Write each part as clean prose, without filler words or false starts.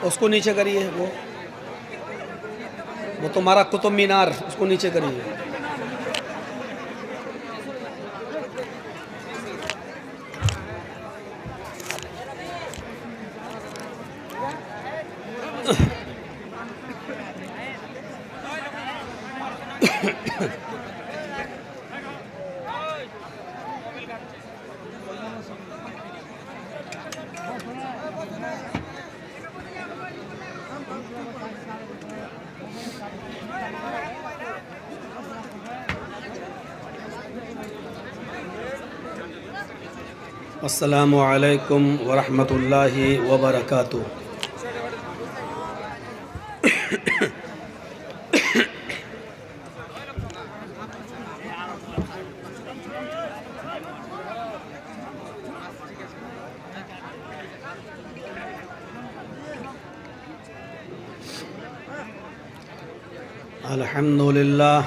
उसको नीचे करिए, वो तुम्हारा कुतुब मीनार, उसको नीचे करिए। अस्सलामु अलैकुम वरहमतुल्लाहि वबरकातुहू। अल्हम्दुलिल्लाह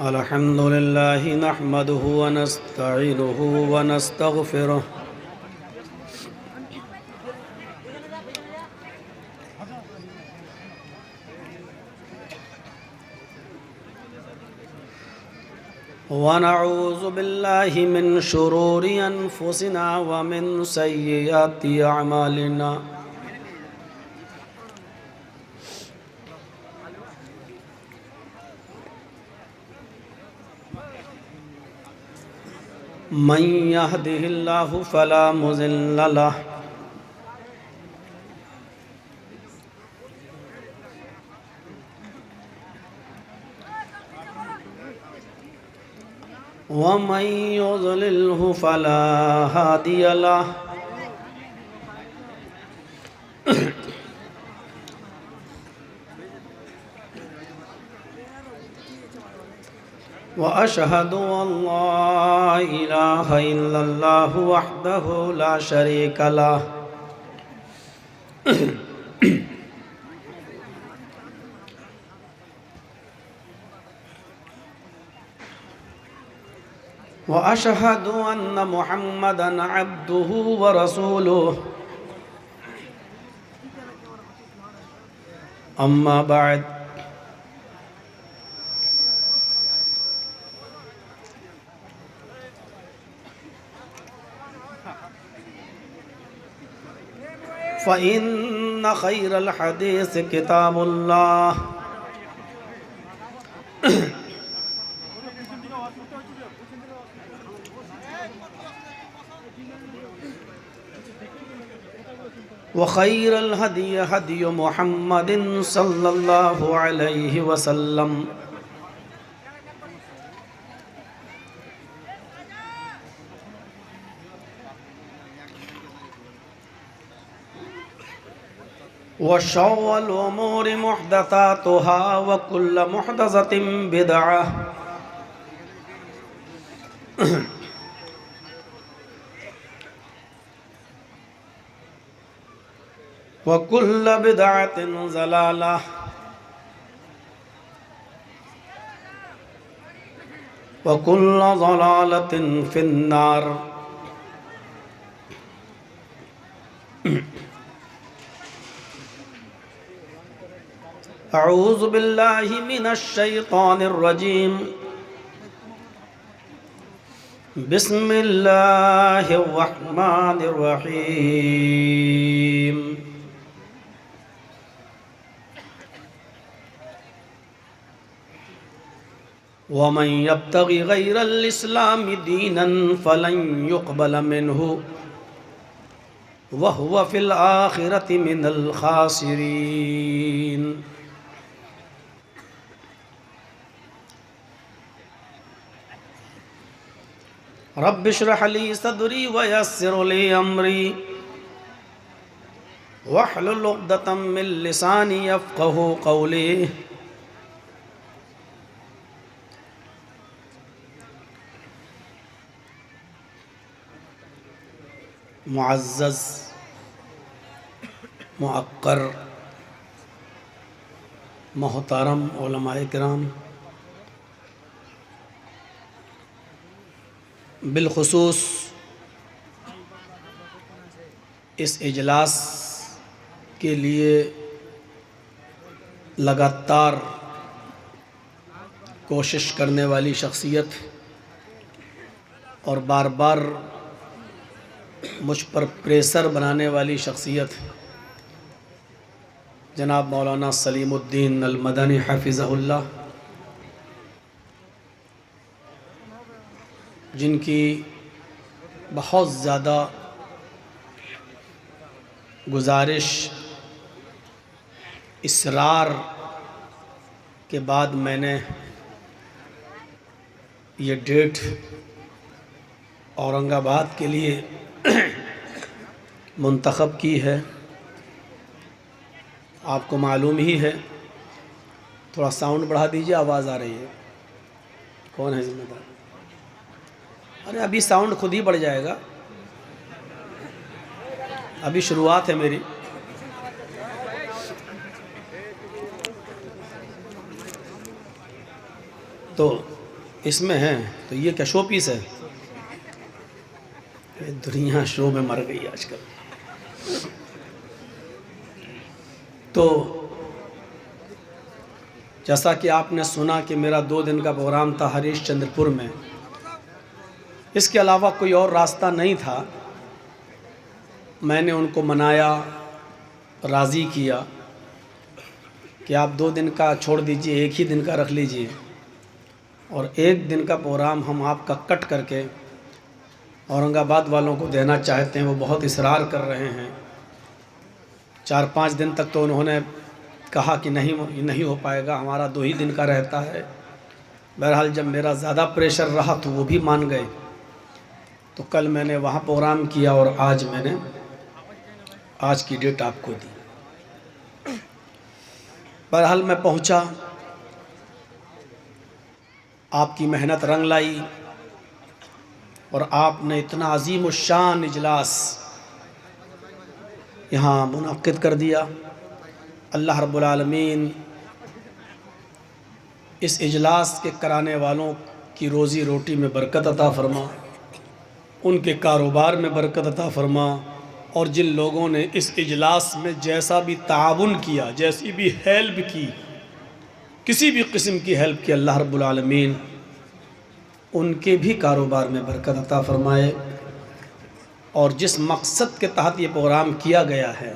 अल्हम्दुलिल्लाहि नहमदुहु व नस्तईनुहु व नस्तगफिरुह व नऊज़ु बिल्लाहि मिन शुरूरि अनफुसिना व मिन सय्यिआति अअमालिना। मन यहदिहिल्लाहु फला मुज़िल्ल लहु व मन युज़लिल्हु फला हादिय लहु। व अशहदु अल्ला इलाहा इल्लल्लाहु वहदहु ला शरीक लहु व अशहदु अन्न मुहम्मदन अब्दुहु व रसूलुहु। अम्मा बाद, फ़इन्न खैरल हदीस किताबुल्लाह व खैरल हदी हदी मुहम्मदिन सल्लल्लाहु अलैहि वसल्लम। व शर्रुल उमूरि मुहदसातुहा व कुल्लु मुहदसतिन बिदअह व कुल्लु बिदअतिन ज़लालह व कुल्लु ज़लालतिन फिन्नार। अऊज़ु बिल्लाहि मिनश शैतानिर रजीम। बिस्मिल्लाहिर रहमानिर रहीम। वमन यब्तगि गैरल इस्लामि दीनन फलन युक़बल मिन्हु वहुव फिल आखिरति मिनल खासिरीन। रब्बि इश्रह ली सदरी व यस्सिर ली अमरी वहलुल उक़दतम मिन लिसानी यफ़क़हू क़ौली। मुअज़्ज़ज़ मुअक्कर मोहतरम उलमाए किराम, बिलखुसूस इस इजलास के लिए लगातार कोशिश करने वाली शख्सियत और बार बार मुझ पर प्रेशर बनाने वाली शख्सियत जनाब मौलाना सलीमुद्दीन अल मदनी हफ़िज़हुल्लाह, जिनकी बहुत ज़्यादा गुजारिश इसरार के बाद मैंने ये डेट औरंगाबाद के लिए मुंतखब की है। आपको मालूम ही है, थोड़ा साउंड बढ़ा दीजिए, आवाज़ आ रही है। कौन है जिम्मेदार? अरे अभी साउंड खुद ही बढ़ जाएगा, अभी शुरुआत है मेरी। तो इसमें है, तो ये क्या शो पीस है? ये दुनिया शो में मर गई आजकल। तो जैसा कि आपने सुना कि मेरा 2 दिन का प्रोग्राम था हरीश चंद्रपुर में, इसके अलावा कोई और रास्ता नहीं था। मैंने उनको मनाया, राज़ी किया कि आप 2 दिन का छोड़ दीजिए, 1 ही दिन का रख लीजिए, और 1 दिन का प्रोग्राम हम आपका कट करके औरंगाबाद वालों को देना चाहते हैं। वो बहुत इसरार कर रहे हैं। 4-5 दिन तक तो उन्होंने कहा कि नहीं हो पाएगा, हमारा 2 ही दिन का रहता है। बहरहाल जब मेरा ज़्यादा प्रेशर रहा तो वो भी मान गए। तो कल मैंने वहाँ प्रोग्राम किया और आज मैंने आज की डेट आपको दी। बहरहाल मैं पहुँचा, आपकी मेहनत रंग लाई और आपने इतना अजीम शान इजलास यहाँ मुनक्किद कर दिया। अल्लाह रब्बुल आलमीन इस इजलास के कराने वालों की रोज़ी रोटी में बरकत अता फरमा, उनके कारोबार में बरकत अता फरमा, और जिन लोगों ने इस इजलास में जैसा भी ताउन किया, जैसी भी हेल्प की, किसी भी किस्म की हेल्प की, अल्लाह रब्बुल आलमीन उनके भी कारोबार में बरकत अता फरमाए। और जिस मकसद के तहत ये प्रोग्राम किया गया है,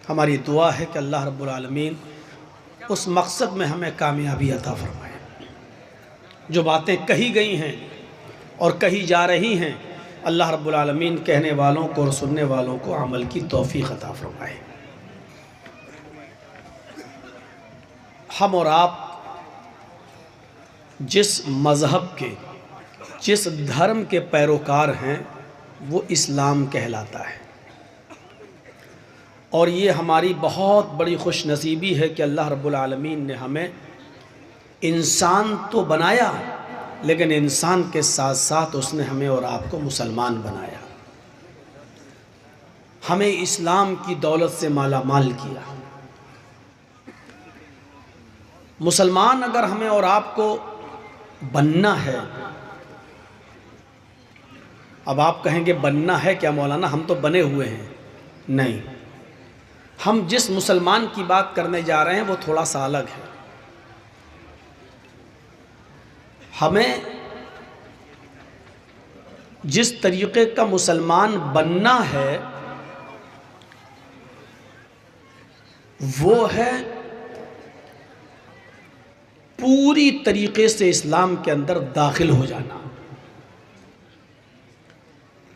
हमारी दुआ है कि अल्लाह रब्बुल आलमीन उस मकसद में हमें कामयाबी अता फरमाए। जो बातें कही गई हैं और कही जा रही हैं, अल्लाह रब्बुल आलमीन कहने वालों को और सुनने वालों को अमल की तौफीक अता फरमाए। हम और आप जिस मज़हब के, जिस धर्म के पैरोकार हैं, वो इस्लाम कहलाता है। और ये हमारी बहुत बड़ी खुशनसीबी है कि अल्लाह रब्बुल आलमीन ने हमें इंसान तो बनाया, लेकिन इंसान के साथ साथ उसने हमें और आपको मुसलमान बनाया, हमें इस्लाम की दौलत से माला माल किया। मुसलमान अगर हमें और आपको बनना है, अब आप कहेंगे बनना है क्या मौलाना, हम तो बने हुए हैं। नहीं, हम जिस मुसलमान की बात करने जा रहे हैं वो थोड़ा सा अलग है। हमें जिस तरीक़े का मुसलमान बनना है वो है पूरी तरीक़े से इस्लाम के अंदर दाखिल हो जाना।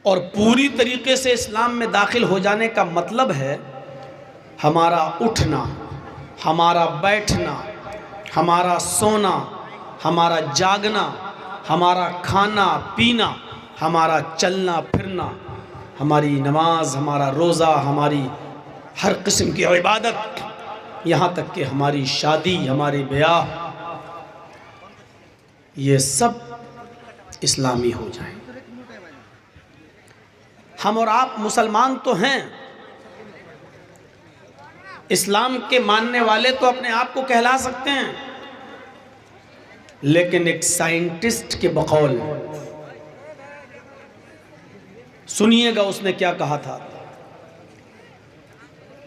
और पूरी तरीक़े से इस्लाम में दाखिल हो जाने का मतलब है हमारा उठना, हमारा बैठना, हमारा सोना, हमारा जागना, हमारा खाना पीना, हमारा चलना फिरना, हमारी नमाज, हमारा रोज़ा, हमारी हर किस्म की इबादत, यहाँ तक कि हमारी शादी, हमारे ब्याह, ये सब इस्लामी हो जाए। हम और आप मुसलमान तो हैं, इस्लाम के मानने वाले तो अपने आप को कहला सकते हैं, लेकिन एक साइंटिस्ट के बकौल सुनिएगा उसने क्या कहा था।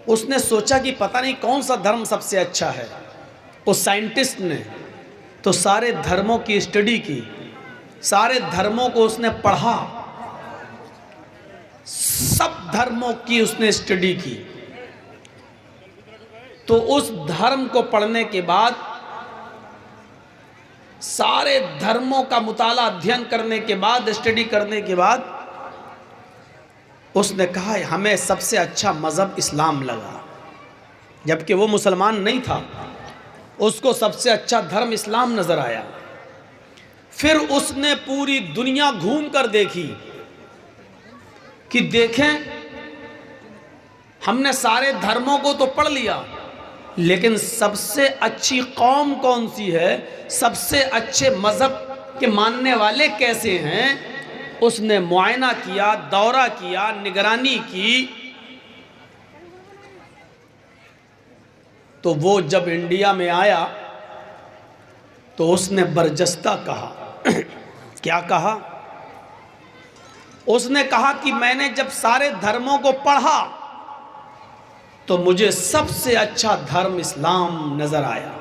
उसने सोचा कि पता नहीं कौन सा धर्म सबसे अच्छा है। उस साइंटिस्ट ने तो सारे धर्मों की स्टडी की, सारे धर्मों को उसने पढ़ा, सब धर्मों की उसने स्टडी की। तो उस धर्म को पढ़ने के बाद, सारे धर्मों का मुताला अध्ययन करने के बाद, स्टडी करने के बाद, उसने कहा हमें सबसे अच्छा मज़हब इस्लाम लगा। जबकि वो मुसलमान नहीं था, उसको सबसे अच्छा धर्म इस्लाम नज़र आया। फिर उसने पूरी दुनिया घूम कर देखी कि देखें हमने सारे धर्मों को तो पढ़ लिया, लेकिन सबसे अच्छी कौम कौन सी है, सबसे अच्छे मज़हब के मानने वाले कैसे हैं, उसने मुआयना किया, दौरा किया, निगरानी की। तो वो जब इंडिया में आया तो उसने बरजस्ता कहा क्या कहा? उसने कहा कि मैंने जब सारे धर्मों को पढ़ा तो मुझे सबसे अच्छा धर्म इस्लाम नजर आया,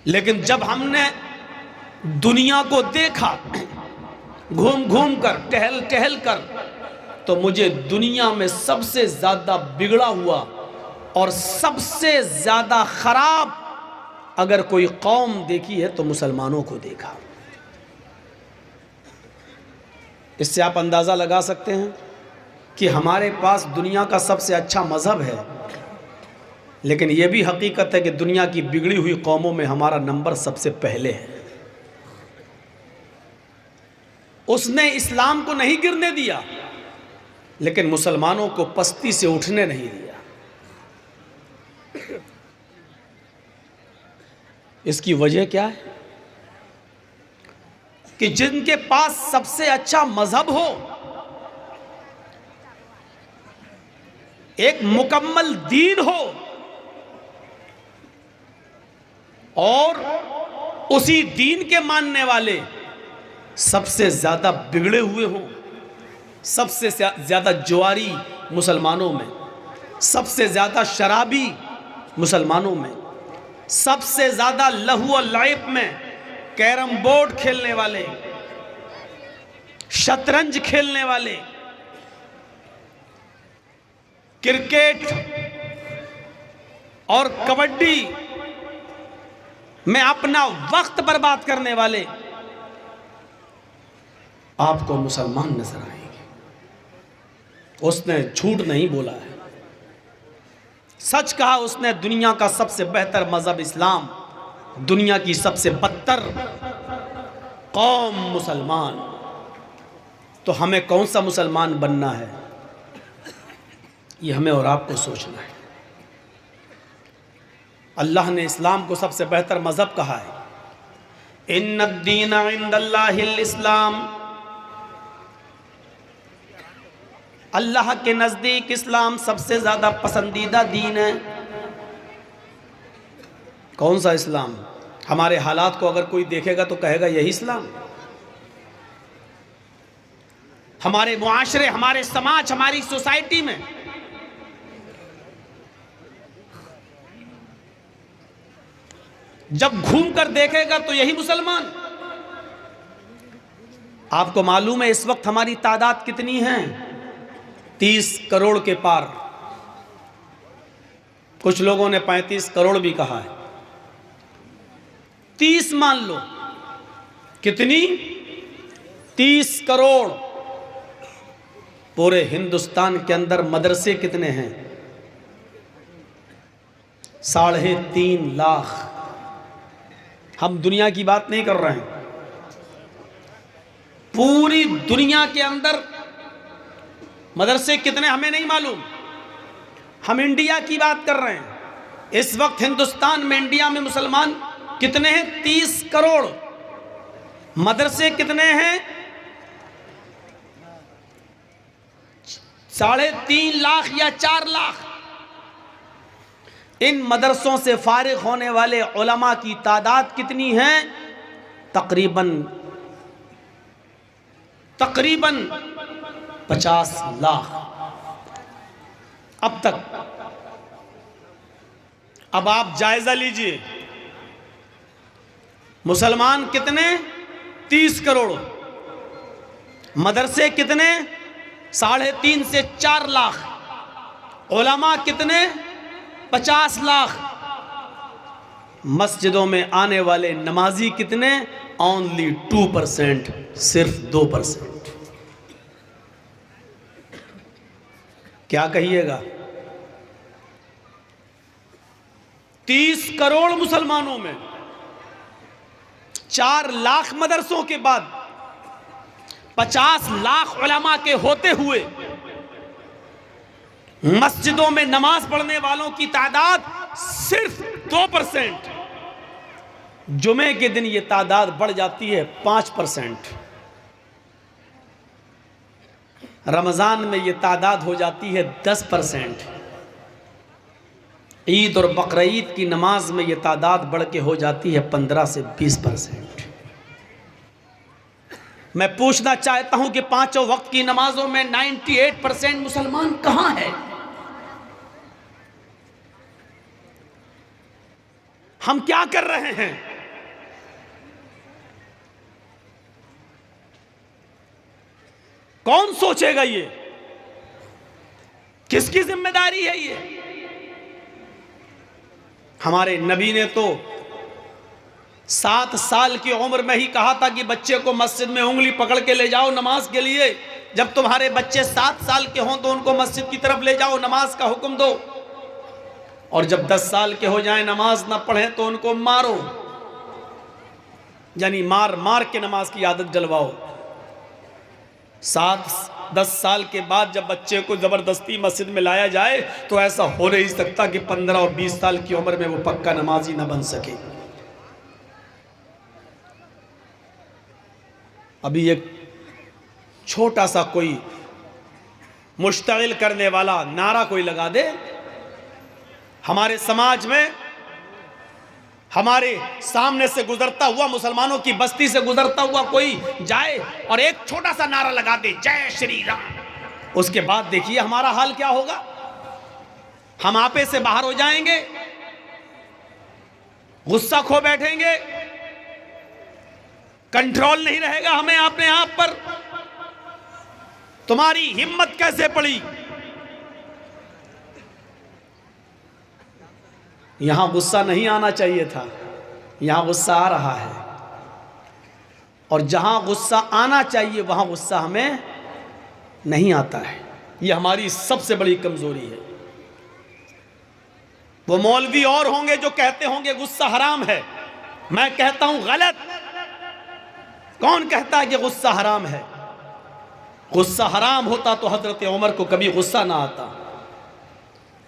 लेकिन जब हमने दुनिया को देखा घूम घूम कर, टहल टहल कर, तो मुझे दुनिया में सबसे ज़्यादा बिगड़ा हुआ और सबसे ज़्यादा ख़राब अगर कोई कौम देखी है तो मुसलमानों को देखा। इससे आप अंदाज़ा लगा सकते हैं कि हमारे पास दुनिया का सबसे अच्छा मज़हब है, लेकिन यह भी हकीकत है कि दुनिया की बिगड़ी हुई कौमों में हमारा नंबर सबसे पहले है। उसने इस्लाम को नहीं गिरने दिया, लेकिन मुसलमानों को पस्ती से उठने नहीं दिया। इसकी वजह क्या है? कि जिनके पास सबसे अच्छा मजहब हो, एक मुकम्मल दीन हो, और उसी दीन के मानने वाले सबसे ज़्यादा बिगड़े हुए हों, सबसे ज़्यादा जुआरी मुसलमानों में, सबसे ज़्यादा शराबी मुसलमानों में, सबसे ज़्यादा लहू और लाइब में कैरम बोर्ड खेलने वाले, शतरंज खेलने वाले, क्रिकेट और कबड्डी में अपना वक्त बर्बाद करने वाले आपको मुसलमान नजर आएंगे। उसने झूठ नहीं बोला है, सच कहा उसने। दुनिया का सबसे बेहतर मजहब इस्लाम, दुनिया की सबसे बदतर कौम मुसलमान। तो हमें कौन सा मुसलमान बनना है, ये हमें और आपको सोचना है। अल्लाह ने इस्लाम को सबसे बेहतर मजहब कहा है। इन्नद्दीन इंदल्लाहिल इस्लाम, अल्लाह के नज़दीक इस्लाम सबसे ज़्यादा पसंदीदा दीन है। कौन सा इस्लाम? हमारे हालात को अगर कोई देखेगा तो कहेगा यही इस्लाम। हमारे मुआशरे, हमारे समाज, हमारी सोसाइटी में जब घूम कर देखेगा तो यही मुसलमान। आपको मालूम है इस वक्त हमारी तादाद कितनी है? 30 करोड़ के पार। कुछ लोगों ने 35 करोड़ भी कहा है। 30 मान लो। कितनी? 30 करोड़। पूरे हिंदुस्तान के अंदर मदरसे कितने हैं? 3.5 लाख। हम दुनिया की बात नहीं कर रहे हैं, पूरी दुनिया के अंदर मदरसे कितने हमें नहीं मालूम, हम इंडिया की बात कर रहे हैं। इस वक्त हिंदुस्तान में, इंडिया में मुसलमान कितने हैं? 30 करोड़। मदरसे कितने हैं? 3.5 लाख या 4 लाख। इन मदरसों से फारिग होने वाले उलमा की तादाद कितनी है? तकरीबन 50 लाख अब तक। अब आप जायजा लीजिए, मुसलमान कितने? 30 करोड़। मदरसे कितने? 3.5 से 4 लाख। उलमा कितने? 50 लाख। मस्जिदों में आने वाले नमाजी कितने? ओनली 2%, सिर्फ 2%। क्या कहिएगा? 30 करोड़ मुसलमानों में 4 लाख मदरसों के बाद 50 लाख उलमा के होते हुए मस्जिदों में नमाज पढ़ने वालों की तादाद सिर्फ 2%। जुमे के दिन यह तादाद बढ़ जाती है 5%। रमजान में यह तादाद हो जाती है 10%। ईद और बकरीद की नमाज में यह तादाद बढ़ के हो जाती है 15 से 20%। मैं पूछना चाहता हूं कि 5 वक्त की नमाजों में 98% मुसलमान कहां है? हम क्या कर रहे हैं? कौन सोचेगा? ये किसकी जिम्मेदारी है? ये हमारे नबी ने तो 7 साल की उम्र में ही कहा था कि बच्चे को मस्जिद में उंगली पकड़ के ले जाओ नमाज के लिए। जब तुम्हारे बच्चे 7 साल के हों तो उनको मस्जिद की तरफ ले जाओ, नमाज का हुक्म दो। और जब 10 साल के हो जाएं नमाज ना पढ़ें तो उनको मारो, यानी मार मार के नमाज की आदत जलवाओ। 7-10 साल के बाद जब बच्चे को जबरदस्ती मस्जिद में लाया जाए तो ऐसा हो नहीं सकता कि 15 और 20 साल की उम्र में वो पक्का नमाजी ना बन सके। अभी एक छोटा सा कोई मुश्तगिल करने वाला नारा कोई लगा दे, हमारे समाज में हमारे सामने से गुजरता हुआ, मुसलमानों की बस्ती से गुजरता हुआ कोई जाए और एक छोटा सा नारा लगा दे, जय श्री राम, उसके बाद देखिए हमारा हाल क्या होगा। हम आपे से बाहर हो जाएंगे, गुस्सा खो बैठेंगे, कंट्रोल नहीं रहेगा हमें अपने आप पर। तुम्हारी हिम्मत कैसे पड़ी? यहां गुस्सा नहीं आना चाहिए था, यहां गुस्सा आ रहा है। और जहां गुस्सा आना चाहिए वहां गुस्सा हमें नहीं आता है। यह हमारी सबसे बड़ी कमजोरी है। वो मौलवी और होंगे जो कहते होंगे गुस्सा हराम है, मैं कहता हूं गलत। कौन कहता है कि गुस्सा हराम है? गुस्सा हराम होता तो हजरत उमर को कभी गुस्सा ना आता।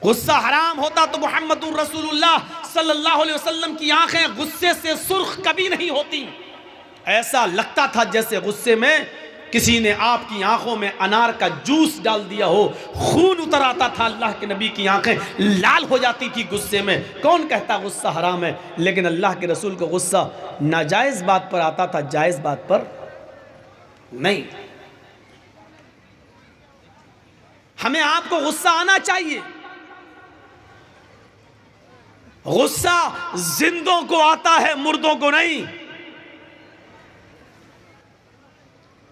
गुस्सा हराम होता तो मुहम्मदुर रसूलुल्लाह सल्लल्लाहु अलैहि वसल्लम की आंखें गुस्से से सुर्ख कभी नहीं होती। ऐसा लगता था जैसे गुस्से में किसी ने आपकी आंखों में अनार का जूस डाल दिया हो, खून उतर आता था, अल्लाह के नबी की आंखें लाल हो जाती थी गुस्से में। कौन कहता गुस्सा हराम है? लेकिन अल्लाह के रसूल को गुस्सा नाजायज बात पर आता था, जायज बात पर नहीं। हमें आपको गुस्सा आना चाहिए। गुस्सा जिंदों को आता है, मुर्दों को नहीं।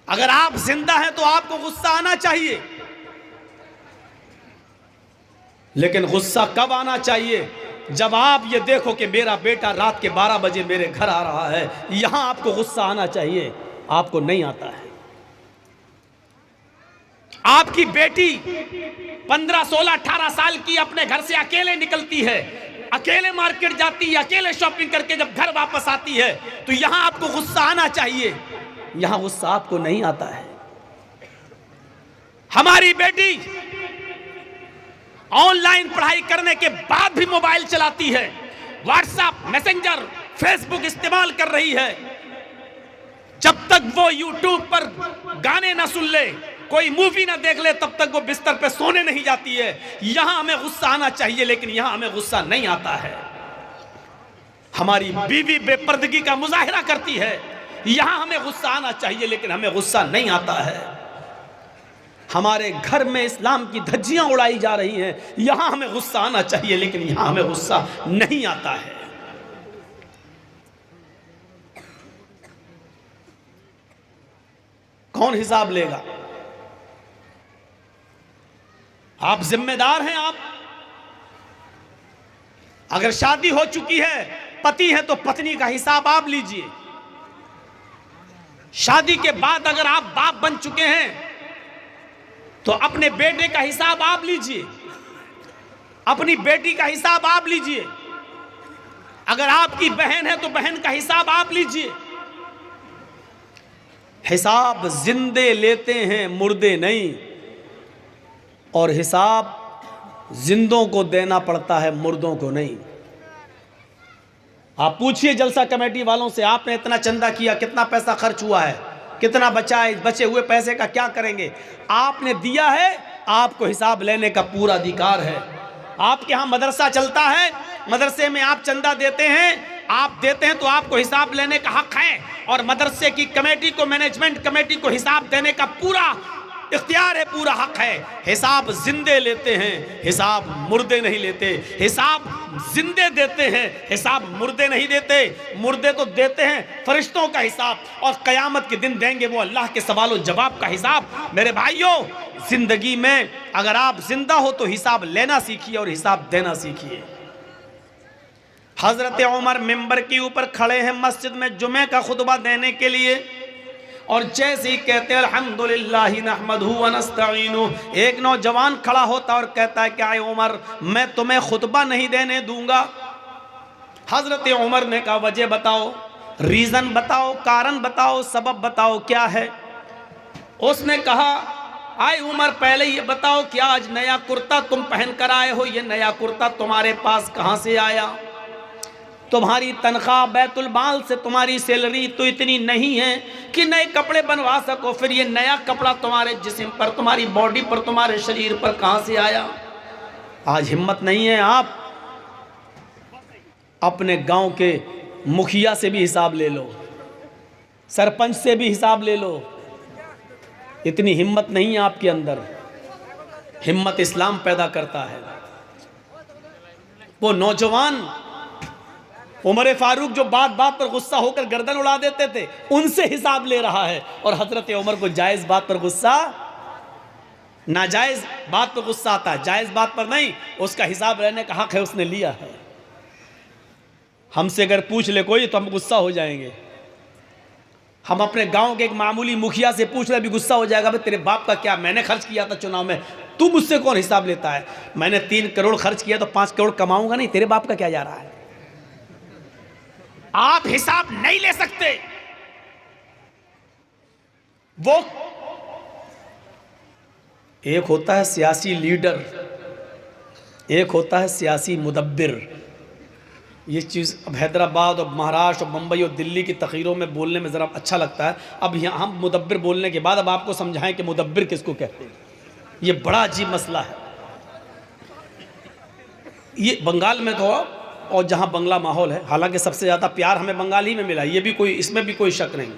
अगर आप जिंदा हैं तो आपको गुस्सा आना चाहिए, लेकिन गुस्सा कब आना चाहिए? जब आप ये देखो कि मेरा बेटा रात के 12 बजे मेरे घर आ रहा है, यहां आपको गुस्सा आना चाहिए। आपको नहीं आता है। आपकी बेटी 15, 16, 18 साल की अपने घर से अकेले निकलती है, अकेले मार्केट जाती है, अकेले शॉपिंग करके जब घर वापस आती है तो यहां आपको गुस्सा आना चाहिए। यहां गुस्सा आपको नहीं आता है। हमारी बेटी ऑनलाइन पढ़ाई करने के बाद भी मोबाइल चलाती है, व्हाट्सएप, मैसेंजर, फेसबुक इस्तेमाल कर रही है। जब तक वो यूट्यूब पर गाने ना सुन ले, कोई मूवी ना देख ले तब तक वो बिस्तर पे सोने नहीं जाती है। यहां हमें गुस्सा आना चाहिए, लेकिन यहां हमें गुस्सा नहीं आता है। हमारी बीवी बेपर्दगी का मुजाहिरा करती है, यहां हमें गुस्सा आना चाहिए, लेकिन हमें गुस्सा नहीं आता है। हमारे घर में इस्लाम की धज्जियां उड़ाई जा रही हैं, यहां हमें गुस्सा आना चाहिए, लेकिन यहां हमें गुस्सा नहीं आता है। कौन हिसाब लेगा? आप जिम्मेदार हैं। आप अगर शादी हो चुकी है, पति है, तो पत्नी का हिसाब आप लीजिए। शादी के बाद अगर आप बाप बन चुके हैं तो अपने बेटे का हिसाब आप लीजिए, अपनी बेटी का हिसाब आप लीजिए। अगर आपकी बहन है तो बहन का हिसाब आप लीजिए। हिसाब जिंदे लेते हैं, मुर्दे नहीं, और हिसाब जिंदों को देना पड़ता है, मुर्दों को नहीं। आप पूछिए जलसा कमेटी वालों से, आपने इतना चंदा किया, कितना पैसा खर्च हुआ है, कितना बचा है, बचे हुए पैसे का क्या करेंगे? आपने दिया है, आपको हिसाब लेने का पूरा अधिकार है। आपके यहाँ मदरसा चलता है, मदरसे में आप चंदा देते हैं, आप देते हैं तो आपको हिसाब लेने का हक है, और मदरसे की कमेटी को, मैनेजमेंट कमेटी को हिसाब देने का पूरा इख्तियार है, पूरा हक है। हिसाब जिंदे लेते हैं, हिसाब मुर्दे नहीं लेते। हिसाब जिंदे देते हैं, हिसाब मुर्दे नहीं देते। मुर्दे तो देते हैं फरिश्तों का हिसाब, और क़यामत के दिन देंगे वो अल्लाह के सवाल और जवाब का हिसाब। मेरे भाइयों, जिंदगी में अगर आप जिंदा हो तो हिसाब लेना सीखिए और हिसाब देना सीखिए। हजरत उमर मिंबर के ऊपर खड़े हैं मस्जिद में जुमे का खुतबा देने के लिए, और जैसे ही कहते हैं अल्हम्दुलिल्लाहि नहमदहु व नस्तईनु, एक नौजवान खड़ा होता और कहता है क्या उमर, मैं तुम्हें खुतबा नहीं देने दूंगा। हजरत उमर ने कहा वजह बताओ, रीज़न बताओ, कारण बताओ, सबब बताओ, क्या है? उसने कहा आए उमर, पहले ये बताओ कि आज नया कुर्ता तुम पहन कर आए हो, ये नया कुर्ता तुम्हारे पास कहाँ से आया? तुम्हारी तनख्वाह बैतुल माल से, तुम्हारी सैलरी तो इतनी नहीं है कि नए कपड़े बनवा सको, फिर ये नया कपड़ा तुम्हारे जिस्म पर, तुम्हारी बॉडी पर, तुम्हारे शरीर पर कहाँ से आया? आज हिम्मत नहीं है, आप अपने गांव के मुखिया से भी हिसाब ले लो, सरपंच से भी हिसाब ले लो। इतनी हिम्मत नहीं है आपके अंदर। हिम्मत इस्लाम पैदा करता है। वो नौजवान उमर फारूक जो बात बात पर गुस्सा होकर गर्दन उड़ा देते थे, उनसे हिसाब ले रहा है। और हजरत उमर को जायज़ बात पर गुस्सा, नाजायज़ बात पर गुस्सा आता है, जायज़ बात पर नहीं। उसका हिसाब लेने का हक है, उसने लिया है। हमसे अगर पूछ ले कोई तो हम गुस्सा हो जाएंगे। हम अपने गांव के एक मामूली मुखिया से पूछ ले भी गुस्सा हो जाएगा, भाई तेरे बाप का क्या, मैंने खर्च किया था चुनाव में, तू मुझसे कौन हिसाब लेता है? मैंने 3 करोड़ खर्च किया तो 5 करोड़ कमाऊंगा नहीं, तेरे बाप का क्या जा रहा है? आप हिसाब नहीं ले सकते। वो एक होता है सियासी लीडर, एक होता है सियासी मुदब्बिर। ये चीज़ अब हैदराबाद और महाराष्ट्र और मुंबई और दिल्ली की तकरीरों में बोलने में ज़रा अच्छा लगता है। अब यहाँ हम मुदब्बिर बोलने के बाद अब आपको समझाएं कि मुदब्बिर किसको कहते हैं। ये बड़ा अजीब मसला है। ये बंगाल में तो, और जहाँ बंगला माहौल है, हालांकि सबसे ज़्यादा प्यार हमें बंगाल ही में मिला, ये भी कोई, इसमें भी कोई शक नहीं।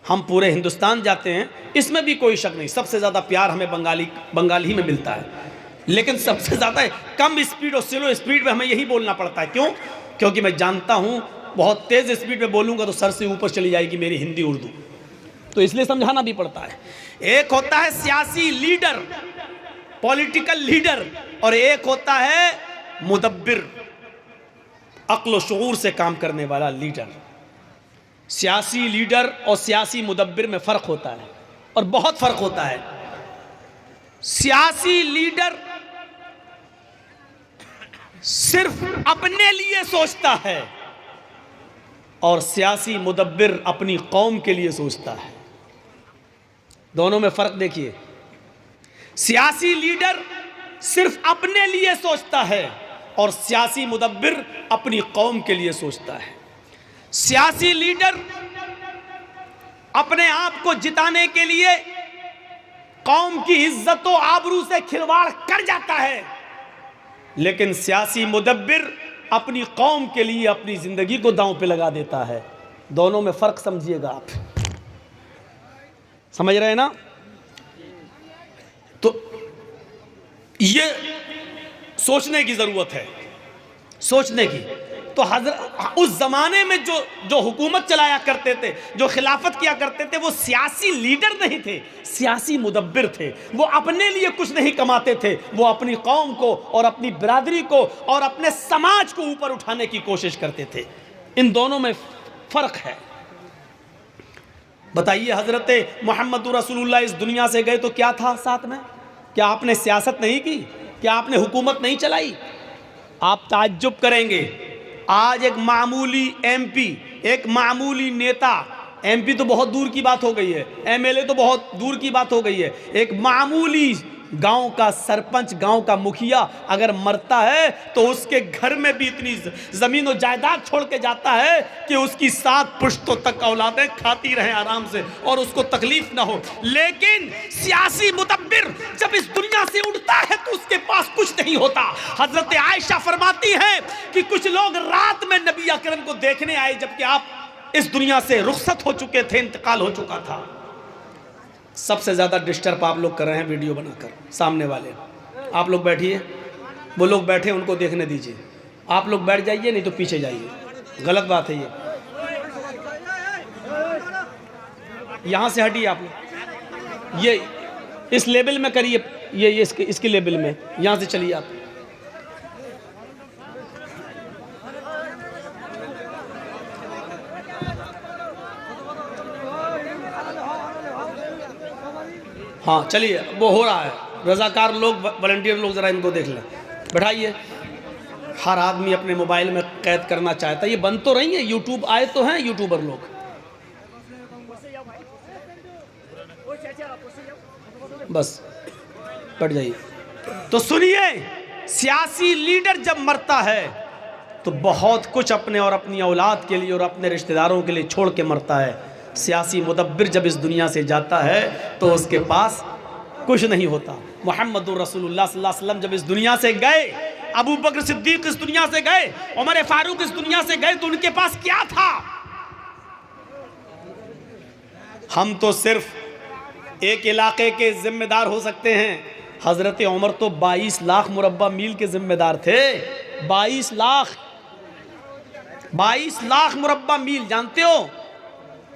हम पूरे हिंदुस्तान जाते हैं, इसमें भी कोई शक नहीं, सबसे ज़्यादा प्यार हमें बंगाल ही में मिलता है। लेकिन सबसे ज़्यादा कम स्पीड और स्लो स्पीड में हमें यही बोलना पड़ता है। क्यों? क्योंकि मैं जानता हूँ बहुत तेज़ स्पीड में बोलूँगा तो सर से ऊपर चली जाएगी मेरी हिंदी उर्दू, तो इसलिए समझाना भी पड़ता है। एक होता है सियासी लीडर, पॉलिटिकल लीडर, और एक होता है मुदब्बिर, अक्ल व शऊर से काम करने वाला लीडर। सियासी लीडर और सियासी मुदब्बिर में फ़र्क होता है, और बहुत फ़र्क होता है। सियासी लीडर सिर्फ अपने लिए सोचता है, और सियासी मुदब्बिर अपनी कौम के लिए सोचता है। दोनों में फ़र्क देखिए। सियासी लीडर सिर्फ अपने लिए सोचता है, और सियासी मुदब्बिर अपनी कौम के लिए सोचता है। सियासी लीडर अपने आप को जिताने के लिए कौम की इज्जत व आबरू से खिलवाड़ कर जाता है, लेकिन सियासी मुदब्बिर अपनी कौम के लिए अपनी जिंदगी को दांव पे लगा देता है। दोनों में फर्क समझिएगा आप, समझ रहे हैं ना? तो ये सोचने की जरूरत है, सोचने की। तो उस जमाने में जो हुकूमत चलाया करते थे, जो खिलाफत किया करते थे, वो सियासी लीडर नहीं थे, सियासी मुदब्बिर थे। वो अपने लिए कुछ नहीं कमाते थे, वो अपनी कौम को और अपनी बिरादरी को और अपने समाज को ऊपर उठाने की कोशिश करते थे। इन दोनों में फर्क है। बताइए, हजरत मोहम्मद रसूलुल्लाह इस दुनिया से गए तो क्या था साथ में? क्या आपने सियासत नहीं की? क्या आपने हुकूमत नहीं चलाई? आप ताज्जुब करेंगे, आज एक मामूली एमपी, एक मामूली नेता, एमपी तो बहुत दूर की बात हो गई है, एमएलए तो बहुत दूर की बात हो गई है, एक मामूली गांव का सरपंच, गांव का मुखिया अगर मरता है तो उसके घर में भी इतनी जमीन और जायदाद छोड़ के जाता है कि उसकी 7 पुश्तों तक औलादें खाती रहें आराम से और उसको तकलीफ ना हो। लेकिन सियासी मुदब्बिर जब इस दुनिया से उठता है तो उसके पास कुछ नहीं होता। हजरत आयशा फरमाती हैं कि कुछ लोग रात में नबी अकरम को देखने आए जबकि आप इस दुनिया से रुखसत हो चुके थे, इंतकाल हो चुका था। सबसे ज़्यादा डिस्टर्ब आप लोग कर रहे हैं वीडियो बनाकर। सामने वाले आप लोग बैठिए, वो लोग बैठे उनको देखने दीजिए। आप लोग बैठ जाइए, नहीं तो पीछे जाइए, गलत बात है ये। यहाँ से हटिए आप लोग, ये इस लेवल में करिए, ये इसके लेवल में, यहाँ से चलिए आप। हाँ चलिए, वो हो रहा है। रज़ाकार लोग, वॉलंटियर लोग ज़रा इनको देख लें, बैठाइए। हर आदमी अपने मोबाइल में कैद करना चाहता है। ये बंद तो रही है, यूट्यूब आए तो हैं यूट्यूबर लोग। बस बैठ जाइए। तो सुनिए, सियासी लीडर जब मरता है तो बहुत कुछ अपने और अपनी औलाद के लिए और अपने रिश्तेदारों के लिए छोड़ के मरता है। सियासी मुदब्बिर जब इस दुनिया से जाता है तो उसके पास कुछ नहीं होता। मुहम्मदुर रसूलुल्लाह सल्लल्लाहु अलैहि वसल्लम जब इस दुनिया से गए, अबू बकर सिद्दीक इस दुनिया से गए, उमर फारूक इस दुनिया से गए, तो उनके पास क्या था? हम तो सिर्फ एक इलाके के जिम्मेदार हो सकते हैं। हजरत उमर तो 22 लाख मुरब्बा मील के जिम्मेदार थे। 22 लाख मुरब्बा मील, जानते हो?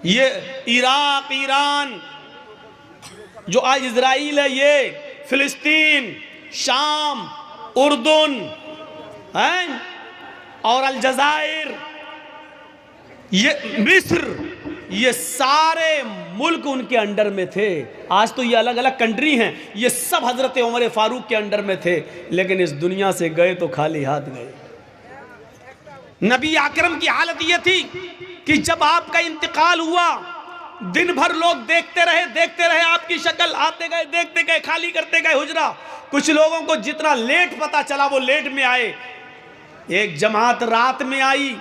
ये इराक, ईरान, जो आज इजराइल है, ये फिलिस्तीन, शाम, उर्दुन हैं, और अलजायर, ये मिस्र, ये सारे मुल्क उनके अंडर में थे। आज तो ये अलग अलग कंट्री हैं, ये सब हजरत उमर फारूक के अंडर में थे। लेकिन इस दुनिया से गए तो खाली हाथ गए। नबी अकरम की हालत ये थी कि जब आपका इंतकाल हुआ, दिन भर लोग देखते रहे आपकी शक्ल, आते गए, देखते गए, खाली करते गए हुजरा। कुछ लोगों को जितना लेट पता चला वो लेट में आए। एक जमात रात में आई,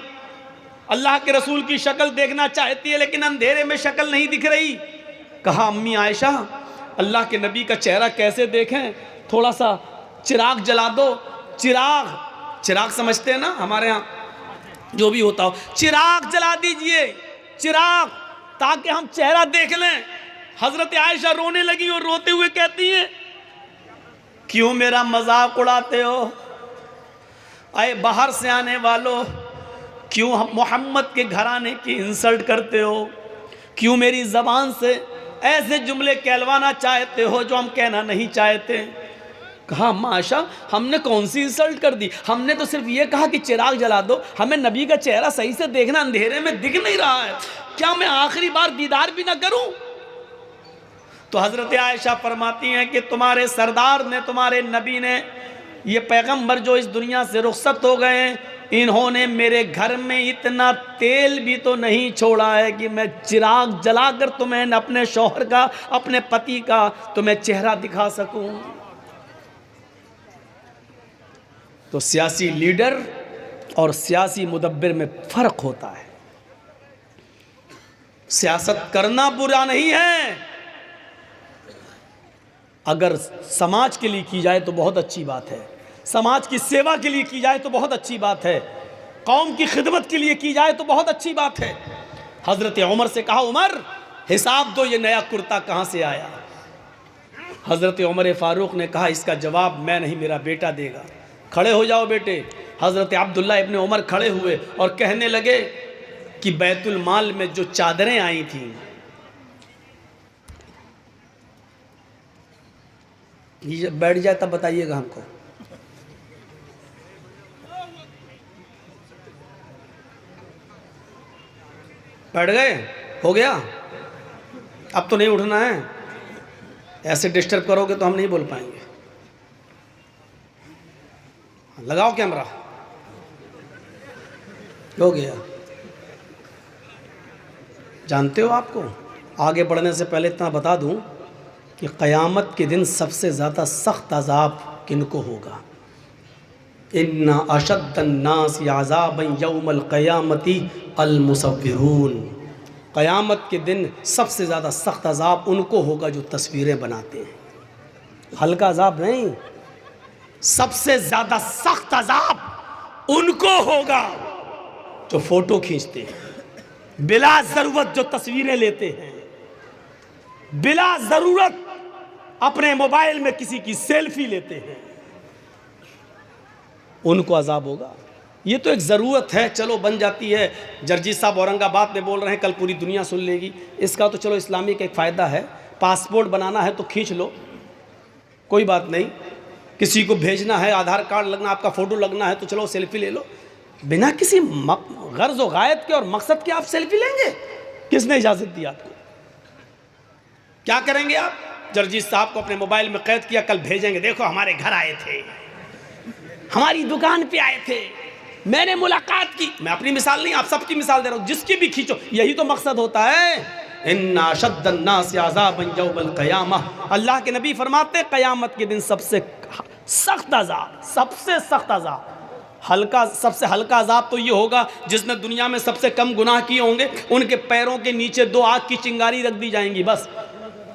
अल्लाह के रसूल की शक्ल देखना चाहती है लेकिन अंधेरे में शक्ल नहीं दिख रही। कहा, अम्मी आयशा, अल्लाह के नबी का चेहरा कैसे देखें, थोड़ा सा चिराग जला दो। चिराग समझते हैं ना, हमारे यहाँ जो भी होता हो, चिराग जला दीजिए, चिराग, ताकि हम चेहरा देख लें। हजरत आयशा रोने लगी और रोते हुए कहती हैं, क्यों मेरा मजाक उड़ाते हो? अरे बाहर से आने वालों, क्यों हम मोहम्मद के घराने की इंसल्ट करते हो? क्यों मेरी ज़बान से ऐसे जुमले कहलवाना चाहते हो जो हम कहना नहीं चाहते? कहा, माशा, हमने कौन सी इंसल्ट कर दी? हमने तो सिर्फ ये कहा कि चिराग जला दो, हमें नबी का चेहरा सही से देखना, अंधेरे में दिख नहीं रहा है, क्या मैं आखिरी बार दीदार भी ना करूं? तो हजरत आयशा फरमाती हैं कि तुम्हारे सरदार ने, तुम्हारे नबी ने, ये पैगंबर जो इस दुनिया से रुखसत हो गए हैं, इन्होंने मेरे घर में इतना तेल भी तो नहीं छोड़ा है कि मैं चिराग जलाकर तुम्हें, अपने शौहर का, अपने पति का तुम्हें चेहरा दिखा सकूं। तो सियासी लीडर और सियासी मुदब्बिर में फ़र्क होता है। सियासत करना बुरा नहीं है, अगर समाज के लिए की जाए तो बहुत अच्छी बात है, समाज की सेवा के लिए की जाए तो बहुत अच्छी बात है, कौम की खिदमत के लिए की जाए तो बहुत अच्छी बात है। हज़रत उमर से कहा, उमर हिसाब दो, ये नया कुर्ता कहाँ से आया? हज़रत उमर फ़ारूक ने कहा, इसका जवाब मैं नहीं, मेरा बेटा देगा। खड़े हो जाओ बेटे। हज़रत अब्दुल्ला इब्न उमर खड़े हुए और कहने लगे कि बैतुल माल में जो चादरें आई थीं, ये बैठ जाए तब बताइएगा हमको। बैठ गए? हो गया? अब तो नहीं उठना है, ऐसे डिस्टर्ब करोगे तो हम नहीं बोल पाएंगे। लगाओ कैमरा। हो गया? जानते हो, आपको आगे बढ़ने से पहले इतना बता दूं कि क़यामत के दिन सबसे ज़्यादा सख्त अज़ाब किनको होगा? इन्ना अशद्दन्नास अज़ाबन यौमल क़यामती अल मुसव्विरून। क़यामत के दिन सबसे ज़्यादा सख्त अज़ाब उनको होगा जो तस्वीरें बनाते हैं। हल्का अज़ाब नहीं, सबसे ज़्यादा सख्त अज़ाब उनको होगा जो फ़ोटो खींचते हैं, बिला ज़रूरत जो तस्वीरें लेते हैं, बिला ज़रूरत अपने मोबाइल में किसी की सेल्फी लेते हैं, उनको अज़ाब होगा। ये तो एक ज़रूरत है, चलो बन जाती है। जर्जी साहब औरंगाबाद में बोल रहे हैं, कल पूरी दुनिया सुन लेगी। इसका तो चलो इस्लामिक एक फ़ायदा है, पासपोर्ट बनाना है तो खींच लो, कोई बात नहीं। किसी को भेजना है, आधार कार्ड लगना, आपका फ़ोटो लगना है तो चलो सेल्फी ले लो। बिना किसी गर्ज़ व गायत के और मकसद के आप सेल्फी लेंगे? किसने इजाज़त दी आपको? क्या करेंगे आप? जर्जी साहब को अपने मोबाइल में कैद किया, कल भेजेंगे, देखो हमारे घर आए थे, हमारी दुकान पे आए थे, मैंने मुलाकात की। मैं अपनी मिसाल नहीं, आप सबकी मिसाल दे रहा हूँ, जिसकी भी खींचो, यही तो मकसद होता है। इन्ना अशद्दन्नास अज़ाबन यौमल क़यामह। अल्लाह के नबी फरमाते, क़यामत के दिन सबसे सख्त अज़ाब, सबसे सख्त अज़ाब, हल्का, सबसे हल्का अज़ाब तो ये होगा जिसने दुनिया में सबसे कम गुनाह किए होंगे, उनके पैरों के नीचे 2 आग की चिंगारी रख दी जाएंगी बस।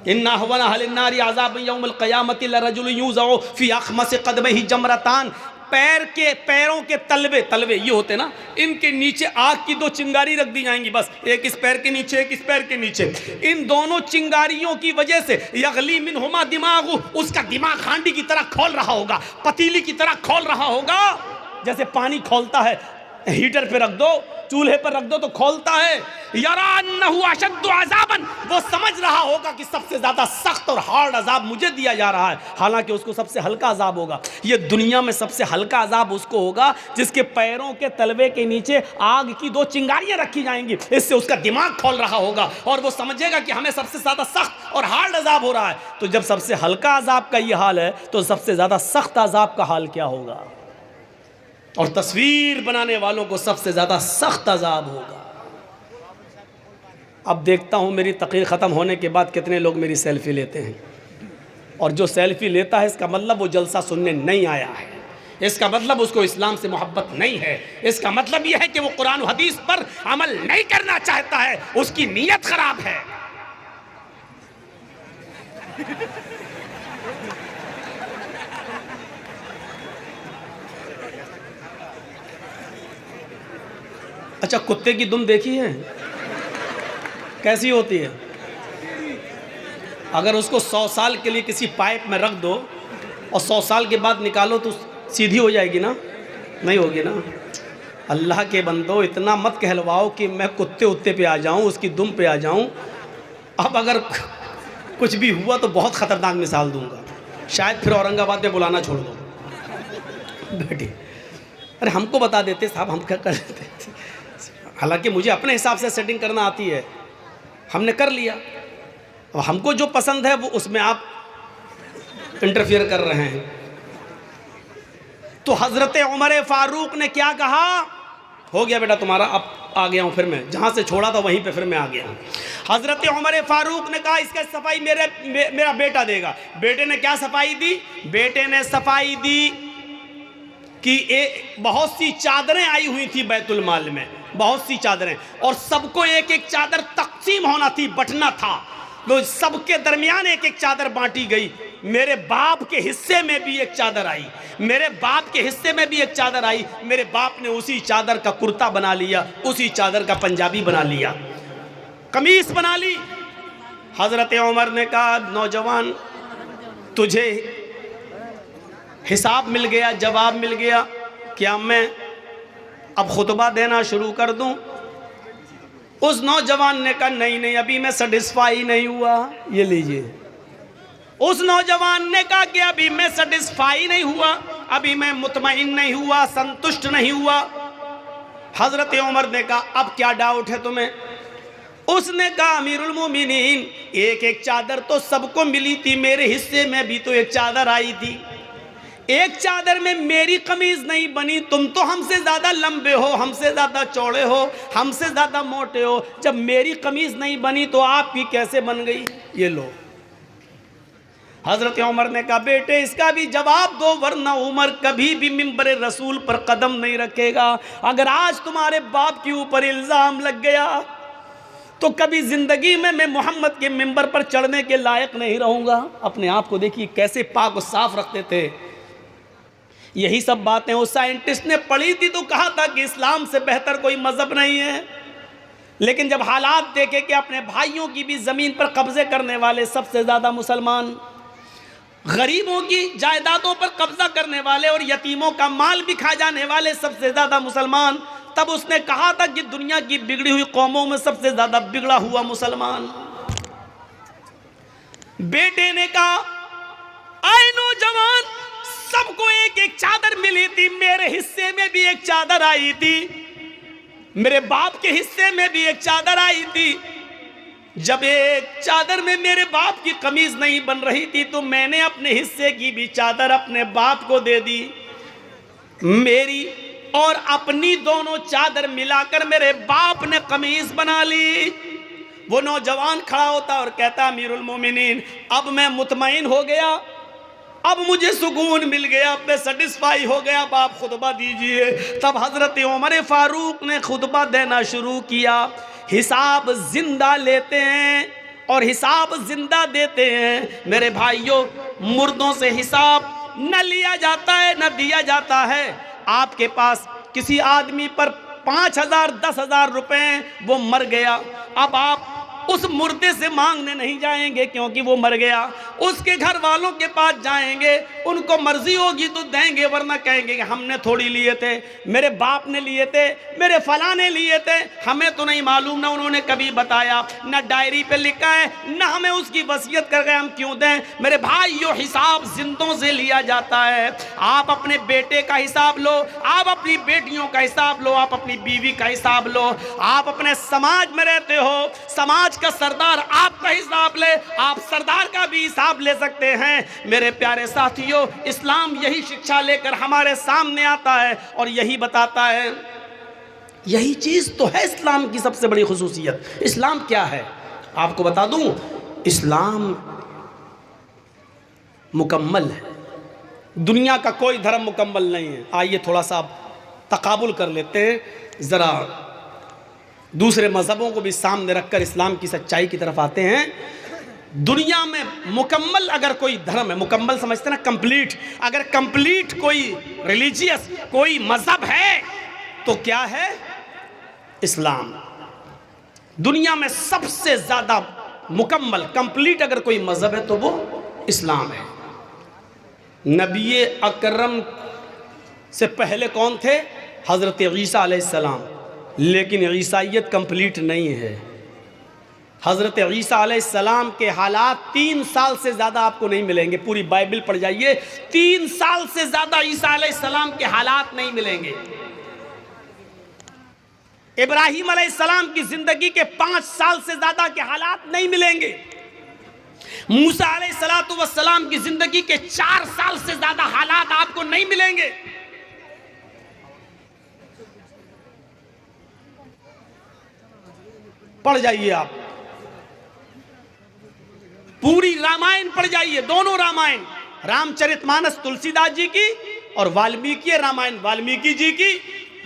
इन्ना अहवना अहलिन नारी अज़ाबन यौमल क़यामति लरजुल यूज़अ फ़ी अख़मसि क़दमिही जमरतान। पैरों के तलवे ये होते ना, इनके नीचे आग की 2 चिंगारी रख दी जाएंगी बस, एक इस पैर के नीचे, एक इस पैर के नीचे। इन दोनों चिंगारियों की वजह से यगली मिनहुमा दिमागु, उसका दिमाग हांडी की तरह खोल रहा होगा, पतीली की तरह खोल रहा होगा, जैसे पानी खोलता है, हीटर पे रख दो, चूल्हे पर रख दो तो खोलता है। यरान्नहु अशद्दु अज़ाबन, वो समझ रहा होगा कि सबसे ज़्यादा सख्त और हार्ड अज़ाब मुझे दिया जा रहा है, हालांकि उसको सबसे हल्का अज़ाब होगा। ये दुनिया में सबसे हल्का अज़ाब उसको होगा जिसके पैरों के तलवे के नीचे आग की 2 चिंगारियां रखी जाएंगी, इससे उसका दिमाग खोल रहा होगा और वो समझेगा कि हमें सबसे ज़्यादा सख्त और हार्ड अज़ाब हो रहा है। तो जब सबसे हल्का अज़ाब का ये हाल है तो सबसे ज़्यादा सख्त अज़ाब का हाल क्या होगा? और तस्वीर बनाने वालों को सबसे ज़्यादा सख्त अज़ाब होगा। अब देखता हूँ मेरी तकरीर ख़त्म होने के बाद कितने लोग मेरी सेल्फ़ी लेते हैं, और जो सेल्फ़ी लेता है इसका मतलब वो जलसा सुनने नहीं आया है, इसका मतलब उसको इस्लाम से मोहब्बत नहीं है, इसका मतलब यह है कि वो कुरान और हदीस पर अमल नहीं करना चाहता है, उसकी नीयत ख़राब है। अच्छा, कुत्ते की दुम देखी है कैसी होती है? अगर उसको 100 साल के लिए किसी पाइप में रख दो और 100 साल के बाद निकालो तो सीधी हो जाएगी ना? नहीं होगी ना। अल्लाह के बंदो, इतना मत कहलवाओ कि मैं कुत्ते उत्ते पे आ जाऊं, उसकी दुम पे आ जाऊं। अब अगर कुछ भी हुआ तो बहुत ख़तरनाक मिसाल दूंगा, शायद फिर औरंगाबाद में बुलाना छोड़ दो। बेटी, अरे हमको बता देते साहब, हम क्या कर देते। हालांकि मुझे अपने हिसाब से सेटिंग करना आती है, हमने कर लिया, और हमको जो पसंद है वो उसमें आप इंटरफियर कर रहे हैं। तो हज़रत उमर फ़ारूक ने क्या कहा? हो गया बेटा तुम्हारा, अब आ गया हूँ, फिर मैं जहाँ से छोड़ा था वहीं पे फिर मैं आ गया हूँ। हज़रत उमर फ़ारूक ने कहा इसका सफाई मेरा बेटा देगा। बेटे ने क्या सफाई दी? बेटे ने सफाई दी कि बहुत सी चादरें आई हुई थी बैतुल माल में, बहुत सी चादरें, और सबको एक एक चादर तकसीम होना थी, बंटना था, तो सबके दरमियान एक एक चादर बांटी गई। मेरे बाप के हिस्से में भी एक चादर आई, मेरे बाप के हिस्से में भी एक चादर आई। मेरे बाप ने उसी चादर का कुर्ता बना लिया, उसी चादर का पंजाबी बना लिया, कमीज बना ली। हजरत उमर ने कहा, नौजवान तुझे हिसाब मिल गया, जवाब मिल गया, क्या मैं अब खुतबा देना शुरू कर दूं? उस नौजवान ने कहा, नहीं नहीं, अभी मैं सेटिस्फाई नहीं हुआ। ये लीजिए, उस नौजवान ने कहा कि अभी मैं सेटिस्फाई नहीं हुआ, अभी मैं मुतमईन नहीं हुआ, संतुष्ट नहीं हुआ। हजरत उमर ने कहा, अब क्या डाउट है तुम्हें? उसने कहा, अमीरुल मोमिनीन, एक एक चादर तो सबको मिली थी, मेरे हिस्से में भी तो एक चादर आई थी। एक चादर में मेरी कमीज नहीं बनी, तुम तो हमसे ज्यादा लंबे हो, हमसे ज्यादा चौड़े हो, हमसे ज्यादा मोटे हो, जब मेरी कमीज नहीं बनी तो आपकी कैसे बन गई? ये लो। हजरत उमर ने कहा, बेटे इसका भी जवाब दो, वरना उमर कभी भी मिंबर रसूल पर कदम नहीं रखेगा। अगर आज तुम्हारे बाप के ऊपर इल्जाम लग गया तो कभी जिंदगी में मैं मोहम्मद के मिंबर पर चढ़ने के लायक नहीं रहूंगा। अपने आप को देखिए कैसे पाक और साफ रखते थे। यही सब बातें उस साइंटिस्ट ने पढ़ी थी तो कहा था कि इस्लाम से बेहतर कोई मजहब नहीं है, लेकिन जब हालात देखे कि अपने भाइयों की भी ज़मीन पर कब्जे करने वाले सबसे ज़्यादा मुसलमान, गरीबों की जायदादों पर कब्जा करने वाले और यतीमों का माल भी खा जाने वाले सबसे ज़्यादा मुसलमान, तब उसने कहा था कि दुनिया की बिगड़ी हुई कौमों में सबसे ज़्यादा बिगड़ा हुआ मुसलमान। बेटे ने कहा, आए नौजवान, सबको एक एक चादर मिली थी, मेरे हिस्से में भी एक चादर आई थी, मेरे बाप के हिस्से में भी एक चादर आई थी। जब एक चादर में मेरे बाप की कमीज नहीं बन रही थी तो मैंने अपने हिस्से की भी चादर अपने बाप को दे दी। मेरी और अपनी दोनों चादर मिलाकर मेरे बाप ने कमीज बना ली। वो नौजवान खड़ा होता और कहता, अमीरुल मोमिनीन, अब मैं मुतमईन हो गया, अब मुझे सुकून मिल गया, अब मैं सेटिस्फाई हो गया, अब आप खुतबा दीजिए। तब हजरत उमर फारूक ने खुतबा देना शुरू किया। हिसाब जिंदा लेते हैं और हिसाब जिंदा देते हैं। मेरे भाइयों, मुर्दों से हिसाब न लिया जाता है न दिया जाता है। आपके पास किसी आदमी पर 5,000 10,000 रुपए, वो मर गया, अब आप उस मुर्दे से मांगने नहीं जाएंगे क्योंकि वो मर गया, उसके घर वालों के पास जाएंगे, उनको मर्जी होगी तो देंगे, वरना कहेंगे कि हमने थोड़ी लिए थे, मेरे बाप ने लिए थे, मेरे फला ने लिए थे, हमें तो नहीं मालूम, ना उन्होंने कभी बताया, ना डायरी पे लिखा है, ना हमें उसकी वसीयत कर गए, हम क्यों दें? मेरे भाइयों, हिसाब जिंदों से लिया जाता है। आप अपने बेटे का हिसाब लो, आप अपनी बेटियों का हिसाब लो, आप अपनी बीवी का हिसाब लो। आप अपने समाज में रहते हो, समाज का सरदार आपका हिसाब ले, आप सरदार का भी हिसाब ले सकते हैं। मेरे प्यारे साथियों, इस्लाम यही शिक्षा लेकर हमारे सामने आता है और यही बताता है, यही चीज तो है इस्लाम की सबसे बड़ी खुसूसियत। इस्लाम क्या है आपको बता दूं, इस्लाम मुकम्मल है। दुनिया का कोई धर्म मुकम्मल नहीं है। आइए थोड़ा सा तकाबुल कर लेते हैं, जरा दूसरे मज़हबों को भी सामने रखकर इस्लाम की सच्चाई की तरफ आते हैं। दुनिया में मुकम्मल अगर कोई धर्म है, मुकम्मल समझते ना, कंप्लीट, अगर कंप्लीट कोई रिलीजियस कोई मज़हब है तो क्या है? इस्लाम। दुनिया में सबसे ज़्यादा मुकम्मल कंप्लीट अगर कोई मज़हब है तो वो इस्लाम है। नबी अकरम से पहले कौन थे? हज़रत ईसा अलैहिस्सलाम। लेकिन ईसाइयत कंप्लीट नहीं है। हज़रत ईसा अलैहिस्सलाम के हालात 3 साल से ज़्यादा आपको नहीं मिलेंगे। पूरी बाइबल पढ़ जाइए, 3 साल से ज़्यादा ईसा अलैहिस्सलाम के हालात नहीं मिलेंगे। इब्राहीम अलैहिस्सलाम की ज़िंदगी के 5 साल से ज़्यादा के हालात नहीं मिलेंगे। मूसा अलैहिस्सलाम की ज़िंदगी के 4 साल से ज़्यादा हालात आपको नहीं मिलेंगे। पढ़ जाइए आप, पूरी रामायण पढ़ जाइए, दोनों रामायण, रामचरितमानस तुलसीदास जी की और वाल्मीकि रामायण वाल्मीकि जी की।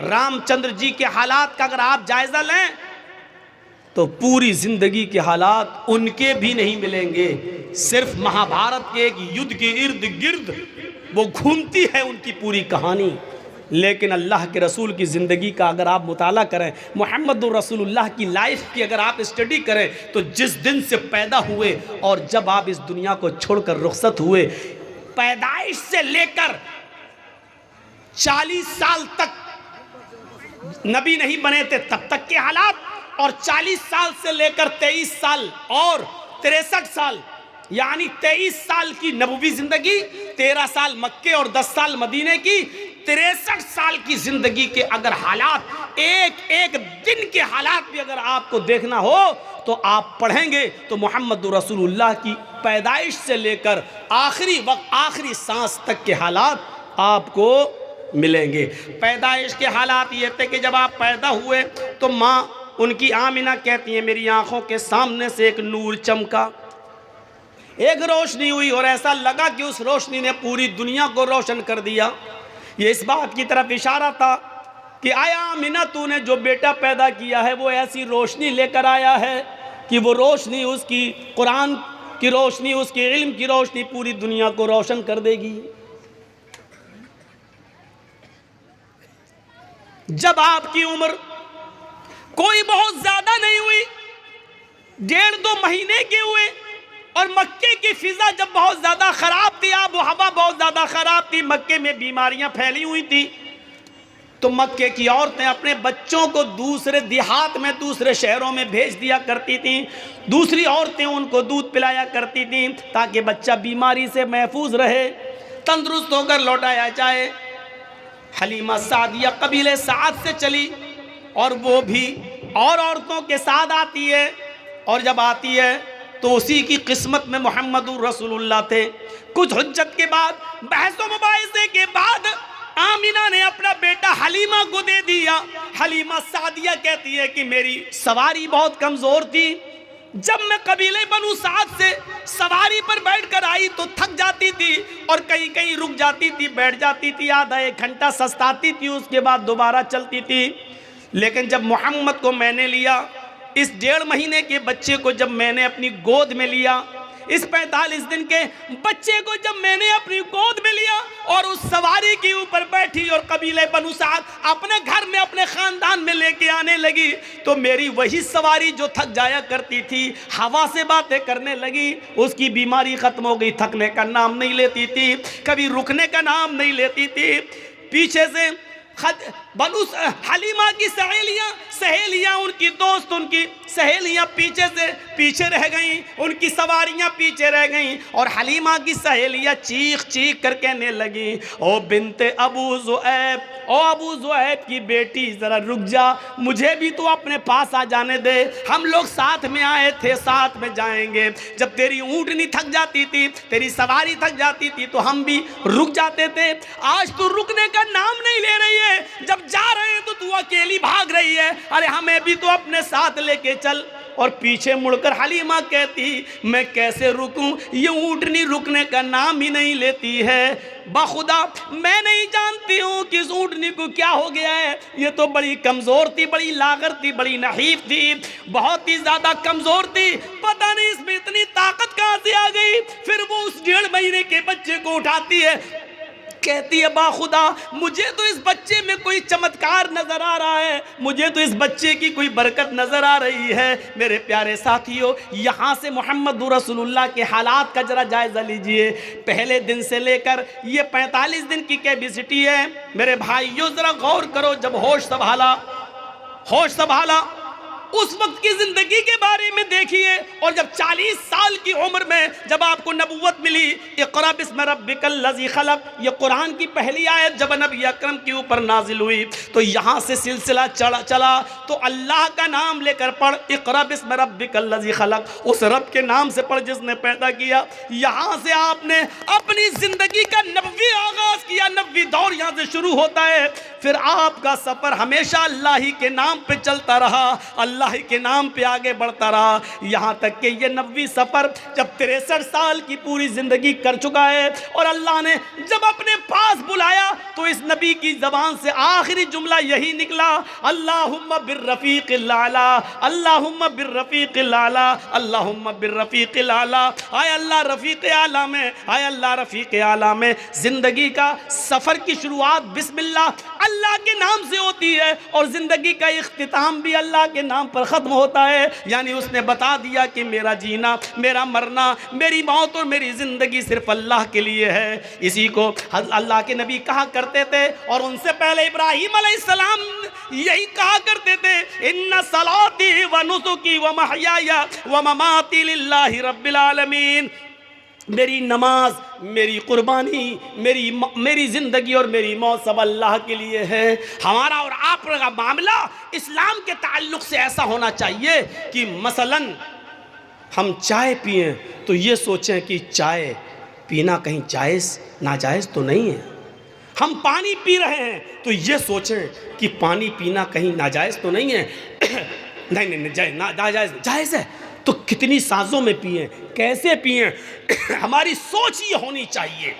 रामचंद्र जी के हालात का अगर आप जायजा लें तो पूरी ज़िंदगी के हालात उनके भी नहीं मिलेंगे। सिर्फ महाभारत के एक युद्ध के इर्द गिर्द वो घूमती है उनकी पूरी कहानी। लेकिन अल्लाह के रसूल की ज़िंदगी का अगर आप मुताला करें, मुहम्मदुर रसूलुल्लाह की लाइफ की अगर आप स्टडी करें, तो जिस दिन से पैदा हुए और जब आप इस दुनिया को छोड़कर रुखसत हुए, पैदाइश से लेकर 40 साल तक नबी नहीं बने थे तब तक के हालात, और 40 साल से लेकर 23 साल और 63 साल, यानी 23 साल की नबवी ज़िंदगी, 13 साल मक्के और 10 साल मदीने की, 63 साल की ज़िंदगी के अगर हालात, एक एक दिन के हालात भी अगर आपको देखना हो तो आप पढ़ेंगे तो मुहम्मदुर रसूलुल्लाह की पैदाइश से लेकर आखिरी वक्त, आखिरी सांस तक के हालात आपको मिलेंगे। पैदाइश के हालात ये थे कि जब आप पैदा हुए तो माँ उनकी आमिना कहती है, मेरी आंखों के सामने से एक नूर चमका, एक रोशनी हुई और ऐसा लगा कि उस रोशनी ने पूरी दुनिया को रोशन कर दिया। ये इस बात की तरफ इशारा था कि आया आमिना, तूने जो बेटा पैदा किया है वो ऐसी रोशनी लेकर आया है कि वो रोशनी, उसकी कुरान की रोशनी, उसके इल्म की रोशनी पूरी दुनिया को रोशन कर देगी। जब आपकी उम्र कोई बहुत ज्यादा नहीं हुई, 1.5-2 महीने के हुए, और मक्के की फिजा जब बहुत ज्यादा खराब थी, आब व हवा बहुत ज्यादा खराब थी, मक्के में बीमारियां फैली हुई थी, तो मक्के की औरतें अपने बच्चों को दूसरे देहात में, दूसरे शहरों में भेज दिया करती थी। दूसरी औरतें उनको दूध पिलाया करती थी ताकि बच्चा बीमारी से महफूज रहे, तंदुरुस्त होकर लौटाया जाए। हलीमा सादिया कबीले साद से चली और वो भी और औरतों के साथ आती है, और जब आती है तो उसी की किस्मत में मुहम्मदुर रसूलुल्लाह थे। कुछ हुज्जत के बाद, बहसों मुबाहिसे के बाद आमिना ने अपना बेटा हलीमा को दे दिया। हलीमा सादिया कहती है कि मेरी सवारी बहुत कमज़ोर थी, जब मैं कबीले बनु साद से सवारी पर बैठकर आई तो थक जाती थी और कहीं कहीं रुक जाती थी, बैठ जाती थी, आधा 1 घंटा सस्ताती थी, उसके बाद दोबारा चलती थी। लेकिन जब मोहम्मद को मैंने लिया, इस 1.5 महीने के बच्चे को जब मैंने अपनी गोद में लिया, इस 45 दिन के बच्चे को जब मैंने अपनी गोद में लिया और उस सवारी के ऊपर बैठी और कबीले बनु साद अपने घर में, अपने ख़ानदान में लेके आने लगी, तो मेरी वही सवारी जो थक जाया करती थी, हवा से बातें करने लगी, उसकी बीमारी ख़त्म हो गई, थकने का नाम नहीं लेती थी, कभी रुकने का नाम नहीं लेती थी। पीछे से बनु हलीमा की सहेलियां, उनकी दोस्त, उनकी सहेलियां पीछे रह गईं, उनकी सवारियां पीछे रह गईं, और हलीमा की सहेलियां चीख चीख कर कहने लगी, ओ बिनते अबू ज़ुऐब, ओ अबू ज़ुऐब की बेटी, ज़रा रुक जा, मुझे भी तो अपने पास आ जाने दे, हम लोग साथ में आए थे, साथ में जाएंगे। जब तेरी ऊँटनी थक जाती थी, तेरी सवारी थक जाती थी, तो हम भी रुक जाते थे। आज तू रुकने का नाम नहीं ले रही है, जब जा रहे हैं तो तू अकेली भाग रही है, अरे हमें भी तो अपने साथ लेके चल। और पीछे मुड़कर हलीमा कहती, मैं कैसे रुकूं, ये ऊँटनी रुकने का नाम ही नहीं लेती है, बाखुदा मैं नहीं जानती हूँ कि इस ऊँटनी को क्या हो गया है, ये तो बड़ी कमज़ोर थी, बड़ी लागर थी, बड़ी नहीफ थी, बहुत ही ज़्यादा कमज़ोर थी, पता नहीं इसमें इतनी ताकत कहाँ से आ गई। फिर वो उस 1.5 महीने के बच्चे को उठाती है, कहती है, बाखुदा मुझे तो इस बच्चे में कोई चमत्कार नज़र आ रहा है, मुझे तो इस बच्चे की कोई बरकत नज़र आ रही है। मेरे प्यारे साथियों, यहाँ से मुहम्मद रसूलुल्लाह के हालात का जरा जायज़ा लीजिए। पहले दिन से लेकर ये 45 दिन की कैपेसिटी है। मेरे भाइयों ज़रा गौर करो, जब होश संभाला उस वक्त की ज़िंदगी के बारे में देखिए, और जब 40 साल की उम्र में जब आपको नबूवत मिली, इक़रा बिस्मि रब्बिकल लज़ी खलक़, ये कुरान की पहली आयत जब नबी अकरम के ऊपर नाजिल हुई, तो यहाँ से सिलसिला चला तो अल्लाह का नाम लेकर पढ़, इक़रा बिस्मि रब्बिकल लज़ी खलक़, उस रब के नाम से पढ़ जिसने पैदा किया। यहाँ से आपने अपनी ज़िंदगी का नबवी आगाज़ किया, नबवी दौर यहाँ से शुरू होता है। फिर आपका सफ़र हमेशा अल्लाह ही के नाम पे चलता रहा, अल्लाह के नाम पे आगे बढ़ता रहा। यहाँ तक कि ये नबी सफ़र जब 63 साल की पूरी ज़िंदगी कर चुका है और अल्लाह ने जब अपने पास बुलाया तो इस नबी की ज़बान से आखिरी जुमला यही निकला, अल्लाहुम्मा बिर्रफ़ीक़िल आला, अल्लाहुम्मा बिर्रफ़ीक़िल आला, अल्लाहुम्मा बिर्रफ़ीक़िल आला। आय अल्लाह रफ़ीक़ आला में, आय अल्लाह रफ़ीक़ आला में। ज़िंदगी का सफ़र की शुरुआत बिस्मिल्लाह अल्लाह के नाम से होती है और ज़िंदगी का इख्तिताम भी अल्लाह के नाम पर ख़त्म होता है। यानी उसने बता दिया कि मेरा जीना, मेरा मरना, मेरी मौत और मेरी ज़िंदगी सिर्फ अल्लाह के लिए है। इसी को अल्लाह के नबी कहा करते थे और उनसे पहले इब्राहीम अलैहिस्सलाम यही कहा करते थे, इन्ना सलाती व नुसुकी व महयाया व ममाती लिल्लाहि रब्बिल आलमीन। मेरी नमाज, मेरी कुर्बानी, मेरी ज़िंदगी और मेरी मौत सब अल्लाह के लिए है। हमारा और आपका मामला इस्लाम के ताल्लुक़ से ऐसा होना चाहिए कि मसलन हम चाय पिएं तो ये सोचें कि चाय पीना कहीं जायज़ नाजायज़ तो नहीं है। हम पानी पी रहे हैं तो ये सोचें कि पानी पीना कहीं नाजायज़ तो नहीं है। नहीं नहीं नहीं, नाजायज़ जायज़ है तो कितनी साज़ों में पिएं, कैसे पिएं। हमारी सोच ये होनी चाहिए।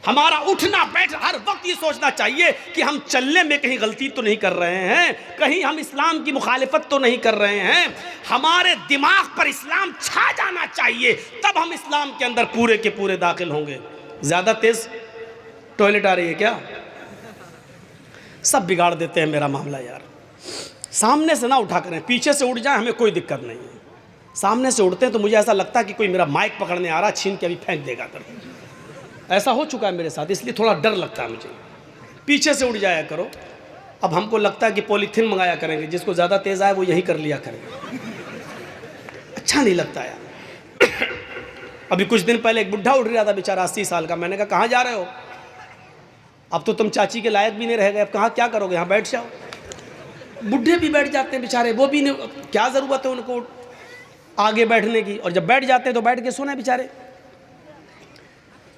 हमारा उठना बैठ हर वक्त ये सोचना चाहिए कि हम चलने में कहीं गलती तो नहीं कर रहे हैं, कहीं हम इस्लाम की मुखालिफत तो नहीं कर रहे हैं। हमारे दिमाग पर इस्लाम छा जाना चाहिए, तब हम इस्लाम के अंदर पूरे के पूरे दाखिल होंगे। ज़्यादा तेज़ टॉयलेट आ रही है क्या? सब बिगाड़ देते हैं मेरा मामला यार। सामने से ना उठा करें, पीछे से उठ जाए हमें कोई दिक्कत नहीं है। सामने से उड़ते हैं तो मुझे ऐसा लगता है कि कोई मेरा माइक पकड़ने आ रहा, छीन के अभी फेंक देगा तरफ। ऐसा हो चुका है मेरे साथ, इसलिए थोड़ा डर लगता है मुझे। पीछे से उड़ जाया करो। अब हमको लगता है कि पॉलीथीन मंगाया करेंगे, जिसको ज़्यादा तेज़ आए वो यही कर लिया करेंगे। अच्छा नहीं लगता यार। अभी कुछ दिन पहले एक बुढ़ा उड़ रहा था बेचारा 80 साल का। मैंने कहा कहाँ जा रहे हो? अब तो तुम चाची के लायक भी नहीं रह गए, अब कहाँ क्या करोगे, यहाँ बैठ जाओ। बुढ़े भी बैठ जाते हैं बेचारे, वो भी नहीं, क्या ज़रूरत है उनको आगे बैठने की, और जब बैठ जाते हैं तो बैठ के सोने बेचारे।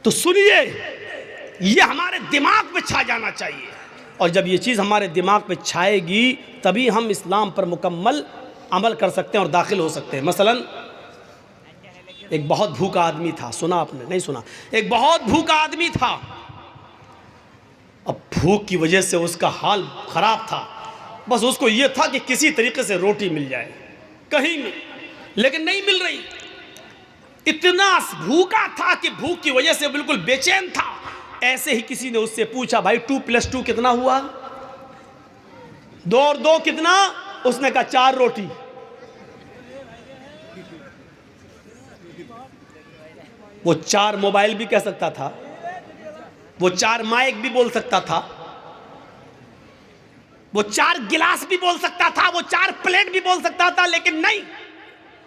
तो सुनिए, ये हमारे दिमाग पे छा जाना चाहिए, और जब ये चीज़ हमारे दिमाग पे छाएगी तभी हम इस्लाम पर मुकम्मल अमल कर सकते हैं और दाखिल हो सकते हैं। मसलन एक बहुत भूखा आदमी था, सुना आपने? नहीं सुना? एक बहुत भूखा आदमी था। अब भूख की वजह से उसका हाल ख़राब था। बस उसको ये था कि किसी तरीके से रोटी मिल जाए कहीं में, लेकिन नहीं मिल रही। इतना भूखा था कि भूख की वजह से बिल्कुल बेचैन था। ऐसे ही किसी ने उससे पूछा, भाई 2 + 2 कितना हुआ? 2 और 2 कितना? उसने कहा 4 रोटी। वो 4 मोबाइल भी कह सकता था, वो 4 माइक भी बोल सकता था, वो 4 गिलास भी बोल सकता था, वो 4 प्लेट भी बोल सकता था, लेकिन नहीं।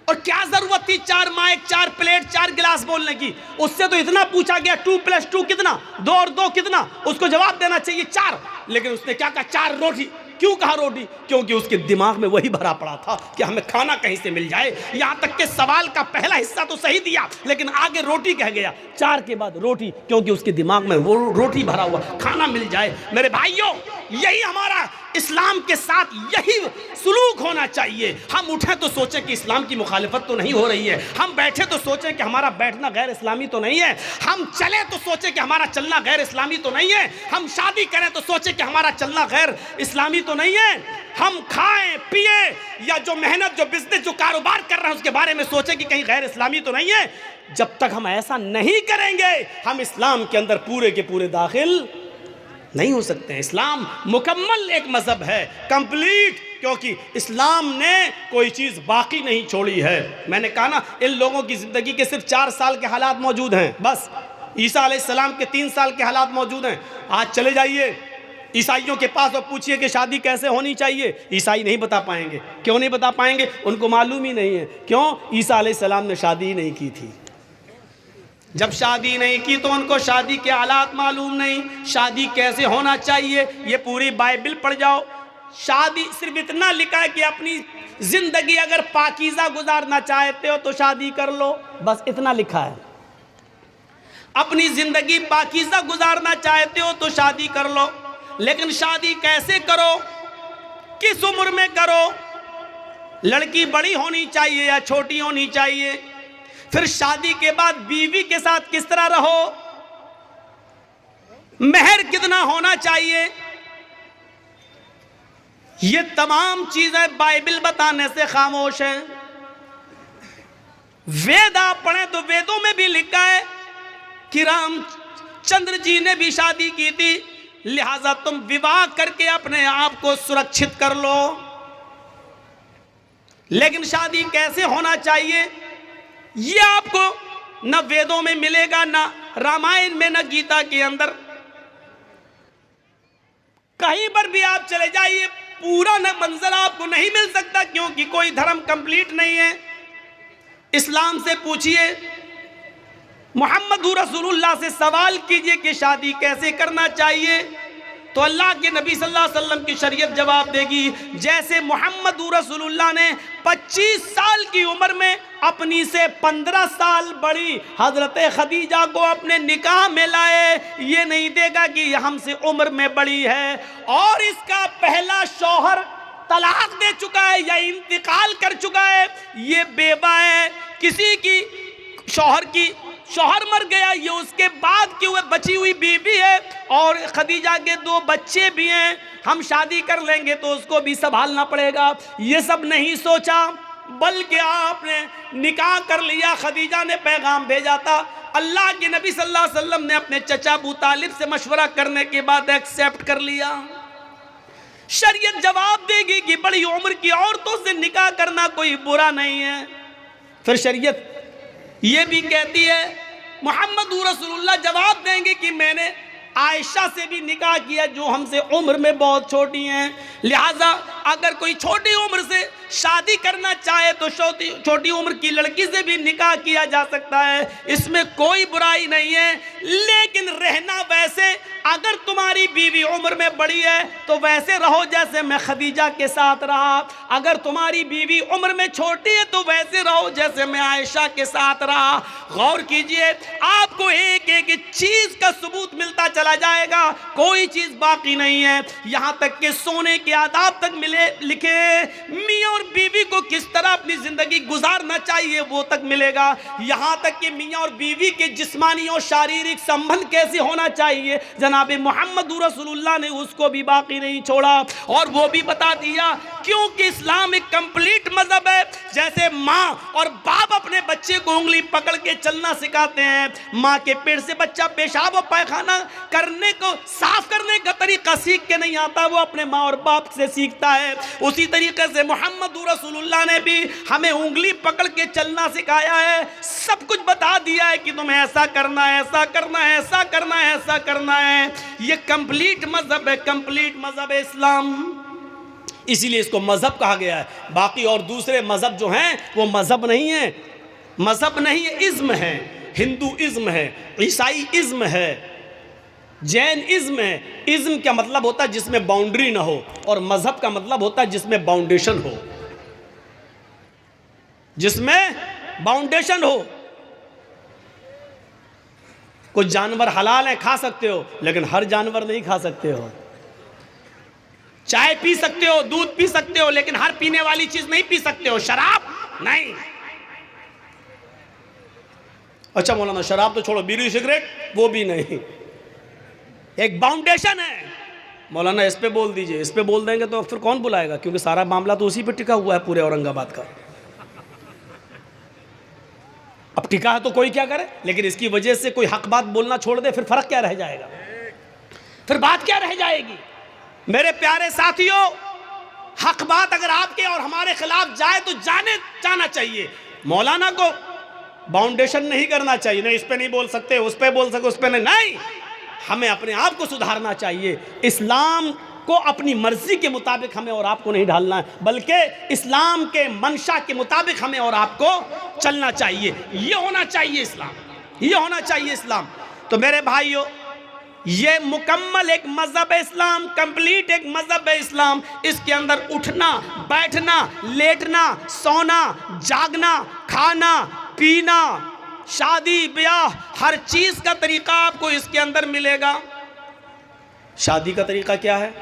और क्या जरूरत थी 4 माइक, 4 प्लेट, 4 गिलास बोलने की? उससे तो इतना पूछा गया 2 + 2 कितना, 2 और 2 कितना? उसको जवाब देना चाहिए 4, लेकिन उसने क्या कहा? 4 रोटी। क्यों कहा रोटी? क्योंकि उसके दिमाग में वही भरा पड़ा था कि हमें खाना कहीं से मिल जाए। यहाँ तक कि सवाल का पहला हिस्सा तो सही दिया, लेकिन आगे रोटी कह गया, 4 के बाद रोटी, क्योंकि उसके दिमाग में वो रोटी भरा हुआ, खाना मिल जाए। मेरे भाइयों, यही हमारा इस्लाम के साथ यही सुलूक होना चाहिए। हम उठें तो सोचें कि इस्लाम की मुखालिफत तो नहीं हो रही है, हम बैठे तो सोचें कि हमारा बैठना गैर इस्लामी तो नहीं है, हम चले तो सोचें कि हमारा चलना गैर इस्लामी तो नहीं है, हम शादी करें तो सोचें कि हमारा चलना गैर इस्लामी तो नहीं है, हम खाएं पिए या जो मेहनत, जो बिजनेस, जो कारोबार कर रहे हैं उसके बारे में सोचें कि कहीं गैर इस्लामी तो नहीं है। जब तक हम ऐसा नहीं करेंगे हम इस्लाम के अंदर पूरे के पूरे दाखिल नहीं हो सकते हैं। इस्लाम मुकम्मल एक मज़हब है, कंप्लीट, क्योंकि इस्लाम ने कोई चीज़ बाकी नहीं छोड़ी है। मैंने कहा ना, इन लोगों की ज़िंदगी के सिर्फ 4 साल के हालात मौजूद हैं बस। ईसा अलैहिस्सलाम के 3 साल के हालात मौजूद हैं। आज चले जाइए ईसाइयों के पास और पूछिए कि शादी कैसे होनी चाहिए, ईसाई नहीं बता पाएंगे। क्यों नहीं बता पाएंगे? उनको मालूम ही नहीं है। क्यों? ईसा अलैहिस्सलाम ने शादी ही नहीं की थी। जब शादी नहीं की तो उनको शादी के हालात मालूम नहीं, शादी कैसे होना चाहिए। ये पूरी बाइबल पढ़ जाओ, शादी सिर्फ इतना लिखा है कि अपनी ज़िंदगी अगर पाकीज़ा गुजारना चाहते हो तो शादी कर लो, बस इतना लिखा है। अपनी ज़िंदगी पाकीज़ा गुजारना चाहते हो तो शादी कर लो, लेकिन शादी कैसे करो, किस उम्र में करो, लड़की बड़ी होनी चाहिए या छोटी होनी चाहिए, फिर शादी के बाद बीवी के साथ किस तरह रहो, मेहर कितना होना चाहिए, ये तमाम चीजें बाइबल बताने से खामोश है। वेद आप पढ़ें तो वेदों में भी लिखा है कि रामचंद्र जी ने भी शादी की थी, लिहाजा तुम विवाह करके अपने आप को सुरक्षित कर लो। लेकिन शादी कैसे होना चाहिए ये आपको न वेदों में मिलेगा, न रामायण में, न गीता के अंदर। कहीं पर भी आप चले जाइए पूरा न मंजर आपको नहीं मिल सकता, क्योंकि कोई धर्म कंप्लीट नहीं है। इस्लाम से पूछिए, मोहम्मद रसूलुल्लाह से सवाल कीजिए कि शादी कैसे करना चाहिए, तो अल्लाह के नबी सल्लल्लाहु अलैहि वसल्लम की शरीयत जवाब देगी। जैसे मोहम्मद रसूलुल्लाह ने 25 साल की उम्र में अपनी से 15 साल बड़ी हजरत खदीजा को अपने निकाह में लाए, ये नहीं देगा कि हमसे उम्र में बड़ी है और इसका पहला शौहर तलाक दे चुका है या इंतकाल कर चुका है, ये बेवा है, किसी की शौहर मर गया, ये उसके बाद की हुए बची हुई बीवी है और खदीजा के 2 बच्चे भी हैं, हम शादी कर लेंगे तो उसको भी संभालना पड़ेगा। ये सब नहीं सोचा, बल्कि आपने निकाह कर लिया। खदीजा ने पैगाम भेजा था, अल्लाह के नबी सल्लल्लाहु अलैहि वसल्लम ने अपने चचा अबू तालिब से मशवरा करने के बाद एक्सेप्ट कर लिया। शरीयत जवाब देगी कि बड़ी उम्र की औरतों से निकाह करना कोई बुरा नहीं है। फिर शरीयत ये भी कहती है, मोहम्मद रसूलुल्लाह जवाब देंगे कि मैंने आयशा से भी निकाह किया जो हमसे उम्र में बहुत छोटी हैं, लिहाजा अगर कोई छोटी उम्र से शादी करना चाहे तो छोटी उम्र की लड़की से भी निकाह किया जा सकता है, इसमें कोई बुराई नहीं है। लेकिन रहना वैसे, अगर तुम्हारी बीवी उम्र में बड़ी है तो वैसे रहो जैसे मैं खदीजा के साथ रहा, अगर तुम्हारी बीवी उम्र में छोटी है तो वैसे रहो जैसे मैं आयशा के साथ रहा। गौर कीजिए, आपको एक एक चीज का सबूत मिलता चला जाएगा, कोई चीज बाकी नहीं है। यहाँ तक कि सोने के आदाब तक मिले लिखे, मियाँ और बीवी को किस तरह अपनी जिंदगी गुजारना चाहिए वो तक मिलेगा। यहाँ तक कि मियाँ और बीवी के जिस्मानी और शारीरिक संबंध कैसे होना चाहिए, जनाब मोहम्मद रसूलुल्लाह ने उसको भी बाकी नहीं छोड़ा और वो भी बता दिया। क्योंकि इस्लाम एक कंप्लीट मजहब है। जैसे माँ और बाप अपने बच्चे को उंगली पकड़ के चलना सिखाते हैं, माँ के पेट से बच्चा पेशाब और पैखाना करने को, साफ करने का तरीका सीख के नहीं आता, वो अपने माँ और बाप से सीखता है। उसी तरीके से मोहम्मद रसूलुल्लाह ने भी हमें उंगली पकड़ के चलना सिखाया है, सब कुछ बता दिया है कि तुम्हें ऐसा करना है, ऐसा करना है, ऐसा करना है, ऐसा करना है। ये कंप्लीट मजहब है, कंप्लीट मजहब है इस्लाम, इसीलिए इसको मजहब कहा गया है। बाकी और दूसरे मजहब जो हैं वो मजहब नहीं है, मजहब नहीं है, इज्म है। हिंदू इज्म है, ईसाई इज्म है, जैन इज्म है। इज्म का मतलब होता है जिसमें बाउंड्री ना हो, और मजहब का मतलब होता है जिसमें बाउंडेशन हो, जिसमें बाउंडेशन हो। कुछ जानवर हलाल है, खा सकते हो, लेकिन हर जानवर नहीं खा सकते हो। चाय पी सकते हो, दूध पी सकते हो, लेकिन हर पीने वाली चीज नहीं पी सकते हो। शराब नहीं। अच्छा मौलाना, शराब तो छोड़ो, बीड़ी सिगरेट वो भी नहीं। एक बाउंडेशन है। मौलाना इस पे बोल दीजिए, इस पे बोल देंगे तो फिर कौन बुलाएगा, क्योंकि सारा मामला तो उसी पे टिका हुआ है पूरे औरंगाबाद का। अब टिका है तो कोई क्या करे, लेकिन इसकी वजह से कोई हक बात बोलना छोड़ दे, फिर फर्क क्या रह जाएगा, फिर बात क्या रह जाएगी। मेरे प्यारे साथियों, हक बात अगर आपके और हमारे खिलाफ जाए तो जाना चाहिए। मौलाना को बाउंडेशन नहीं करना चाहिए, नहीं इस पे नहीं बोल सकते, उस पे बोल सकते, उस पे नहीं। हमें अपने आप को सुधारना चाहिए। इस्लाम को अपनी मर्जी के मुताबिक हमें और आपको नहीं ढालना है, बल्कि इस्लाम के मंशा के मुताबिक हमें और आपको चलना चाहिए। ये होना चाहिए इस्लाम, ये होना चाहिए इस्लाम। तो मेरे भाइयों, ये मुकम्मल एक मजहब है इस्लाम, कंप्लीट एक मजहब है इस्लाम। इसके अंदर उठना, बैठना, लेटना, सोना, जागना, खाना, पीना, शादी ब्याह, हर चीज का तरीका आपको इसके अंदर मिलेगा। शादी का तरीका क्या है,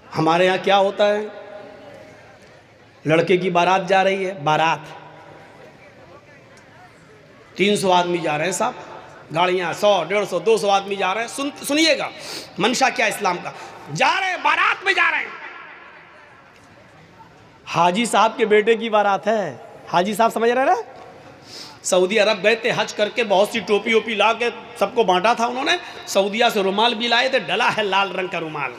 हमारे यहाँ क्या होता है, लड़के की बारात जा रही है, बारात 300 आदमी जा रहे हैं साहब, गाड़ियाँ 100, 150, 200 आदमी जा रहे हैं। सुनिएगा मंशा क्या इस्लाम का, जा रहे हैं बारात में जा रहे हैं। हाजी साहब के बेटे की बारात है। हाजी साहब समझ रहे हैं ना, सऊदी अरब गए थे हज करके, बहुत सी टोपी ओपी ला के सबको बांटा था उन्होंने, सऊदिया से रुमाल भी लाए थे, डला है लाल रंग का रुमाल।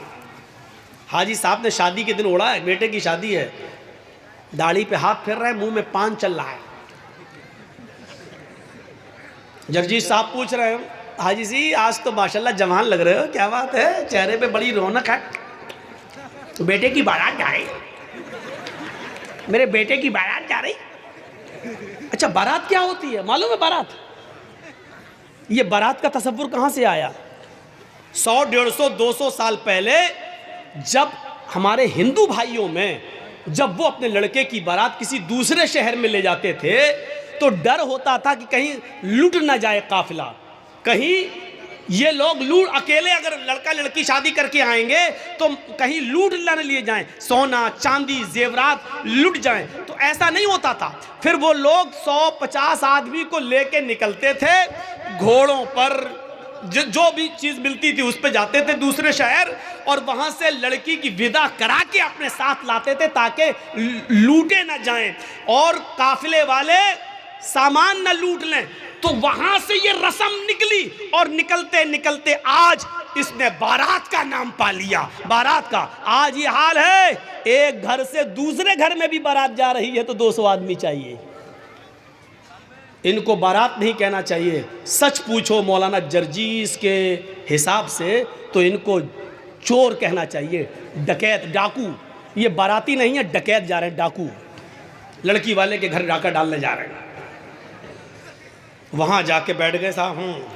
हाजी साहब ने शादी के दिन ओढ़ा है, बेटे की शादी है, दाढ़ी पे हाथ फेर रहे हैं, मुंह में पान चल रहा है। जर्जी साहब पूछ रहे हैं, हाजी जी आज तो माशाल्लाह जवान लग रहे हो, क्या बात है, चेहरे पे बड़ी रौनक है। तो बेटे की बारात जा रही, मेरे बेटे की बारात जा रही। अच्छा बारात क्या होती है मालूम है? बारात, ये बारात का तसव्वुर कहाँ से आया? 100, 150, 200 साल पहले जब हमारे हिंदू भाइयों में, जब वो अपने लड़के की बारात किसी दूसरे शहर में ले जाते थे तो डर होता था कि कहीं लूट ना जाए काफिला, कहीं ये लोग लूट, अकेले अगर लड़का लड़की शादी करके आएंगे तो कहीं लूट ना लिए जाएं, सोना चांदी जेवरात लूट जाएं। तो ऐसा नहीं होता था। फिर वो लोग 100-50 आदमी को लेके निकलते थे घोड़ों पर, जो भी चीज़ मिलती थी उस पे जाते थे दूसरे शहर, और वहाँ से लड़की की विदा करा के अपने साथ लाते थे ताकि लूटे ना जाएं और काफिले वाले सामान न लूट लें। तो वहां से ये रस्म निकली और निकलते निकलते आज इसने बारात का नाम पा लिया। बारात का आज ये हाल है, एक घर से दूसरे घर में भी बारात जा रही है तो 200 आदमी चाहिए। इनको बारात नहीं कहना चाहिए। सच पूछो मौलाना जर्जीस के हिसाब से तो इनको चोर कहना चाहिए, डकैत, डाकू। ये बाराती नहीं है, डकैत जा रहे हैं, डाकू। लड़की वाले के घर डाका डालने जा रहे हैं। वहाँ जाके बैठ गए साहब,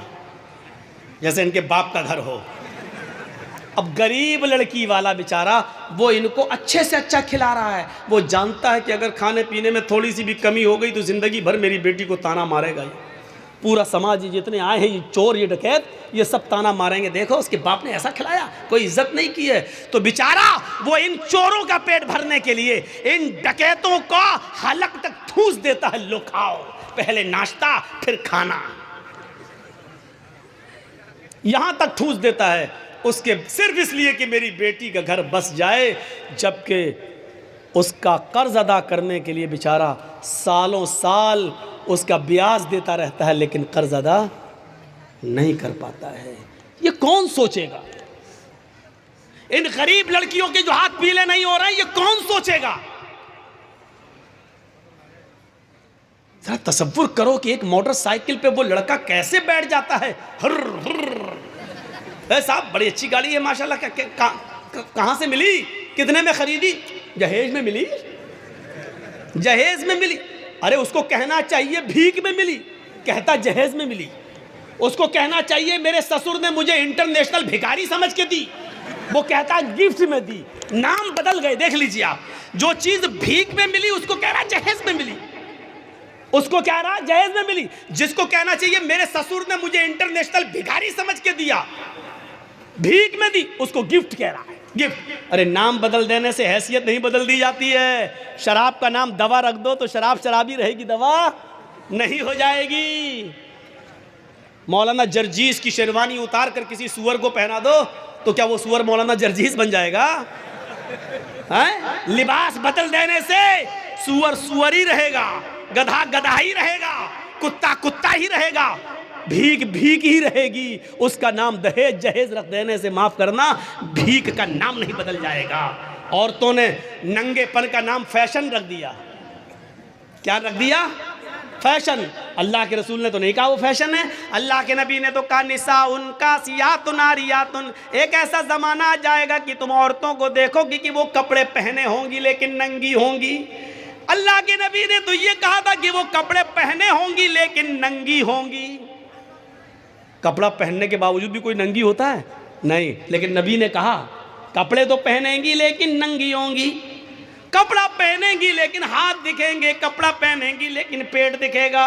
जैसे इनके बाप का घर हो। अब गरीब लड़की वाला बेचारा वो इनको अच्छे से अच्छा खिला रहा है। वो जानता है कि अगर खाने पीने में थोड़ी सी भी कमी हो गई तो ज़िंदगी भर मेरी बेटी को ताना मारेगा। ये पूरा समाज, जितने आए हैं, ये चोर, ये डकैत, ये सब ताना मारेंगे, देखो उसके बाप ने ऐसा खिलाया, कोई इज्जत नहीं की है। तो बेचारा वो इन चोरों का पेट भरने के लिए इन डकैतों को हलक तक ठूस देता है, लो खाओ, पहले नाश्ता फिर खाना, यहां तक ठूस देता है उसके, सिर्फ इसलिए कि मेरी बेटी का घर बस जाए। जबकि उसका कर्ज अदा करने के लिए बेचारा सालों साल उसका ब्याज देता रहता है, लेकिन कर्ज अदा नहीं कर पाता है। ये कौन सोचेगा? इन गरीब लड़कियों के जो हाथ पीले नहीं हो रहे हैं, ये कौन सोचेगा? जरा तसव्वुर करो कि एक मोटरसाइकिल पे वो लड़का कैसे बैठ जाता है। साहब बड़ी अच्छी गाड़ी है माशाल्लाह, कहाँ से मिली, कितने में खरीदी? जहेज में मिली, जहेज में मिली। अरे उसको कहना चाहिए भीख में मिली, कहता जहेज में मिली। उसको कहना चाहिए मेरे ससुर ने मुझे इंटरनेशनल भिखारी समझ के दी, वो कहता गिफ्ट में दी। नाम बदल गए, देख लीजिए आप। जो चीज भीख में मिली उसको कह रहा जहेज में मिली, उसको कह रहा जहेज में मिली। जिसको कहना चाहिए मेरे ससुर ने मुझे इंटरनेशनल भिखारी समझ के दिया, भीख में दी, उसको गिफ्ट कह रहा है, गिफ्ट। अरे नाम बदल देने से हैसियत नहीं बदल दी जाती है। शराब का नाम दवा रख दो तो शराब शराबी रहेगी, दवा नहीं हो जाएगी। मौलाना जर्जीस की शेरवानी उतार कर किसी सुअर को पहना दो तो क्या वो सुअर मौलाना जर्जीस बन जाएगा? हैं? लिबास बदल देने से सुअर सुअर ही रहेगा, गधा गधा ही रहेगा, कुत्ता कुत्ता ही रहेगा, भीख भीख ही रहेगी। उसका नाम दहेज जहेज रख देने से, माफ करना, भीख का नाम नहीं बदल जाएगा। औरतों ने नंगेपन का नाम फैशन रख दिया। क्या रख दिया? फैशन। अल्लाह के रसूल ने तो नहीं कहा वो फैशन है। अल्लाह के नबी ने तो कहा निसा उनका सियातुन आरियातुन, एक ऐसा ज़माना आ जाएगा कि तुम औरतों को देखोगी कि वो कपड़े पहने होंगी लेकिन नंगी होंगी। अल्लाह के नबी ने तो ये कहा था कि वो कपड़े पहने होंगी लेकिन नंगी होंगी। कपड़ा पहनने के बावजूद भी कोई नंगी होता है? नहीं। लेकिन नबी ने कहा कपड़े तो पहनेंगी लेकिन नंगी होंगी। कपड़ा पहनेंगी लेकिन हाथ दिखेंगे, कपड़ा पहनेंगी लेकिन पेट दिखेगा,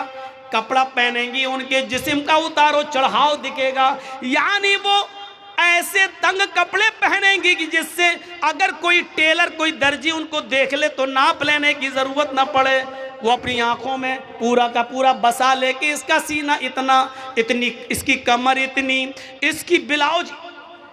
कपड़ा पहनेंगी उनके जिस्म का उतारो चढ़ाव दिखेगा। यानी वो ऐसे तंग कपड़े पहनेंगी कि जिससे अगर कोई टेलर, कोई दर्जी उनको देख ले तो नाप लेने की ज़रूरत ना पड़े। वो अपनी आंखों में पूरा का पूरा बसा लेके इसका सीना इतना, इतनी इसकी कमर इतनी, इसकी ब्लाउज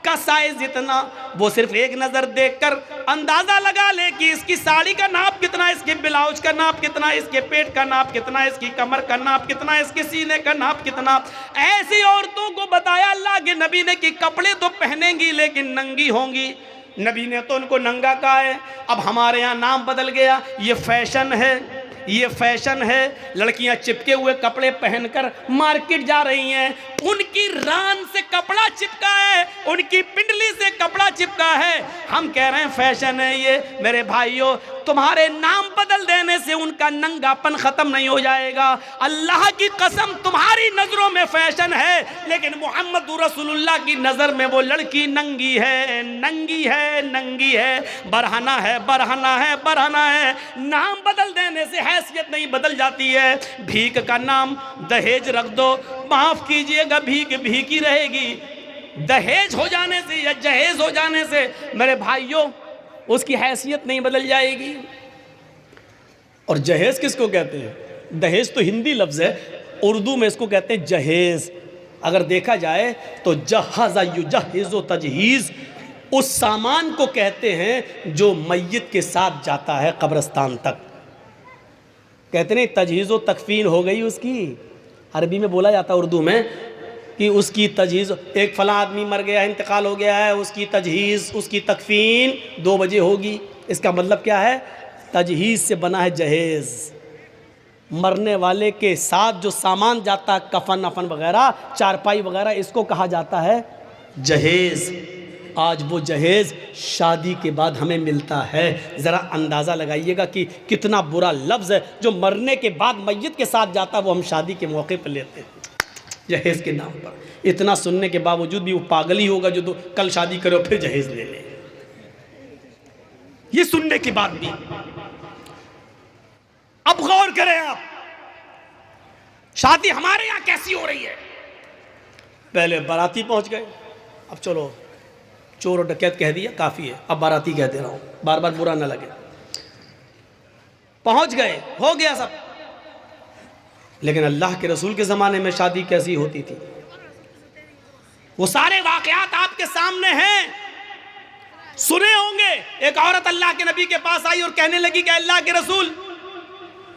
का साइज इतना, वो सिर्फ एक नज़र देखकर अंदाज़ा लगा ले कि इसकी साड़ी का नाप कितना, इसके ब्लाउज का नाप कितना, इसके पेट का नाप कितना, इसकी कमर का नाप कितना, इसके सीने का नाप कितना। ऐसी औरतों को बताया अल्लाह के नबी ने कि कपड़े तो पहनेंगी लेकिन नंगी होंगी। नबी ने तो उनको नंगा कहा है। अब हमारे यहाँ नाम बदल गया, ये फैशन है, ये फैशन है। लड़कियां चिपके हुए कपड़े पहनकर मार्केट जा रही हैं, उनकी रान से कपड़ा चिपका है, उनकी पिंडली से कपड़ा चिपका है। हम कह रहे हैं फैशन है ये। मेरे भाइयों, तुम्हारे नाम बदल देने से उनका नंगापन खत्म नहीं हो जाएगा। अल्लाह की कसम, तुम्हारी नजरों में फैशन है लेकिन मोहम्मद रसूलुल्लाह की नजर में वो लड़की नंगी है, नंगी है, नंगी है, बरहना है, बरहना है, बरहना है। नाम बदल देने से हैसियत नहीं बदल जाती है। भीख का नाम दहेज रख दो, माफ कीजिएगा, भीख भीख ही रहेगी। दहेज हो जाने से या जहेज हो जाने से मेरे भाइयों उसकी हैसियत नहीं बदल जाएगी। और जहेज किसको कहते हैं? दहेज तो हिंदी लफ्ज़ है, उर्दू में इसको कहते हैं जहेज। अगर देखा जाए तो जहाज़ा युजहिज़ु तजहीज़ उस सामान को कहते हैं जो मय्यत के साथ जाता है कब्रिस्तान तक। कहते नहीं तजहीज़ व तकफ़ीन हो गई उसकी, अरबी में बोला जाता है, उर्दू में कि उसकी तजहीज़, एक फ़लाँ आदमी मर गया, इंतकाल हो गया है, उसकी तजहीज़, उसकी तकफ़ीन 2 बजे होगी। इसका मतलब क्या है? तजहीज़ से बना है जहेज़। मरने वाले के साथ जो सामान जाता है, कफन अफन वगैरह, चारपाई वगैरह, इसको कहा जाता है जहेज़। आज वो जहेज़ शादी के बाद हमें मिलता है। ज़रा अंदाज़ा लगाइएगा कि कितना बुरा लफ्ज़ है जो मरने के बाद मय्यत के साथ जाता है, वो हम शादी के मौके पर लेते हैं जहेज़ के नाम पर। इतना सुनने के बावजूद भी वो पागल ही होगा जो तो कल शादी करे और फिर जहेज़ ले ले। ये सुनने के बाद भी। अब गौर करें आप, शादी हमारे यहां कैसी हो रही है। पहले बाराती पहुंच गए, अब चलो चोर और डकैत कह दिया, काफ़ी है, अब बाराती कह दे रहा हूँ, बार बार बुरा ना लगे। पहुंच गए, हो गया सब। लेकिन अल्लाह के रसूल के ज़माने में शादी कैसी होती थी, वो सारे वाक़यात आपके सामने हैं, सुने होंगे। एक औरत अल्लाह के नबी के पास आई और कहने लगी कि अल्लाह के रसूल,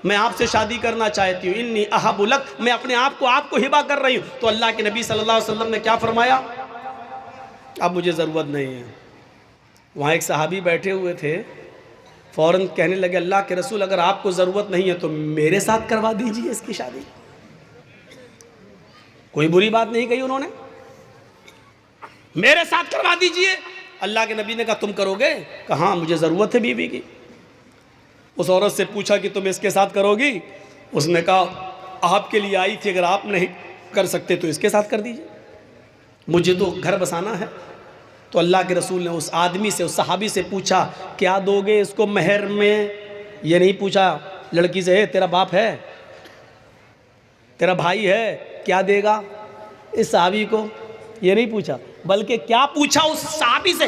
मैं आपसे शादी करना चाहती हूँ, इन्नी अहब्बु लक, मैं अपने आप को आपको हिबा कर रही हूँ। तो अल्लाह के नबी सल्लल्लाहु अलैहि वसल्लम ने क्या फरमाया? अब मुझे ज़रूरत नहीं है। वहाँ एक सहाबी बैठे हुए थे, फ़ौरन कहने लगे अल्लाह के रसूल, अगर आपको ज़रूरत नहीं है तो मेरे साथ करवा दीजिए इसकी शादी। कोई बुरी बात नहीं कही उन्होंने, मेरे साथ करवा दीजिए। अल्लाह के नबी ने कहा तुम करोगे? कहा हाँ, मुझे ज़रूरत है बीवी की। उस औरत से पूछा कि तुम इसके साथ करोगी? उसने कहा आपके लिए आई थी, अगर आप नहीं कर सकते तो इसके साथ कर दीजिए, मुझे तो घर बसाना है। तो अल्लाह के रसूल ने उस आदमी से, उस सहाबी से पूछा क्या दोगे इसको महर में? ये नहीं पूछा लड़की से तेरा बाप है, तेरा भाई है, क्या देगा इस सहाबी को, ये नहीं पूछा, बल्कि क्या पूछा उस सहाबी से,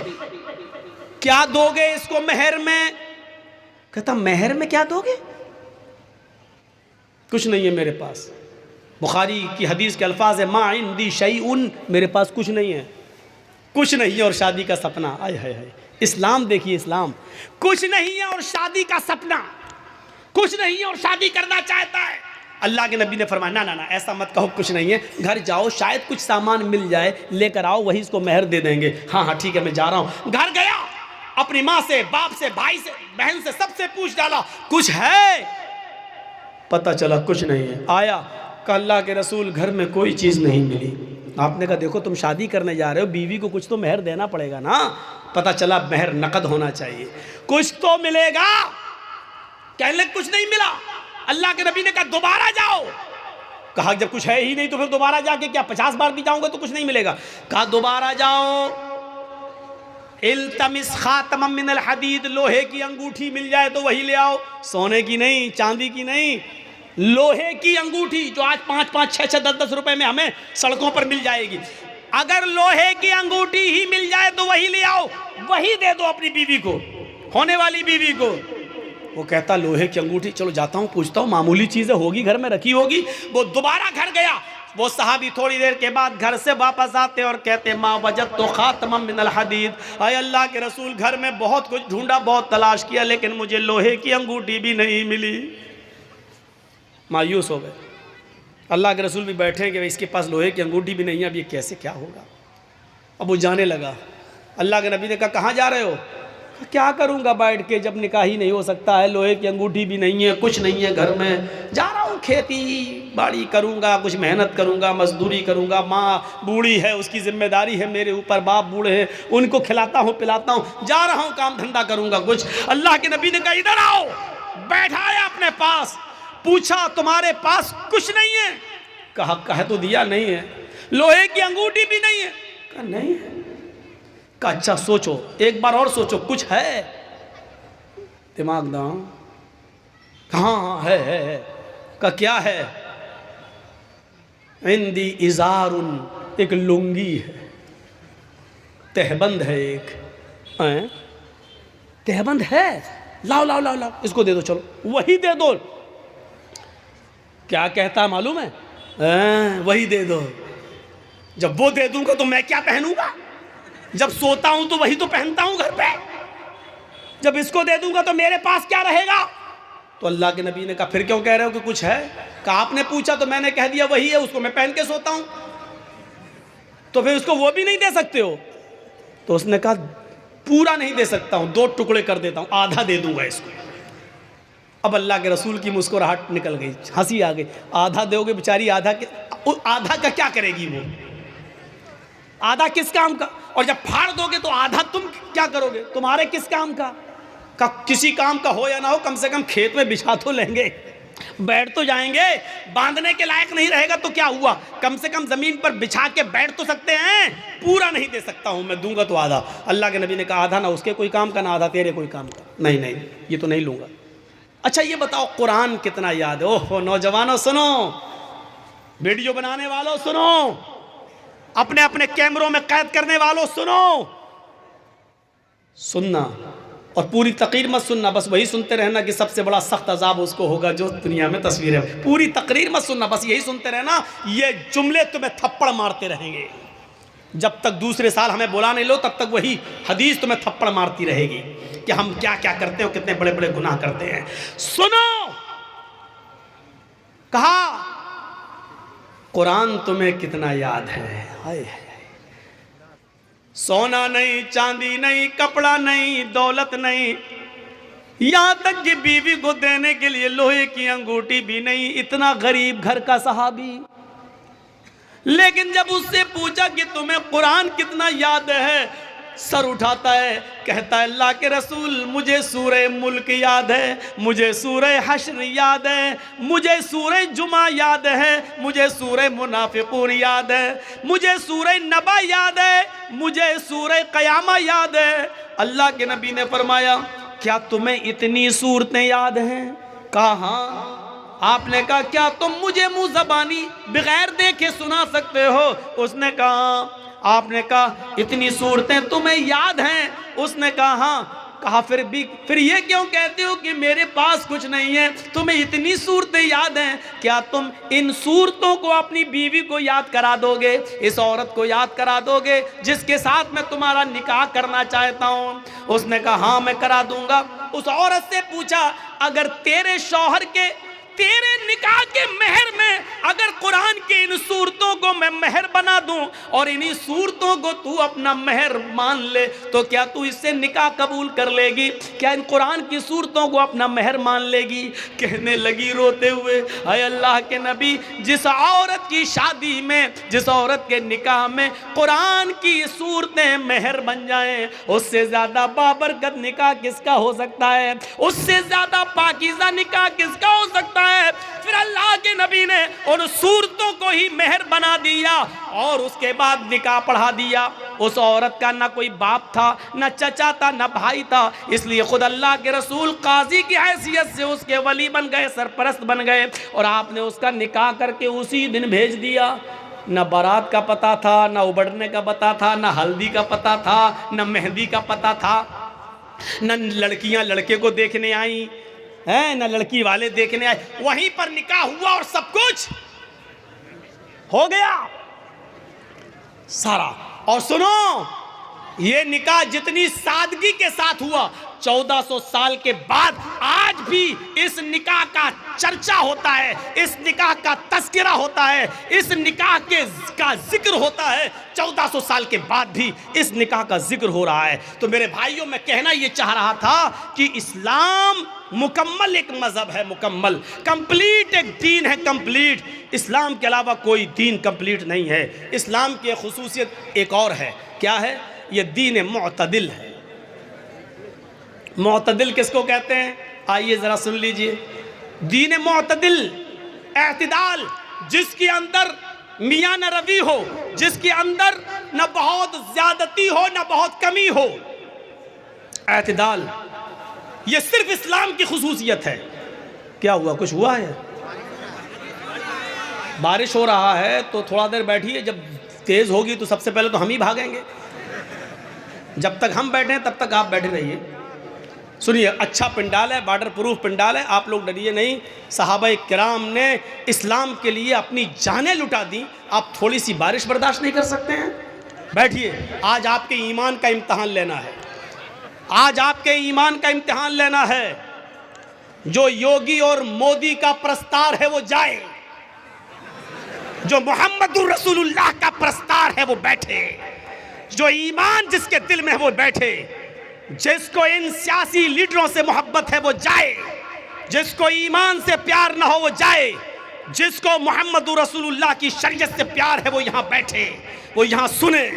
क्या दोगे इसको महर में? कहता महर में क्या दोगे? कुछ नहीं है मेरे पास। बुखारी की हदीस के अल्फाज है मा इंदी शैउन, मेरे पास कुछ नहीं है, कुछ नहीं है और शादी का सपना। आय हाय हाय, इस्लाम देखिए, इस्लाम कुछ नहीं है और शादी का सपना, कुछ नहीं है और शादी करना चाहता है। अल्लाह के नबी ने फरमाया ना ना ना, ऐसा मत कहो, कुछ नहीं है, घर जाओ, शायद कुछ सामान मिल जाए, लेकर आओ, वही इसको महर दे देंगे। हाँ हाँ ठीक है, मैं जा रहा हूँ। घर गया, अपनी माँ से, बाप से, भाई से, बहन से, सबसे पूछ डाला कुछ है? पता चला कुछ नहीं है। आया अल्लाह के रसूल, घर में कोई चीज़ नहीं मिली। आपने कहा देखो तुम शादी करने जा रहे हो, बीवी को कुछ तो महर देना पड़ेगा ना। पता चला महर नकद होना चाहिए, कुछ तो मिलेगा। कहने लगे कुछ नहीं मिला। अल्लाह के नबी ने कहा दोबारा जाओ। कहा जब कुछ है ही नहीं तो फिर दोबारा जाके क्या 50 बार भी जाऊंगा तो कुछ नहीं मिलेगा। कहा दोबारा जाओ, इल्तमिस खातमम मिनल हदीद, लोहे की अंगूठी मिल जाए तो वही ले आओ, सोने की नहीं, चांदी की नहीं, लोहे की अंगूठी जो आज 5-5, 6-6, 10-10 रुपए में हमें सड़कों पर मिल जाएगी। अगर लोहे की अंगूठी ही मिल जाए तो वही ले आओ, वही दे दो अपनी बीवी को, होने वाली बीवी को। वो कहता लोहे की अंगूठी, चलो जाता हूँ पूछता हूँ, मामूली चीज़ है, होगी घर में रखी होगी। वो दोबारा घर गया। वो सहाबी थोड़ी देर के बाद घर से वापस आते और कहते माँ वजद तो खातमम मिनल हदीद, अय अल्लाह के रसूल घर में बहुत कुछ ढूंढा, बहुत तलाश किया, लेकिन मुझे लोहे की अंगूठी भी नहीं मिली। मायूस हो गए। अल्लाह के रसूल भी बैठे कि इसके पास लोहे की अंगूठी भी नहीं है, अब ये कैसे क्या होगा। अब वो जाने लगा। अल्लाह के नबी ने कहा कहाँ जा रहे हो? क्या करूँगा बैठ के, जब निकाह ही नहीं हो सकता है, लोहे की अंगूठी भी नहीं है, कुछ नहीं है घर में, जा रहा हूँ खेती बाड़ी करूँगा, कुछ मेहनत करूँगा, मजदूरी करूँगा। माँ बूढ़ी है, उसकी जिम्मेदारी है मेरे ऊपर, बाप बूढ़े हैं, उनको खिलाता हूँ पिलाता हूँ, जा रहा हूँ काम धंधा करूँगा कुछ। अल्लाह के नबी ने कहा इधर आओ, बैठाया अपने पास, पूछा तुम्हारे पास कुछ नहीं है? कहा तो दिया नहीं है। लोहे की अंगूठी भी नहीं है? कहा नहीं है। कहा अच्छा सोचो, एक बार और सोचो, कुछ है? दिमाग दाओ। हाँ है। कहा क्या है? इंदी इजारुन, एक लुंगी है, तहबंद है एक। तहबंद है? लाओ लाओ लाओ लाओ, इसको दे दो, चलो वही दे दो। क्या कहता है मालूम है? वही दे दो। जब वो दे दूंगा तो मैं क्या पहनूंगा? जब सोता हूं तो वही तो पहनता हूं घर पे। जब इसको दे दूंगा तो मेरे पास क्या रहेगा? तो अल्लाह के नबी ने कहा फिर क्यों कह रहे हो कि कुछ है? कहा आपने पूछा तो मैंने कह दिया वही है, उसको मैं पहन के सोता हूं, तो फिर उसको वो भी नहीं दे सकते हो? तो उसने कहा पूरा नहीं दे सकता हूं, 2 टुकड़े कर देता हूं, आधा दे दूंगा इसको। अब अल्लाह के रसूल की मुस्कुराहट निकल गई, हंसी आ गई। आधा दोगे बेचारी, आधा का क्या करेगी वो? आधा किस काम का? और जब फाड़ दोगे तो आधा तुम क्या करोगे? तुम्हारे किस काम का? किसी काम का हो या ना हो, कम से कम खेत में बिछा तो लेंगे, बैठ तो जाएंगे। बांधने के लायक नहीं रहेगा तो क्या हुआ, कम से कम जमीन पर बिछा के बैठ तो सकते हैं। पूरा नहीं दे सकता हूं मैं, दूंगा तो आधा। अल्लाह के नबी ने कहा आधा ना उसके कोई काम का, ना आधा तेरे कोई काम का। नहीं ये तो नहीं लूंगा। अच्छा ये बताओ कुरान कितना याद है? ओहो नौजवानों सुनो, वीडियो बनाने वालों सुनो, अपने अपने कैमरों में कैद करने वालों सुनो, सुनना और पूरी तकरीर मत सुनना, बस वही सुनते रहना कि सबसे बड़ा सख्त अजाब उसको होगा जो दुनिया में तस्वीर है। पूरी तकरीर मत सुनना, बस यही सुनते रहना। ये जुमले तुम्हें थप्पड़ मारते रहेंगे जब तक दूसरे साल हमें बुला नहीं लो, तब तक वही हदीस तुम्हें थप्पड़ मारती रहेगी कि हम क्या क्या करते हो, कितने बड़े बड़े गुनाह करते हैं। सुनो, कहा कुरान तुम्हें कितना याद है। हाय सोना नहीं, चांदी नहीं, कपड़ा नहीं, दौलत नहीं, यहां तक कि बीवी को देने के लिए लोहे की अंगूठी भी नहीं। इतना गरीब घर का सहाबी, लेकिन जब उससे पूछा कि तुम्हें कुरान कितना याद है, सर उठाता है, कहता है अल्लाह के रसूल मुझे सूरह मुल्क याद है, मुझे सूरह हश्र याद है, मुझे सूरह जुमा याद है, मुझे सूरह मुनाफिकून याद है, मुझे सूरह नबा याद है, मुझे सूरह क़यामा याद है। अल्लाह के नबी ने फरमाया क्या तुम्हें इतनी सूरतें याद हैं? कहा हाँ। आपने कहा क्या तुम मुझे मुंह ज़बानी बगैर देखे सुना सकते हो? उसने कहा। आपने कहा इतनी सूरतें तुम्हें याद हैं? उसने कहा हाँ। कहा फिर ये क्यों कहते हो कि मेरे पास कुछ नहीं है? तुम्हें इतनी सूरतें याद हैं, क्या तुम इन सूरतों को अपनी बीवी को याद करा दोगे? इस औरत को याद करा दोगे जिसके साथ मैं तुम्हारा निकाह करना चाहता हूँ? उसने कहा हाँ मैं करा दूंगा। उस औरत से पूछा अगर तेरे शौहर के तेरे निकाह के मेहर में अगर कुरान की इन सूरतों को मैं मेहर बना दूं और इन्हीं सूरतों को तू अपना मेहर मान ले, तो क्या तू इससे निकाह कबूल कर लेगी? क्या इन कुरान की सूरतों को अपना मेहर मान लेगी? कहने लगी रोते हुए हाय अल्लाह के नबी, जिस औरत की शादी में, जिस औरत के निकाह में कुरान की सूरतें मेहर बन जाएं, उससे ज्यादा बाबरकत निकाह किसका हो सकता है? उससे ज्यादा पाकीज़ा निकाह किसका हो सकता है? फिर अल्लाह के नबी ने उन सूरतों को ही मेहर बना दिया और उसके बाद निकाह पढ़ा दिया। उस औरत का ना कोई बाप था, ना चचा था, ना भाई था, इसलिए खुद अल्लाह के रसूल काजी की हैसियत से उसके वली बन गए, सरपरस्त बन गए और आपने उसका निकाह करके उसी दिन भेज दिया। न बारात का पता था, न उबड़ने का पता था, न हल्दी का पता था, न मेहंदी का पता था, न लड़कियां लड़के को देखने आई हैं, न लड़की वाले देखने आए। वहीं पर निकाह हुआ और सब कुछ हो गया सारा। और सुनो, ये निकाह जितनी सादगी के साथ हुआ, 1400 साल के बाद आज भी इस निकाह का चर्चा होता है, इस निकाह का तस्करा होता है, इस निकाह का जिक्र होता है। 1400 साल के बाद भी इस निकाह का जिक्र हो रहा है। तो मेरे भाइयों, मैं कहना ये चाह रहा था कि इस्लाम मुकम्मल एक मजहब है, मुकम्मल कंप्लीट एक दीन है, कंप्लीट। इस्लाम के अलावा कोई दीन कंप्लीट नहीं है। इस्लाम की खुसूसियत एक और है, क्या है? ये दीन मुअतदिल है। मुअतदिल किसको कहते हैं? आइए ज़रा सुन लीजिए। दीन मुअतदिल, एतदाल, जिसके अंदर मियाँ न रवी हो, जिसके अंदर न बहुत ज़्यादती हो न बहुत कमी हो, एतदाल। ये सिर्फ इस्लाम की खुसूसियत है। क्या हुआ? कुछ हुआ है? बारिश हो रहा है तो थोड़ा देर बैठिए, जब तेज़ होगी तो सबसे पहले तो हम ही भागेंगे। जब तक हम बैठे हैं तब तक आप बैठे रहिए। सुनिए, अच्छा पंडाल है, वाटर प्रूफ पंडाल है, आप लोग डरिए नहीं। सहाबा किराम ने इस्लाम के लिए अपनी जानें लुटा दी। आप थोड़ी सी बारिश बर्दाश्त नहीं कर सकते हैं? बैठिए, आज आपके ईमान का इम्तहान लेना है। आज आपके ईमान का इम्तिहान लेना है। जो योगी और मोदी का प्रस्तार है वो जाए, जो मोहम्मदुर रसूलुल्लाह का प्रस्तार है वो बैठे, जो ईमान जिसके दिल में है वो बैठे, जिसको इन सियासी लीडरों से मोहब्बत है वो जाए, जिसको ईमान से प्यार ना हो वो जाए, जिसको मोहम्मदुर रसूलुल्लाह की शरीयत से प्यार है वो यहाँ बैठे, वो यहाँ सुने।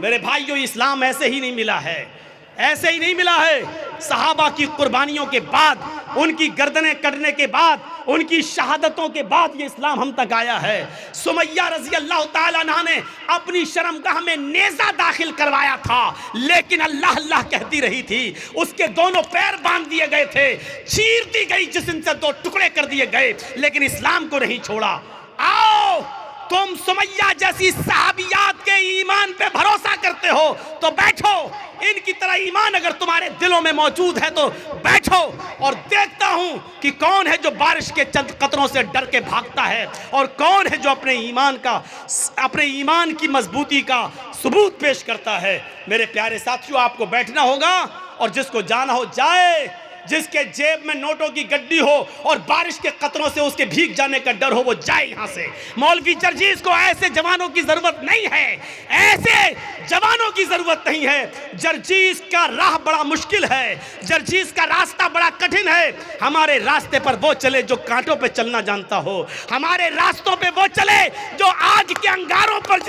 मेरे भाइयों, इस्लाम ऐसे ही नहीं मिला है, ऐसे ही नहीं मिला है। सहाबा की कुर्बानियों के बाद, उनकी गर्दनें कटने के बाद, उनकी शहादतों के बाद ये इस्लाम हम तक आया है। सुमैया रज़ी अल्लाह ताला अन्हा ने अपनी शर्मगाह में नेज़ा दाखिल करवाया था, लेकिन अल्लाह अल्लाह कहती रही थी। उसके दोनों पैर बांध दिए गए थे, चीर दी गई, जिस्म से दो टुकड़े कर दिए गए, लेकिन इस्लाम को नहीं छोड़ा। आओ, तुम सुमैया जैसी सहाबियात के ईमान पे भरोसा करते हो तो बैठो, इनकी तरह ईमान अगर तुम्हारे दिलों में मौजूद है तो बैठो। और देखता हूं कि कौन है जो बारिश के चंद कतरों से डर के भागता है, और कौन है जो अपने ईमान की मजबूती का सबूत पेश करता है। मेरे प्यारे साथियों, आपको बैठना होगा और जिसको जाना हो जाए। जिसके जेब में नोटों की गड्डी हो और बारिश के कतरों से उसके भीग जाने का डर हो वो जाए यहाँ से। मौलवी जर्जीस को ऐसे जवानों की जरूरत नहीं है, ऐसे जवानों की जरूरत नहीं है। जर्जीस का राह बड़ा मुश्किल है, जर्जीस का रास्ता बड़ा कठिन है। हमारे रास्ते पर वो चले जो कांटों पे चलना जानता हो, हमारे रास्तों पे वो चले जो आग के अंगारों पर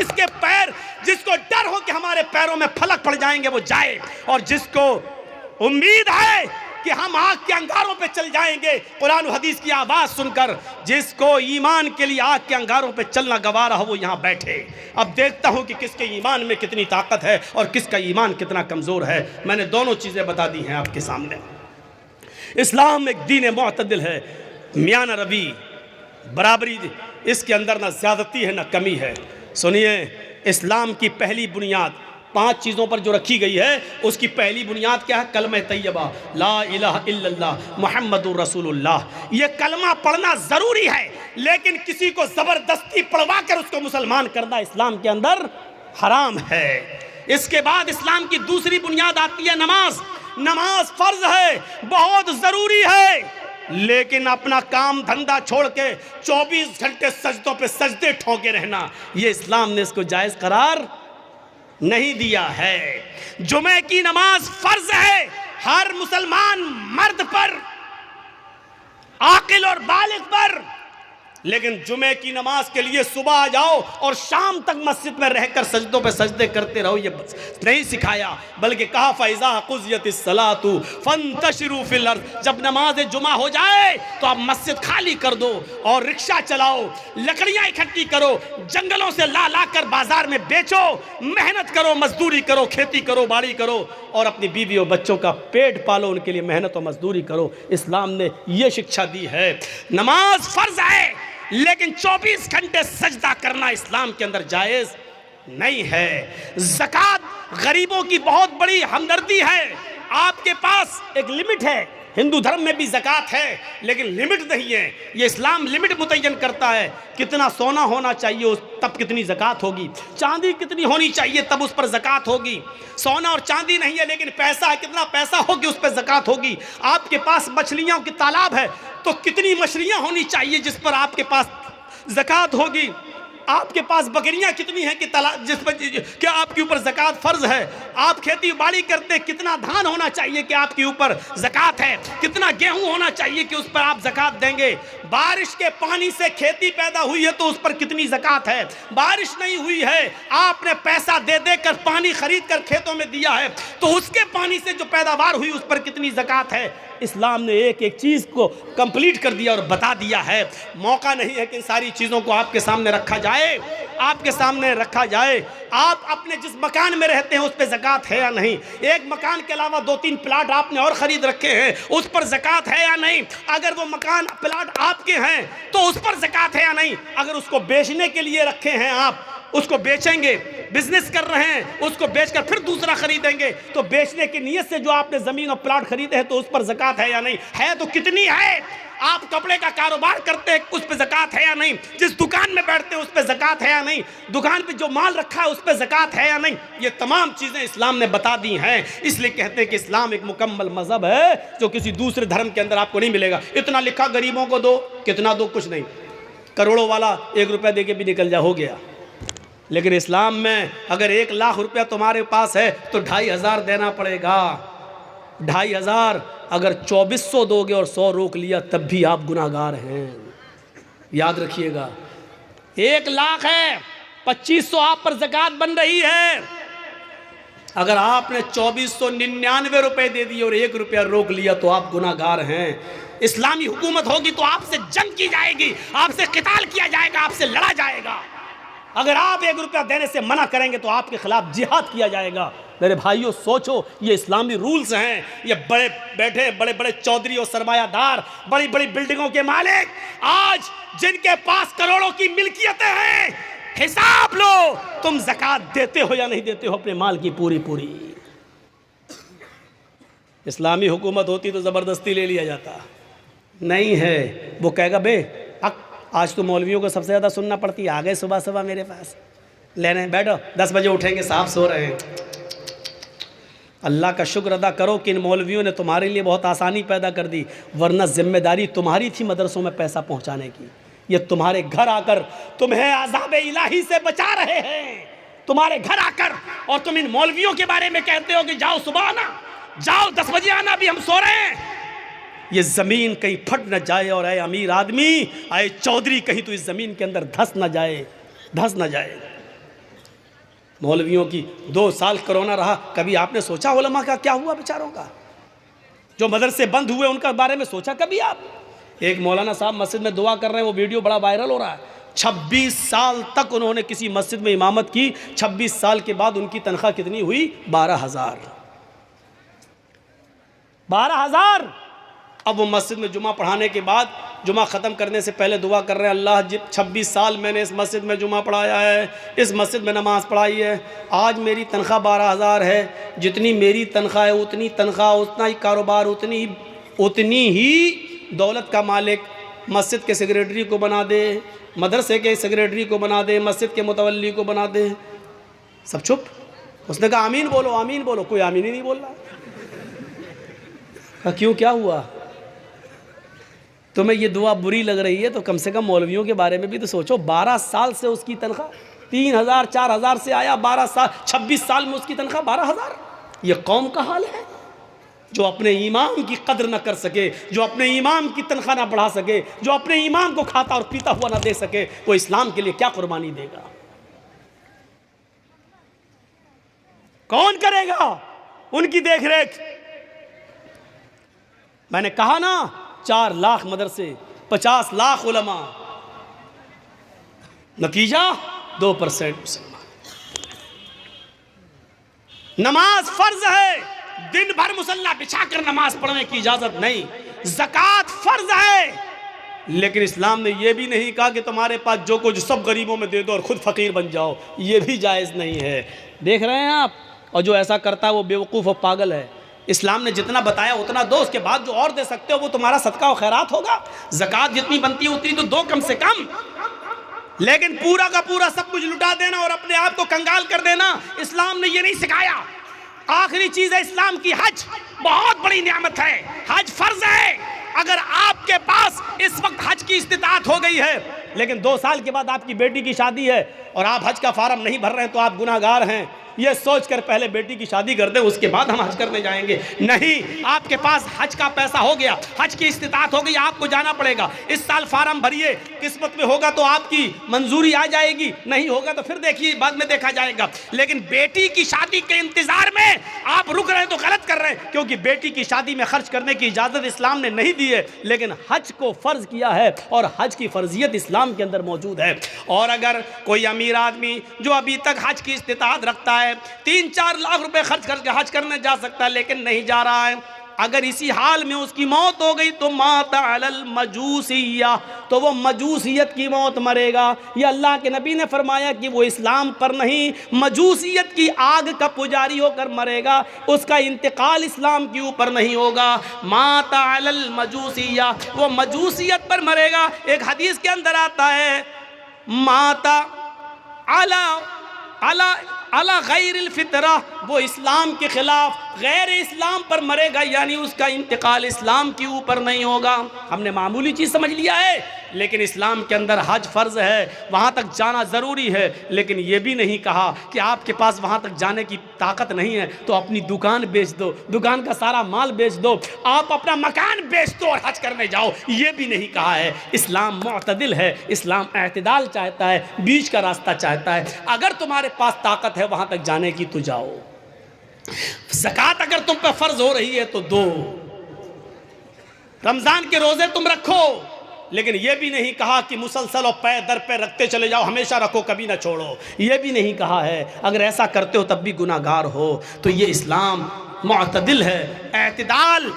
जिसको डर हो कि हमारे पैरों में फलक पड़ जाएंगे वो जाए, और जिसको उम्मीद है कि हम आग के अंगारों पे चल जाएंगे कुरान और हदीस की आवाज़ सुनकर, जिसको ईमान के लिए आग के अंगारों पे चलना गवारा हो वो यहाँ बैठे। अब देखता हूँ कि किसके ईमान में कितनी ताकत है और किसका ईमान कितना कमज़ोर है। मैंने दोनों चीज़ें बता दी हैं आपके सामने। इस्लाम एक दीन मुअतदिल है, मियाँ न रवी, बराबरी, इसके अंदर ना ज़्यादती है ना कमी है। सुनिए, इस्लाम की पहली बुनियाद 5 चीज़ों पर जो रखी गई है, उसकी पहली बुनियाद क्या है? कलमा तैयबा, ला इलाहा इल्लल्लाह मुहम्मदुर रसूलुल्लाह। ये कलमा पढ़ना ज़रूरी है, लेकिन किसी को ज़बरदस्ती पढ़वा कर उसको मुसलमान करना इस्लाम के अंदर हराम है। इसके बाद इस्लाम की दूसरी बुनियाद आती है नमाज। नमाज फ़र्ज़ है, बहुत ज़रूरी है, लेकिन अपना काम धंधा छोड़ के 24 घंटे सजदों पे सजदे ठोके रहना, ये इस्लाम ने इसको जायज़ करार नहीं दिया है। जुमे की नमाज फर्ज है हर मुसलमान मर्द पर, आकिल और बालिग पर, लेकिन जुमे की नमाज के लिए सुबह आ जाओ और शाम तक मस्जिद में रहकर सजदों पे सजदे करते रहो, ये नहीं सिखाया। बल्कि कहा फ़ैज़ा क़ुज़ियतिस सलातु फ़ंतशिरू फ़िल अर्ज़, जब नमाज जुमा हो जाए तो आप मस्जिद खाली कर दो और रिक्शा चलाओ, लकड़ियाँ इकट्ठी करो, जंगलों से ला कर बाजार में बेचो, मेहनत करो, मजदूरी करो, खेती करो, बाड़ी करो, और अपनी बीवी और बच्चों का पेट पालो, उनके लिए मेहनत और मजदूरी करो। इस्लाम ने ये शिक्षा दी है। नमाज फ़र्ज़ है, लेकिन 24 घंटे सजदा करना इस्लाम के अंदर जायज़ नहीं है। ज़कात गरीबों की बहुत बड़ी हमदर्दी है। आपके पास एक लिमिट है, हिंदू धर्म में भी ज़कात है लेकिन लिमिट नहीं है। ये इस्लाम लिमिट मुतय्यन करता है, कितना सोना होना चाहिए तब कितनी ज़कात होगी, चांदी कितनी होनी चाहिए तब उस पर ज़कात होगी। सोना और चांदी नहीं है लेकिन पैसा है, कितना पैसा होगी उस पर ज़कात होगी। आपके पास मछलियों की तालाब है तो कितनी मछलियाँ होनी चाहिए जिस पर आपके पास ज़कात होगी। आपके पास बकरियां कितनी हैं कि जिस पर क्या आपके ऊपर ज़कात फ़र्ज है। आप खेती बाड़ी करते, कितना धान होना चाहिए कि आपके ऊपर ज़कात है, कितना गेहूं होना चाहिए कि उस पर आप ज़कात देंगे। बारिश के पानी से खेती पैदा हुई है तो उस पर कितनी ज़कात है। बारिश नहीं हुई है, आपने पैसा दे देकर पानी खरीद कर खेतों में दिया है तो उसके पानी से जो पैदावार हुई उस पर कितनी ज़कात है। इस्लाम ने एक एक चीज़ को कंप्लीट कर दिया और बता दिया है। मौका नहीं है कि इन सारी चीज़ों को आपके सामने रखा जाए, आपके सामने रखा जाए। आप अपने जिस मकान में रहते हैं उस पर ज़कात है या नहीं। एक मकान के अलावा 2-3 प्लाट आपने और ख़रीद रखे हैं, उस पर ज़कात है या नहीं। अगर वो मकान प्लाट आपके हैं तो उस पर ज़कात है या नहीं। अगर उसको बेचने के लिए रखे हैं, आप उसको बेचेंगे, बिजनेस कर रहे हैं, उसको बेचकर फिर दूसरा खरीदेंगे तो बेचने की नीयत से जो आपने ज़मीन और प्लाट खरीदे हैं तो उस पर ज़कात है या नहीं। है तो कितनी है। आप कपड़े का कारोबार करते हैं, उस पर ज़कात है या नहीं। जिस दुकान में बैठते हैं उस पर ज़कात है या नहीं। दुकान पे जो माल रखा है उस पर ज़कात है या नहीं। ये तमाम चीज़ें इस्लाम ने बता दी हैं। इसलिए कहते हैं कि इस्लाम एक मुकम्मल मज़हब है जो किसी दूसरे धर्म के अंदर आपको नहीं मिलेगा। इतना लिखा गरीबों को दो, कितना दो, कुछ नहीं। करोड़ों वाला 1 रुपया दे के भी निकल जा, हो गया। लेकिन इस्लाम में अगर 1 लाख रुपया तुम्हारे पास है तो 2,500 देना पड़ेगा। 2,500 अगर 2400 दोगे और 100 रोक लिया तब भी आप गुनाहगार हैं। याद रखिएगा, 1 लाख है, 2500 आप पर ज़कात बन रही है। अगर आपने 2499 रुपए दे दिए और 1 रुपया रोक लिया तो आप गुनाहगार हैं। इस्लामी हुकूमत होगी तो आपसे जंग की जाएगी, आपसे क़िताल किया जाएगा, आपसे लड़ा जाएगा। अगर आप 1 रुपया देने से मना करेंगे तो आपके खिलाफ जिहाद किया जाएगा। मेरे भाइयों सोचो, ये इस्लामी रूल्स हैं। ये बड़े बैठे बड़े बड़े चौधरी और सरमायादार, बड़ी बड़ी बिल्डिंगों के मालिक, आज जिनके पास करोड़ों की मिल्कियतें हैं, हिसाब लो तुम ज़कात देते हो या नहीं देते हो अपने माल की पूरी पूरी। इस्लामी हुकूमत होती तो ज़बरदस्ती ले लिया जाता, नहीं है। वो कहेगा बे आज तो मौलवियों को सबसे ज़्यादा सुनना पड़ती है, आ गए सुबह सुबह मेरे पास लेने, बैठो 10 बजे उठेंगे, साहब सो रहे हैं। अल्लाह का शुक्र अदा करो कि इन मौलवियों ने तुम्हारे लिए बहुत आसानी पैदा कर दी, वरना जिम्मेदारी तुम्हारी थी मदरसों में पैसा पहुंचाने की। ये तुम्हारे घर आकर तुम्हें अज़ाब इलाही से बचा रहे हैं, तुम्हारे घर आकर। और तुम इन मौलवियों के बारे में कहते हो कि जाओ सुबह आना, जाओ 10 बजे आना, अभी हम सो रहे हैं। ये ज़मीन कहीं फट न जाए और आए अमीर आदमी, आए चौधरी, कहीं तो इस ज़मीन के अंदर धस न जाए, धस न जाए। मौलवियों की 2 साल कोरोना रहा, कभी आपने सोचा उलमा का क्या हुआ बेचारों का? जो मदरसे बंद हुए उनका बारे में सोचा कभी आप? एक मौलाना साहब मस्जिद में दुआ कर रहे हैं, वो वीडियो बड़ा वायरल हो रहा है। 26 साल तक उन्होंने किसी मस्जिद में इमामत की, 26 साल के बाद उनकी तनख्वाह कितनी हुई? 12,000। 12,000। अब वो मस्जिद में जुमा पढ़ाने के बाद, जुमा ख़त्म करने से पहले दुआ कर रहे हैं, अल्लाह 26 साल मैंने इस मस्जिद में जुमा पढ़ाया है, इस मस्जिद में नमाज़ पढ़ाई है, आज मेरी तनख्वाह 12,000 है। जितनी मेरी तनख्वाह है उतनी तनख्वाह, उतना ही कारोबार, उतनी ही दौलत का मालिक मस्जिद के सेक्रेटरी को बना दे, मदरसे के सेक्रेटरी को बना दे, मस्जिद के मुतवल्ली को बना दे। सब चुप। उसने कहा आमीन बोलो, आमीन बोलो। कोई आमीन ही नहीं बोल रहा। क्यों, क्या हुआ? तुम्हें ये दुआ बुरी लग रही है तो कम से कम मौलवियों के बारे में भी तो सोचो। 12 साल से उसकी तनख्वाह 3,000 4,000 से आया, 12 साल 26 साल में उसकी तनख्वाह 12,000। ये कौम का हाल है जो अपने इमाम की कदर न कर सके, जो अपने इमाम की तनख्वाह ना बढ़ा सके, जो अपने इमाम को खाता और पीता हुआ ना दे सके, वो इस्लाम के लिए क्या कुर्बानी देगा? कौन करेगा उनकी देखरेख? मैंने कहा ना, 4 लाख मदरसे, 50 लाख उलमा, नतीजा 2% मुसलमान। नमाज फर्ज है, दिन भर मुसल्ला बिछाकर नमाज पढ़ने की इजाजत नहीं। ज़कात फर्ज है, लेकिन इस्लाम ने यह भी नहीं कहा कि तुम्हारे पास जो कुछ सब गरीबों में दे दो और ख़ुद फ़कीर बन जाओ, ये भी जायज़ नहीं है। देख रहे हैं आप, और जो ऐसा करता है वो बेवकूफ़ और पागल है। इस्लाम ने जितना बताया उतना दो, उसके बाद जो और दे सकते हो वो तुम्हारा सदका और खैरात होगा। ज़कात जितनी बनती है उतनी तो दो कम से कम, लेकिन पूरा का पूरा सब कुछ लुटा देना और अपने आप को कंगाल कर देना, इस्लाम ने ये नहीं सिखाया। आखिरी चीज़ है इस्लाम की हज, बहुत बड़ी नियामत है, हज फर्ज है। अगर आपके पास इस वक्त हज की इस्तिताअत हो गई है, लेकिन 2 साल के बाद आपकी बेटी की शादी है और आप हज का फार्म नहीं भर रहे हैं, तो आप गुनाहगार हैं। ये सोचकर पहले बेटी की शादी कर दें, उसके बाद हम हज करने जाएंगे। नहीं, आपके पास हज का पैसा हो गया, हज की इस्तिताअत हो गई, आपको जाना पड़ेगा। इस साल फार्म भरिए, किस्मत में होगा तो आपकी मंजूरी आ जाएगी, नहीं होगा तो फिर देखिए, बाद में देखा जाएगा। लेकिन बेटी की शादी के इंतजार में आप रुक रहे हैं तो गलत कर रहे हैं, क्योंकि बेटी की शादी में खर्च करने की इजाज़त इस्लाम ने नहीं दी है, लेकिन हज को फ़र्ज किया है और हज की फ़र्जियत इस्लाम के अंदर मौजूद है। और अगर कोई अमीर आदमी जो अभी तक हज की इस्तिताअत रखता है, 3-4 लाख रुपए खर्च करके हज करने जा सकता है, लेकिन नहीं जा रहा है, अगर इसी हाल में उसकी मौत हो गई तो माता अलल मजूसिया, तो वो मजूसियत की मौत मरेगा। ये अल्लाह के नबी ने फरमाया कि वो इस्लाम पर नहीं, मजूसियत की आग का पुजारी होकर मरेगा, उसका इंतकाल इस्लाम के ऊपर नहीं होगा। माता अलल मजूसिया, वो मजूसियत पर मरेगा। एक हदीस के अंदर आता है, माता अला अला अला गैरिल फितरा, वो इस्लाम के ख़िलाफ़ गैर इस्लाम पर मरेगा, यानी उसका इंतकाल इस्लाम के ऊपर नहीं होगा। हमने मामूली चीज़ समझ लिया है, लेकिन इस्लाम के अंदर हज फ़र्ज़ है, वहाँ तक जाना ज़रूरी है। लेकिन ये भी नहीं कहा कि आपके पास वहाँ तक जाने की ताकत नहीं है तो अपनी दुकान बेच दो, दुकान का सारा माल बेच दो, आप अपना मकान बेच दो और हज करने जाओ, ये भी नहीं कहा है। इस्लाम मुअतदिल है, इस्लाम एतदाल चाहता है, बीच का रास्ता चाहता है। अगर तुम्हारे पास ताकत है वहाँ तक जाने की तो जाओ। ज़कात अगर तुम पे फ़र्ज हो रही है तो दो, रमज़ान के रोज़े तुम रखो, लेकिन यह भी नहीं कहा कि मुसलसल और पैर दर पे रखते चले जाओ, हमेशा रखो कभी ना छोड़ो, यह भी नहीं कहा है। अगर ऐसा करते हो तब भी गुनाहगार हो। तो ये इस्लाम मुअतदिल है, एतदाल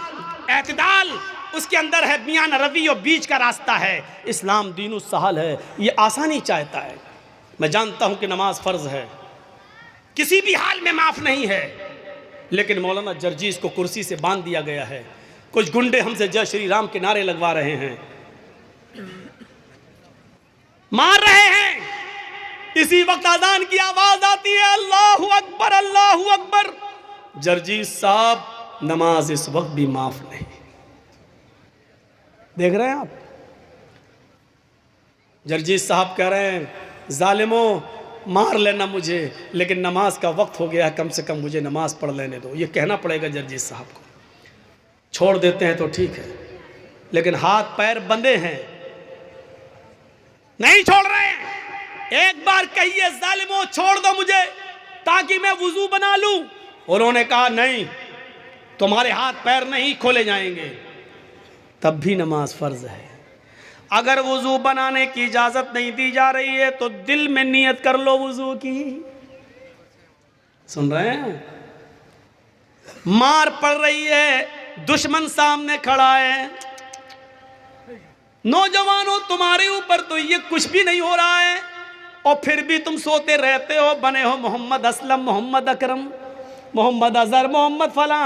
उसके अंदर है, मियां रवि और बीच का रास्ता है। इस्लाम दीनु सहल है, ये आसानी चाहता है। मैं जानता हूँ कि नमाज फ़र्ज़ है, किसी भी हाल में माफ़ नहीं है, लेकिन मौलाना जर्जीस को कुर्सी से बांध दिया गया है। कुछ गुंडे हमसे जय श्री राम के नारे लगवा रहे हैं, मार रहे हैं। इसी वक्त अज़ान की आवाज आती है, अल्लाहु अकबर अल्लाहु अकबर। जर्जीस साहब, नमाज इस वक्त भी माफ नहीं। देख रहे हैं आप, जर्जीस साहब कह रहे हैं, जालिमों मार लेना मुझे, लेकिन नमाज का वक्त हो गया, कम से कम मुझे नमाज पढ़ लेने दो। ये कहना पड़ेगा जर्जीस साहब को। छोड़ देते हैं तो ठीक है, लेकिन हाथ पैर बंधे हैं, नहीं छोड़ रहे हैं। एक बार कहिए, जालिमों छोड़ दो मुझे ताकि मैं वुजू बना लूं। उन्होंने कहा नहीं, तुम्हारे हाथ पैर नहीं खोले जाएंगे। तब भी नमाज फर्ज है। अगर वुजू बनाने की इजाजत नहीं दी जा रही है तो दिल में नियत कर लो वुजू की। सुन रहे हैं? मार पड़ रही है, दुश्मन सामने खड़ा है, नौजवानों तुम्हारे ऊपर तो ये कुछ भी नहीं हो रहा है और फिर भी तुम सोते रहते हो, बने हो मोहम्मद असलम, मोहम्मद अकरम, मोहम्मद अजहर, मोहम्मद फला।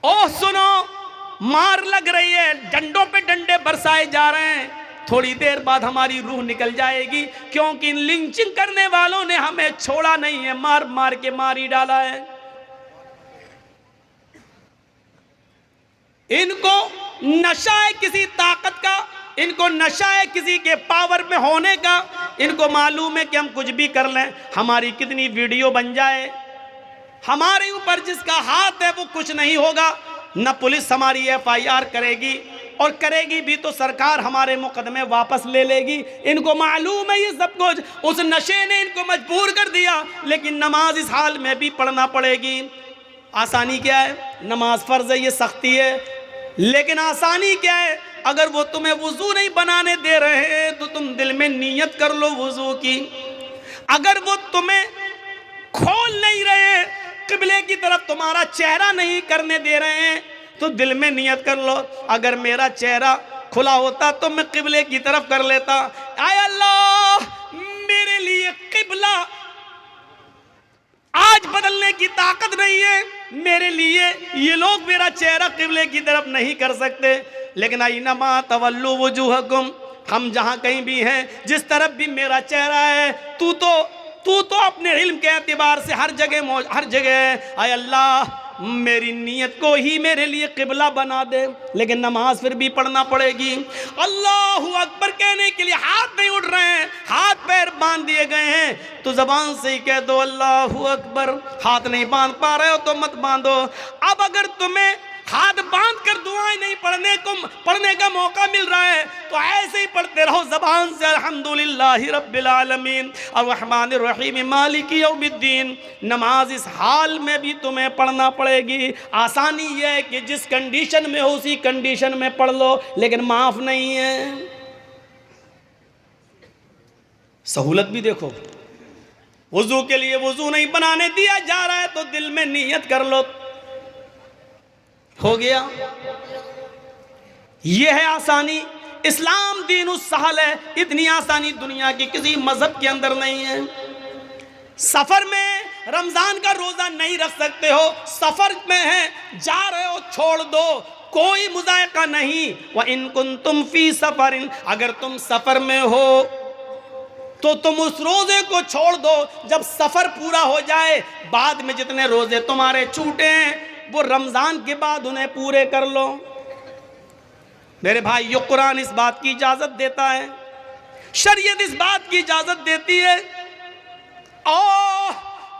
ओह सुनो, मार लग रही है, डंडों पे डंडे बरसाए जा रहे हैं, थोड़ी देर बाद हमारी रूह निकल जाएगी, क्योंकि लिंचिंग करने वालों ने हमें छोड़ा नहीं है, मार मार के मार ही डाला है। इनको नशा है किसी ताकत का, इनको नशा है किसी के पावर में होने का। इनको मालूम है कि हम कुछ भी कर लें, हमारी कितनी वीडियो बन जाए, हमारे ऊपर जिसका हाथ है वो कुछ नहीं होगा। न पुलिस हमारी FIR करेगी, और करेगी भी तो सरकार हमारे मुकदमे वापस ले लेगी। इनको मालूम है ये सब कुछ, उस नशे ने इनको मजबूर कर दिया। लेकिन नमाज इस हाल में भी पढ़ना पड़ेगी। आसानी क्या है? नमाज फ़र्ज़ है, ये सख्ती है। लेकिन आसानी क्या है? अगर वो तुम्हें वुज़ू नहीं बनाने दे रहे हैं तो तुम दिल में नीयत कर लो वुज़ू की। अगर वो तुम्हें खोल नहीं रहे, क़िबले की तरफ तुम्हारा चेहरा नहीं करने दे रहे हैं, तो दिल में नियत कर लो, अगर मेरा चेहरा खुला होता तो मैं किबले की तरफ कर लेता। आय अल्लाह, मेरे लिए किबला आज बदलने की ताकत नहीं है, मेरे लिए ये लोग मेरा चेहरा किबले की तरफ नहीं कर सकते। लेकिन आइनमा तवल्लु वजूहकुम, हम जहां कहीं भी हैं, जिस तरफ भी मेरा चेहरा है, तू तो अपने इल्म के एतबार से हर जगह है। आय अल्लाह, मेरी नीयत को ही मेरे लिए किबला बना दे। लेकिन नमाज फिर भी पढ़ना पड़ेगी। अल्लाहु अकबर कहने के लिए हाथ नहीं उठ रहे हैं, हाथ पैर बांध दिए गए हैं, तो जबान से ही कह दो अल्लाहु अकबर। हाथ नहीं बांध पा रहे हो तो मत बांधो। अब अगर तुम्हें हाथ बांध कर दुआएं नहीं पढ़ने का मौका मिल रहा है तो ऐसे ही पढ़ते रहो जबान से, अल्हम्दुलिल्लाहि रब्बिल आलमीन अर्रहमानिर रहीम मालिकी यौमिद्दीन। नमाज इस हाल में भी तुम्हें पढ़ना पड़ेगी। आसानी यह है कि जिस कंडीशन में हो उसी कंडीशन में पढ़ लो, लेकिन माफ नहीं है। सहूलत भी देखो, वुजू के लिए वुजू नहीं बनाने दिया जा रहा है तो दिल में नियत कर लो, हो गया। यह है आसानी। इस्लाम दीन सहल है, इतनी आसानी दुनिया की किसी मजहब के अंदर नहीं है। सफर में रमजान का रोजा नहीं रख सकते हो, सफर में है, जा रहे हो, छोड़ दो, कोई मुज़ायका नहीं। व इन कुंतुम फी सफरिन, अगर तुम सफर में हो तो तुम उस रोजे को छोड़ दो। जब सफर पूरा हो जाए, बाद में जितने रोजे तुम्हारे छूटे हैं वो रमजान के बाद उन्हें पूरे कर लो। मेरे भाई, ये कुरान इस बात की इजाजत देता है, शरीयत इस बात की इजाजत देती है। और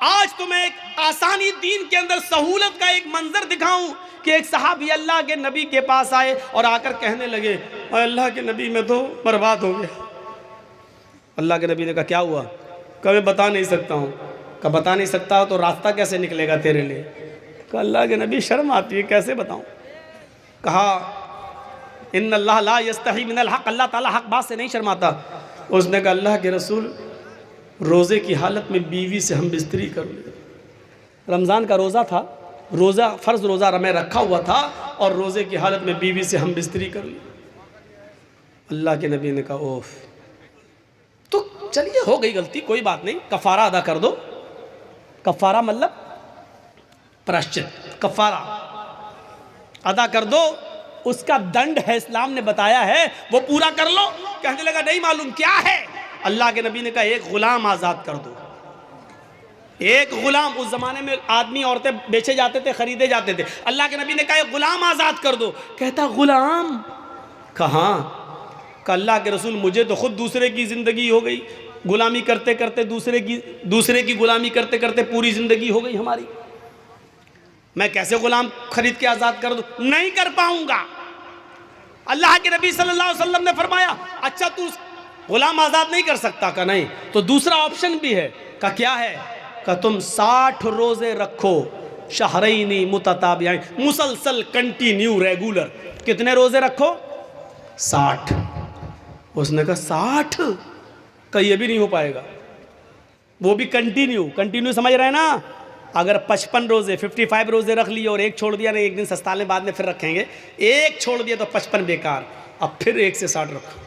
आज तुम्हें एक आसानी दीन के अंदर सहूलत का एक मंजर दिखाऊं कि एक सहाबी अल्लाह के नबी के पास आए और आकर कहने लगे, अल्लाह के नबी मैं तो बर्बाद हो गया। अल्लाह के नबी ने कहा क्या हुआ? कहा मैं बता नहीं सकता हूँ। कहा बता नहीं सकता हो तो रास्ता कैसे निकलेगा तेरे लिए? कहा अल्लाह के नबी शर्म आती है, कैसे बताऊँ? कहा इन्न अल्लाह ला यस्तही मिनल हक़, अल्लाह ताला हक़ बात से नहीं शर्माता। उसने कहा अल्लाह के रसूल, रोज़े की हालत में बीवी से हम बिस्तरी कर ले। रमज़ान का रोज़ा था, रोज़ा फ़र्ज़ रोज़ा मैं रखा हुआ था और रोज़े की हालत में बीवी से हम बिस्तरी कर ली। अल्लाह के नबी ने कहा ओफ, तो चलिए हो गई गलती, कोई बात नहीं, कफ़ारा अदा कर दो। कफ़ारा मतलब प्रायश्चित, कफ़ारा अदा कर दो, उसका दंड है, इस्लाम ने बताया है, वो पूरा कर लो। कहने लगा नहीं मालूम क्या है। अल्लाह के नबी ने कहा एक गुलाम आज़ाद कर दो। एक गुलाम, उस ज़माने में आदमी औरतें बेचे जाते थे, ख़रीदे जाते थे। अल्लाह के नबी ने कहा एक गुलाम आज़ाद कर दो। कहता गुलाम कहाँ? कहा अल्लाह के रसूल मुझे तो ख़ुद दूसरे की ज़िंदगी हो गई, गुलामी करते करते दूसरे की गुलामी करते करते पूरी ज़िंदगी हो गई हमारी। मैं कैसे गुलाम खरीद के आज़ाद कर दूँ? नहीं कर पाऊँगा। अल्लाह के नबी सल्लल्लाहु अलैहि वसल्लम ने फरमाया अच्छा तू गुलाम आज़ाद नहीं कर सकता? का नहीं, तो दूसरा ऑप्शन भी है। का क्या है? का तुम 60 रोज़े रखो, शहरैनी मुतताबिऐन, मुसलसल, कंटिन्यू, रेगुलर। कितने रोज़े रखो? 60। उसने कहा 60? का ये भी नहीं हो पाएगा, वो भी कंटिन्यू समझ रहे हैं ना? अगर 55 रोज़े 55 रोज़े रख लिए और एक छोड़ दिया, नहीं एक दिन सस्ताले बाद में फिर रखेंगे, एक छोड़ दिया तो 55 बेकार, अब फिर 1 से 60 रखो।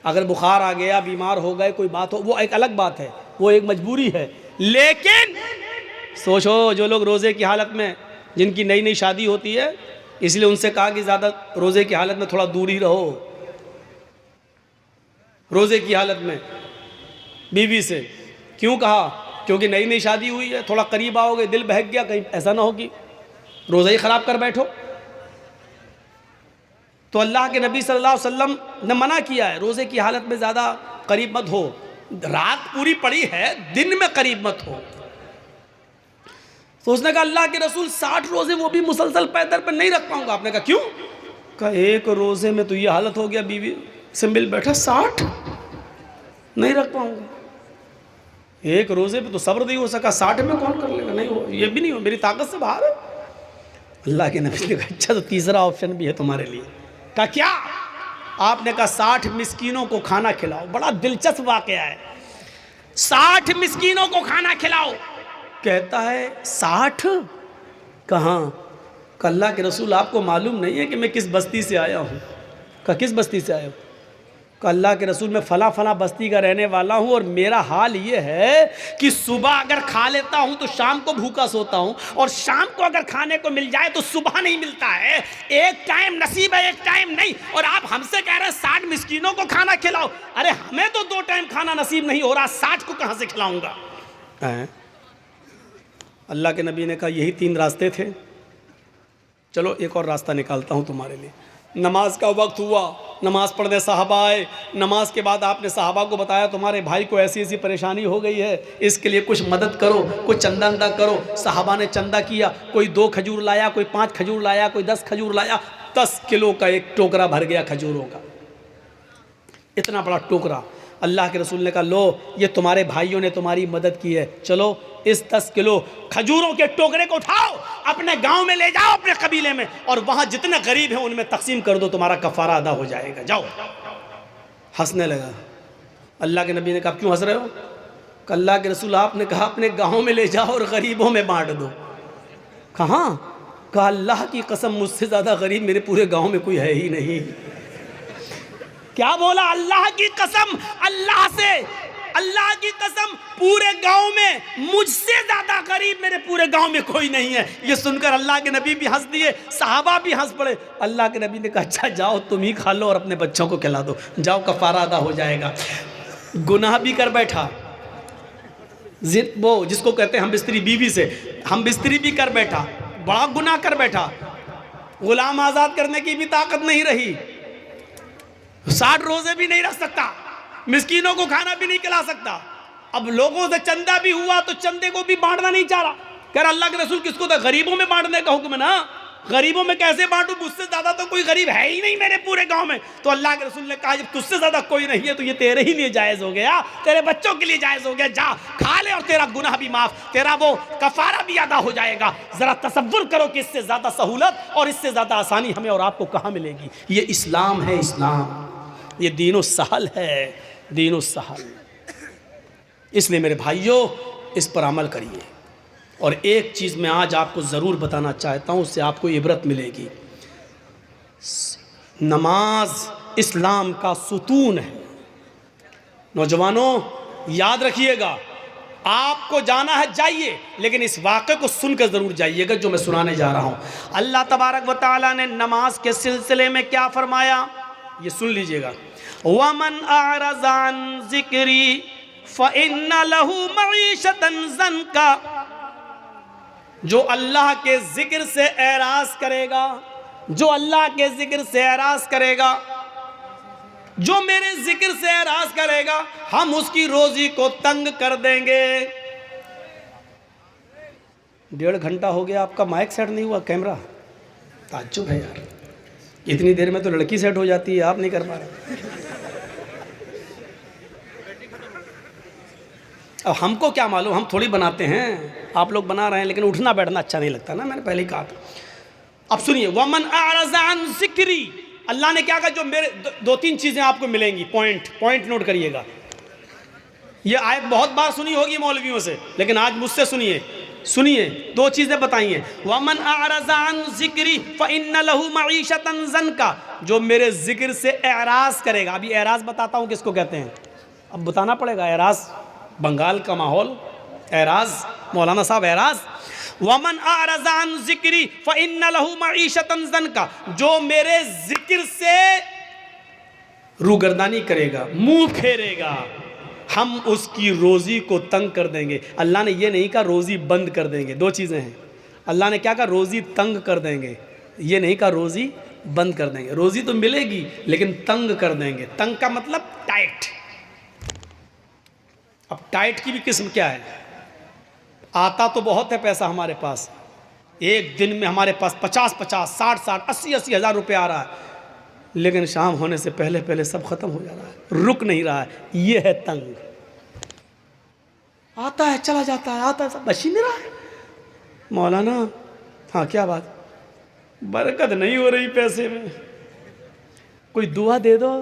अगर बुखार आ गया, बीमार हो गए, कोई बात हो, वो एक अलग बात है, वो एक मजबूरी है। लेकिन सोचो जो लोग रोज़े की हालत में, जिनकी नई नई शादी होती है, इसलिए उनसे कहा कि ज़्यादा रोज़े की हालत में थोड़ा दूर ही रहो। रोज़े की हालत में बीवी से क्यों कहा? क्योंकि नई नई शादी हुई है, थोड़ा करीब आओगे, दिल बहक गया, कहीं ऐसा ना हो कि रोज़ा ही ख़राब कर बैठो। तो अल्लाह के नबी सल्लल्लाहु अलैहि वसल्लम ने मना किया है, रोज़े की हालत में ज़्यादा करीब मत हो। रात पूरी पड़ी है, दिन में करीब मत हो। तो उसने कहा अल्लाह के रसूल 60 रोज़े वो भी मुसलसल पैदर पर नहीं रख पाऊंगा। आपने कहा क्यों? कहा एक रोज़े में तो ये हालत हो गया, बीवी से मिल बैठा, 60 नहीं रख पाऊंगा। एक रोज़े पे तो सब्र नहीं हो सका, 60 में कौन कर लेगा? नहीं हो, ये भी नहीं हो, मेरी ताकत से बाहर है। अल्लाह के नबी ने कहा अच्छा तो तीसरा ऑप्शन भी है तुम्हारे लिए। कहा क्या? आपने कहा 60 मिस्कीनों को खाना खिलाओ। बड़ा दिलचस्प वाकया है, 60 मिस्कीनों को खाना खिलाओ। कहता है 60? कहाँ? अल्लाह के रसूल आपको मालूम नहीं है कि मैं किस बस्ती से आया हूँ? कहा किस बस्ती से आए हो? कहा अल्लाह के रसूल मैं फ़ला फ़ला बस्ती का रहने वाला हूँ और मेरा हाल ये है कि सुबह अगर खा लेता हूँ तो शाम को भूखा सोता हूँ, और शाम को अगर खाने को मिल जाए तो सुबह नहीं मिलता है। एक टाइम नसीब है, एक टाइम नहीं। और आप हमसे कह रहे हैं 60 मिस्कीनों को खाना खिलाओ। अरे हमें तो 2 टाइम खाना नसीब नहीं हो रहा, 60 को कहाँ से खिलाऊंगा? अल्लाह के नबी ने कहा यही 3 रास्ते थे, चलो एक और रास्ता निकालता हूँ तुम्हारे लिए। नमाज का वक्त हुआ, नमाज पढ़ने साहबा आए। नमाज के बाद आपने साहबा को बताया तुम्हारे भाई को ऐसी ऐसी परेशानी हो गई है, इसके लिए कुछ मदद करो, कुछ चंदा अंदा करो। साहबा ने चंदा किया, कोई 2 खजूर लाया, कोई 5 खजूर लाया, कोई 10 खजूर लाया। 10 किलो का एक टोकरा भर गया खजूरों का, इतना बड़ा टोकरा। अल्लाह के रसूल ने कहा लो ये तुम्हारे भाइयों ने तुम्हारी मदद की है, चलो इस 10 किलो खजूरों के टोकरे को उठाओ, अपने गांव में ले जाओ, अपने कबीले में, और वहां जितने गरीब हैं उनमें तकसीम कर दो, तुम्हारा कफारा अदा हो जाएगा, जाओ। हंसने लगा। अल्लाह के नबी ने कहा क्यों हंस रहे हो? अल्लाह के रसूल आपने कहा अपने गाँव में ले जाओ और गरीबों में बांट दो। कहाँ? कहा अल्लाह की कसम मुझसे ज़्यादा गरीब मेरे पूरे गाँव में कोई है ही नहीं। क्या बोला? अल्लाह की कसम, अल्लाह से, अल्लाह की कसम पूरे गांव में मुझसे ज्यादा गरीब मेरे पूरे गांव में कोई नहीं है। ये सुनकर अल्लाह के नबी भी हंस दिए, सहाबा भी हंस पड़े। अल्लाह के नबी ने कहा अच्छा जाओ तुम ही खा लो और अपने बच्चों को खिला दो, जाओ कफारा अदा हो जाएगा। गुनाह भी कर बैठा, वो जिसको कहते हैं हम बिस्तरी बीवी से हम बिस्तरी भी कर बैठा, बड़ा गुनाह कर बैठा। गुलाम आज़ाद करने की भी ताकत नहीं रही, 60 रोजे भी नहीं रख सकता, मिस्कीनों को खाना भी नहीं खिला सकता। अब लोगों से चंदा भी हुआ तो चंदे को भी बांटना नहीं चाह रहा। कह रहा अल्लाह के रसूल किसको था? गरीबों में बांटने का हुक्म है ना, गरीबों में कैसे बांटूं? मुझसे ज्यादा तो कोई गरीब है ही नहीं मेरे पूरे गांव में। तो अल्लाह के रसूल ने कहा जब तुझसे ज्यादा कोई नहीं है तो ये तेरे ही लिए जायज हो गया, तेरे बच्चों के लिए जायज हो गया, जा खा ले और तेरा गुनाह भी माफ, तेरा वो कफारा भी अदा हो जाएगा। जरा तसव्वुर करो कि इससे ज्यादा सहूलत और इससे ज्यादा आसानी हमें और आपको कहाँ मिलेगी। ये इस्लाम है, इस्लाम, ये दीनो सहल है, दीनो सहल। इसलिए मेरे भाइयों इस पर अमल करिए। और एक चीज़ मैं आज आपको ज़रूर बताना चाहता हूँ, उससे आपको इबरत मिलेगी। नमाज इस्लाम का सुतून है। नौजवानों याद रखिएगा, आपको जाना है जाइए, लेकिन इस वाक़े को सुनकर ज़रूर जाइएगा जो मैं सुनाने जा रहा हूँ। अल्लाह तबारक व तआला ने नमाज के सिलसिले में क्या फरमाया, ये सुन लीजिएगा। वमन अअरज़ अन ज़िक्री फ़इन्न लहू मईशतन ज़न्का, जो अल्लाह के ज़िक्र से एराज़ करेगा, जो अल्लाह के ज़िक्र से एराज़ करेगा, जो मेरे ज़िक्र से एराज़ करेगा, हम उसकी रोज़ी को तंग कर देंगे। 1.5 घंटा हो गया आपका माइक सेट नहीं हुआ, कैमरा, ताज्जुब है यार, इतनी देर में तो लड़की सेट हो जाती है, आप नहीं कर पा रहे। अब हमको क्या मालूम, हम थोड़ी बनाते हैं, आप लोग बना रहे हैं, लेकिन उठना बैठना अच्छा नहीं लगता ना, मैंने पहले ही कहा था। अब सुनिए, वमन अअरज़ अन ज़िक्री, अल्लाह ने क्या कहा, जो मेरे 2-3 चीज़ें आपको मिलेंगी, पॉइंट नोट करिएगा। ये आयत बहुत बार सुनी होगी मौलवियों से, लेकिन आज मुझसे सुनिए 2 चीज़ें बताई हैं। वमन अअरज़ अन ज़िक्री फ़इन्न लहू मईशतन ज़न्का, जो मेरे ज़िक्र से एराज़ करेगा। अभी एराज़ बताता हूँ किसको कहते हैं, अब बताना पड़ेगा। एराज़ बंगाल का माहौल, एराज़, मौलाना साहब एराज़। वमन अअरज़ अन ज़िक्री फ़इन्न लहू मईशतन ज़न्का, जो मेरे ज़िक्र से रूगर्दानी करेगा, मुंह फेरेगा, हम उसकी रोज़ी को तंग कर देंगे। अल्लाह ने ये नहीं कहा रोज़ी बंद कर देंगे, 2 चीज़ें हैं। अल्लाह ने क्या कहा, रोज़ी तंग कर देंगे, ये नहीं कहा रोज़ी बंद कर देंगे। रोज़ी तो मिलेगी लेकिन तंग कर देंगे। तंग का मतलब टाइट। अब टाइट की भी किस्म क्या है, आता तो बहुत है पैसा हमारे पास, एक दिन में हमारे पास 50-50, 60-60, 80-80 हज़ार रुपये आ रहा है, लेकिन शाम होने से पहले सब ख़त्म हो जा रहा है, रुक नहीं रहा है। ये है तंग। आता है चला जाता है, आता है, सब बच ही नहीं रहा है। मौलाना हाँ क्या बात, बरकत नहीं हो रही पैसे में, कोई दुआ दे दो।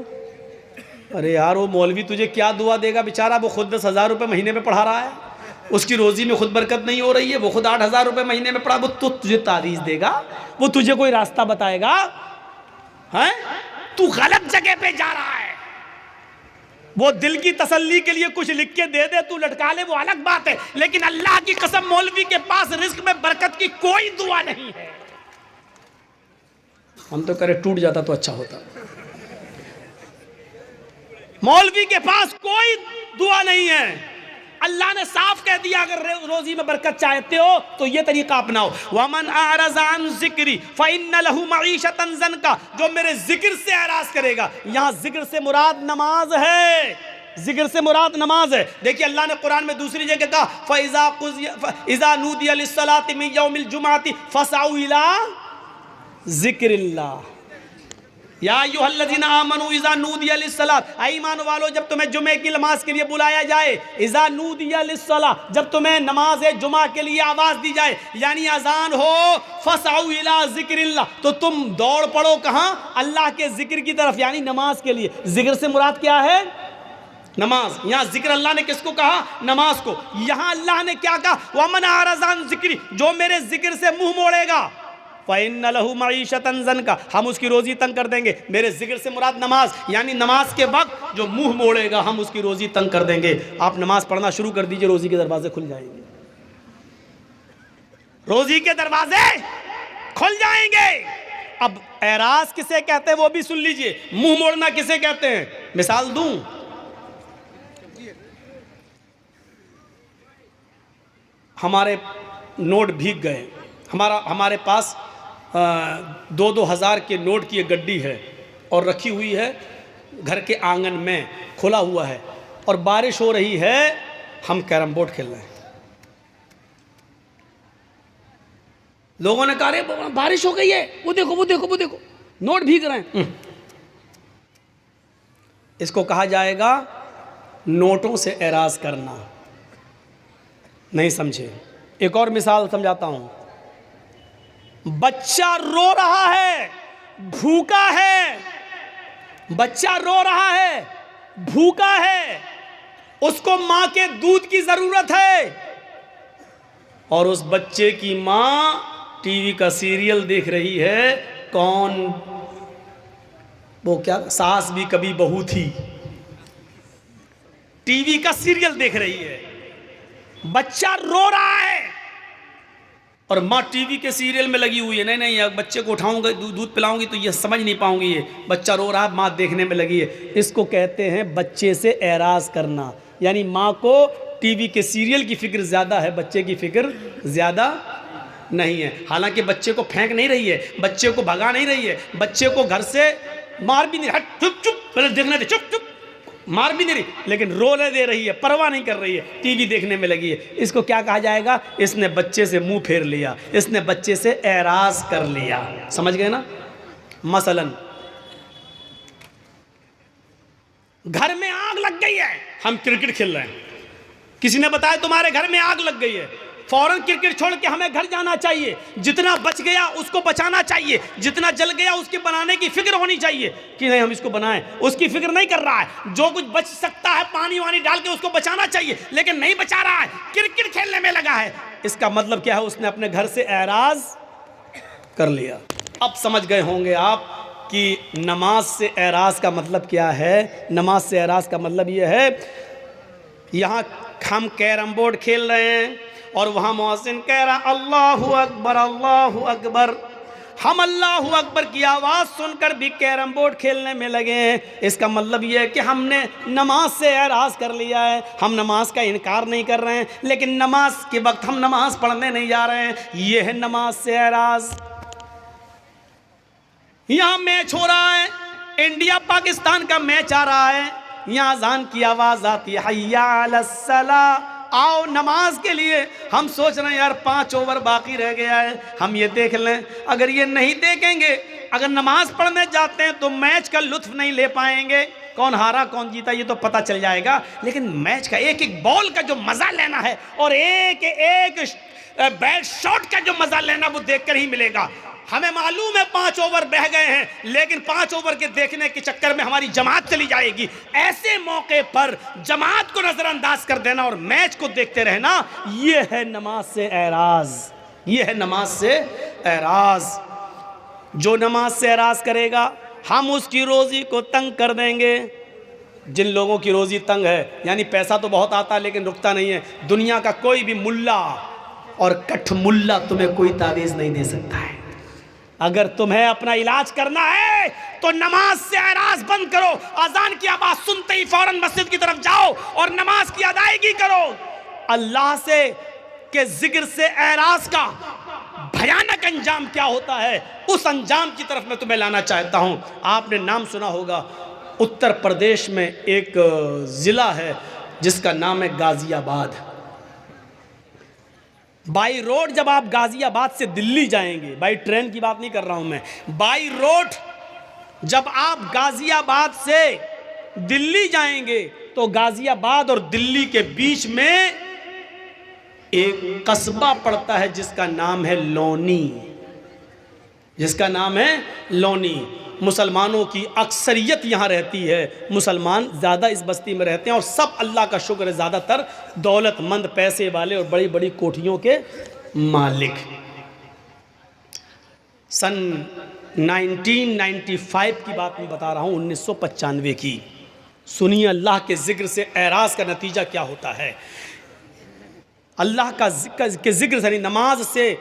अरे यार वो मौलवी तुझे क्या दुआ देगा, बेचारा वो खुद 10,000 रुपये महीने में पढ़ा रहा है, उसकी रोज़ी में खुद बरकत नहीं हो रही है, वो खुद 8,000 रुपये महीने में पढ़ा, वो तो तुझे तारीज़ देगा, वो तुझे कोई रास्ता बताएगा, हैं? तू गलत जगह पे जा रहा है। वो दिल की तसल्ली के लिए कुछ लिख के दे दे, तू लटका ले, वो अलग बात है, लेकिन अल्लाह की कसम मौलवी के पास रिस्क में बरकत की कोई दुआ नहीं है। हम तो करे टूट जाता तो अच्छा होता। मौलवी के पास कोई दुआ नहीं है। अल्लाह ने साफ कह दिया, अगर रोजी में बरकत चाहते हो तो ये तरीका अपनाओ। वमन आरज़ अन ज़िक्री फ़इन्न लहू मईशतन ज़न्का, जो मेरे जिक्र से एराज़ करेगा। यहाँ जिक्र से मुराद नमाज है, जिक्र से मुराद नमाज है। देखिए अल्लाह ने कुरान में दूसरी जगह कहा इज़ा नूदिया लिस्सलाति मिन यौमिल जुमअति फसअू इला ज़िक्रिल्लाह या अय्युहल्लज़ीना आमनू इज़ा नूदिया लिस्सलात, ईमान वालो जब तुम्हें जुमे की नमाज के लिए बुलाया जाए, इज़ा नूदिया लिस्सलात, जब तुम्हें नमाज जुमा के लिए आवाज़ दी जाए, यानी अजान हो, फसअू इला ज़िक्रिल्लाह, तो तुम दौड़ पड़ो कहाँ? अल्लाह के जिक्र की तरफ, यानी नमाज के लिए। जिक्र से मुराद क्या है? नमाज। यहाँ जिक्र अल्लाह ने किसको कहा? नमाज को। यहाँ अल्लाह ने क्या कहा? वमन आरज़ अन ज़िक्री, जो मेरे जिक्र से मुंह मोड़ेगा, फ़इन्न लहू मईशतन ज़न्का, हम उसकी रोज़ी तंग कर देंगे। मेरे जिक्र से मुराद नमाज, यानी नमाज के वक्त जो मुंह मोड़ेगा हम उसकी रोज़ी तंग कर देंगे। आप नमाज पढ़ना शुरू कर दीजिए, रोज़ी के दरवाजे खुल जाएंगे, रोज़ी के दरवाजे खुल जाएंगे। अब एराज़ किसे कहते हैं वो भी सुन लीजिए, मुंह मोड़ना किसे कहते हैं। मिसाल दूं, हमारे नोट भीग गए, हमारे पास 2-2 हज़ार के नोट की एक गड्डी है और रखी हुई है घर के आंगन में, खुला हुआ है, और बारिश हो रही है, हम कैरम बोर्ड खेल रहे हैं। लोगों ने कहा रे बारिश हो गई है, वो देखो वो देखो वो देखो, नोट भीग रहे हैं। इसको कहा जाएगा नोटों से एराज़ करना। नहीं समझे? एक और मिसाल समझाता हूं। बच्चा रो रहा है, भूखा है, बच्चा रो रहा है, भूखा है, उसको मां के दूध की जरूरत है, और उस बच्चे की मां टीवी का सीरियल देख रही है। कौन? वो क्या, सास भी कभी बहू थी, टीवी का सीरियल देख रही है। बच्चा रो रहा है और माँ टीवी के सीरियल में लगी हुई है। नहीं नहीं, बच्चे को उठाऊंगा, दूध पिलाऊंगी तो ये समझ नहीं पाऊंगी, ये बच्चा रो रहा है, माँ देखने में लगी है। इसको कहते हैं बच्चे से एराज़ करना, यानी माँ को टीवी के सीरियल की फिक्र ज़्यादा है, बच्चे की फिक्र ज़्यादा नहीं है। हालांकि बच्चे को फेंक नहीं रही है, बच्चे को भगा नहीं रही है, बच्चे को घर से मार भी नहीं, हट चुप चुप पहले देखने दे, चुप चुप, मार भी नहीं रही, लेकिन रोने दे रही है, परवाह नहीं कर रही है, टीवी देखने में लगी है। इसको क्या कहा जाएगा? इसने बच्चे से मुंह फेर लिया, इसने बच्चे से एराज़ कर लिया। समझ गए ना? मसलन घर में आग लग गई है, हम क्रिकेट खेल रहे हैं, किसी ने बताया तुम्हारे घर में आग लग गई है, फौरन क्रिकेट छोड़ के हमें घर जाना चाहिए। जितना बच गया उसको बचाना चाहिए, जितना जल गया उसके बनाने की फिक्र होनी चाहिए कि नहीं हम इसको बनाएं। उसकी फिक्र नहीं कर रहा है, जो कुछ बच सकता है पानी वानी डाल के उसको बचाना चाहिए, लेकिन नहीं बचा रहा है, क्रिकेट खेलने में लगा है। इसका मतलब क्या है? उसने अपने घर से एराज़ कर लिया। अब समझ गए होंगे आप कि नमाज से एराज़ का मतलब क्या है। नमाज से एराज़ का मतलब ये है, यहाँ हम कैरम बोर्ड खेल रहे हैं और वहाँ मुअज्जिन कह रहा अल्लाहु अकबर अल्लाहु अकबर, हम अल्लाहु अकबर की आवाज़ सुनकर भी कैरम बोर्ड खेलने में लगे हैं। इसका मतलब यह है कि हमने नमाज से एराज़ कर लिया है। हम नमाज का इनकार नहीं कर रहे हैं, लेकिन नमाज के वक्त हम नमाज पढ़ने नहीं जा रहे हैं। यह है नमाज से एराज़। यहाँ मैच हो रहा है, इंडिया पाकिस्तान का मैच आ रहा है, यहाँ अज़ान की आवाज़ आती है, हय्या अलस्सलाह, आओ नमाज के लिए। हम सोच रहे हैं यार 5 ओवर बाकी रह गया है, हम ये देख लें। अगर ये नहीं देखेंगे, अगर नमाज पढ़ने जाते हैं तो मैच का लुत्फ नहीं ले पाएंगे। कौन हारा कौन जीता ये तो पता चल जाएगा, लेकिन मैच का एक एक बॉल का जो मज़ा लेना है और एक एक बैट शॉट का जो मज़ा लेना वो देखकर ही मिलेगा। हमें मालूम है 5 ओवर बह गए हैं, लेकिन 5 ओवर के देखने के चक्कर में हमारी जमात चली जाएगी। ऐसे मौके पर जमात को नजरअंदाज कर देना और मैच को देखते रहना, यह है नमाज से एराज़। यह है नमाज से एराज़। जो नमाज से एराज़ करेगा हम उसकी रोज़ी को तंग कर देंगे। जिन लोगों की रोज़ी तंग है, यानी पैसा तो बहुत आता है लेकिन रुकता नहीं है, दुनिया का कोई भी मुल्ला और कठ मुल्ला तुम्हें कोई तावीज़ नहीं दे सकता है। अगर तुम्हें अपना इलाज करना है तो नमाज से एराज बंद करो, अजान की आवाज़ सुनते ही फौरन मस्जिद की तरफ जाओ और नमाज की अदायगी करो। अल्लाह से के जिक्र से एराज का भयानक अंजाम क्या होता है, उस अंजाम की तरफ मैं तुम्हें लाना चाहता हूं। आपने नाम सुना होगा, उत्तर प्रदेश में एक ज़िला है जिसका नाम है गाज़ियाबाद। बाई रोड जब आप गाज़ियाबाद से दिल्ली जाएंगे, बाई ट्रेन की बात नहीं कर रहा हूं मैं, बाई रोड जब आप गाज़ियाबाद से दिल्ली जाएंगे तो गाज़ियाबाद और दिल्ली के बीच में एक कस्बा पड़ता है जिसका नाम है लोनी, जिसका नाम है लोनी। मुसलमानों की अक्सरियत यहाँ रहती है, मुसलमान ज़्यादा इस बस्ती में रहते हैं और सब अल्लाह का शुक्र है ज़्यादातर दौलतमंद, पैसे वाले और बड़ी बड़ी कोठियों के मालिक। सन 1995 की बात मैं बता रहा हूँ, 1995 की। सुनिए अल्लाह के ज़िक्र से एराज का नतीजा क्या होता है। अल्लाह का जिक्र से, नमाज से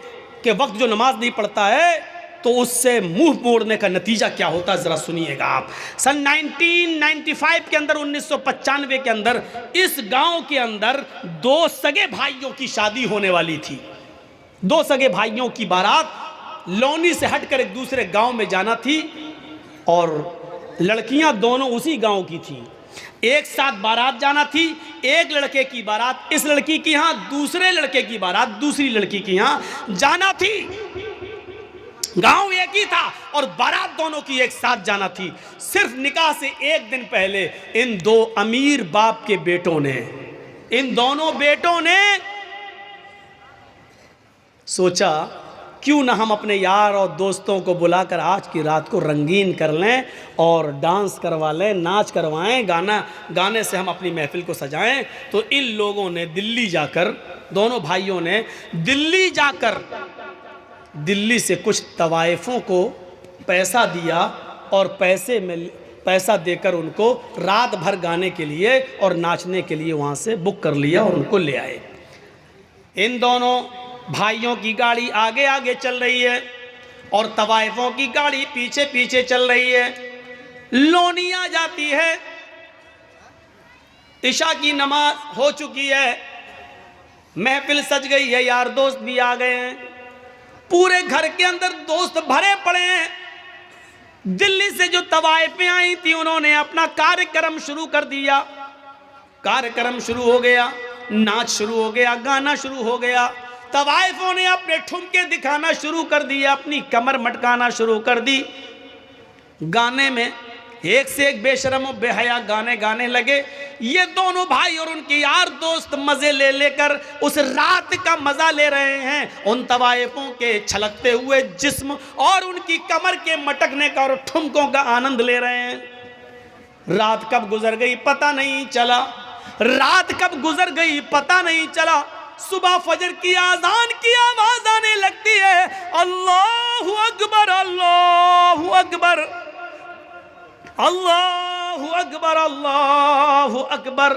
के वक्त जो नमाज नहीं पढ़ता है तो उससे मुंह मोड़ने का नतीजा क्या होता है, ज़रा सुनिएगा आप। सन 1995 के अंदर, 1995 के अंदर इस गांव के अंदर दो सगे भाइयों की शादी होने वाली थी। दो सगे भाइयों की बारात लोनी से हटकर एक दूसरे गांव में जाना थी और लड़कियां दोनों उसी गांव की थी। एक साथ बारात जाना थी, एक लड़के की बारात इस लड़की की यहाँ, दूसरे लड़के की बारात दूसरी लड़की की यहाँ जाना थी। गांव एक ही था और बारात दोनों की एक साथ जाना थी। सिर्फ निकाह से एक दिन पहले इन दो अमीर बाप के बेटों ने, इन दोनों बेटों ने सोचा क्यों ना हम अपने यार और दोस्तों को बुलाकर आज की रात को रंगीन कर लें और डांस करवा लें, नाच करवाएं, गाने से हम अपनी महफिल को सजाएं। तो इन लोगों ने दिल्ली जाकर, दोनों भाइयों ने दिल्ली जाकर दिल्ली से कुछ तवाइफों को पैसा दिया और पैसा देकर उनको रात भर गाने के लिए और नाचने के लिए वहाँ से बुक कर लिया और उनको ले आए। इन दोनों भाइयों की गाड़ी आगे आगे चल रही है और तवाइफों की गाड़ी पीछे पीछे चल रही है। लोनिया जाती है, इशा की नमाज हो चुकी है, महफिल सज गई है, यार दोस्त भी आ गए हैं, पूरे घर के अंदर दोस्त भरे पड़े हैं। दिल्ली से जो तवाइफें आई थी उन्होंने अपना कार्यक्रम शुरू कर दिया। कार्यक्रम शुरू हो गया, नाच शुरू हो गया, गाना शुरू हो गया। तवाइफों ने अपने ठुमके दिखाना शुरू कर दिया, अपनी कमर मटकाना शुरू कर दी। गाने में एक से एक बेशरम और बेहया गाने गाने लगे। ये दोनों भाई और उनके यार दोस्त मजे ले लेकर उस रात का मजा ले रहे हैं, उन तवाइफों के छलकते हुए जिस्म और उनकी कमर के मटकने का और ठुमकों का आनंद ले रहे हैं। रात कब गुजर गई पता नहीं चला, रात कब गुजर गई पता नहीं चला। सुबह फजर की आजान की आवाज आने लगती है, अल्लाहु अकबर, अल्लाहु अकबर, अल्लाहु अकबर, अल्लाहु अकबर।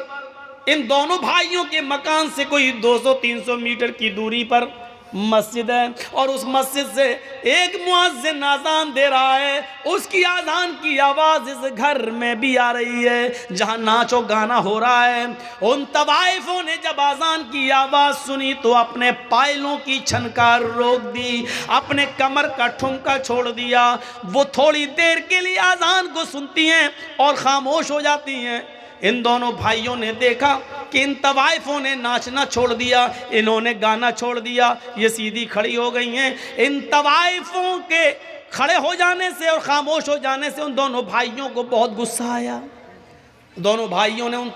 इन दोनों भाइयों के मकान से कोई 200-300 मीटर की दूरी पर मस्जिद है और उस मस्जिद से एक मुअज्जिन आज़ान दे रहा है। उसकी आज़ान की आवाज़ इस घर में भी आ रही है जहाँ नाचो गाना हो रहा है। उन तवाइफों ने जब आज़ान की आवाज़ सुनी तो अपने पायलों की छनकार रोक दी, अपने कमर का ठुमका छोड़ दिया। वो थोड़ी देर के लिए आज़ान को सुनती हैं और खामोश हो जाती हैं। इन दोनों भाइयों ने देखा कि इन तवाइफों ने नाचना छोड़ दिया, इन्होंने गाना छोड़ दिया, ये सीधी खड़ी हो गई हैं। इन तवाइफों के खड़े हो जाने से और खामोश हो जाने से उन दोनों भाइयों को बहुत गुस्सा आया। दोनों भाइयों ने उन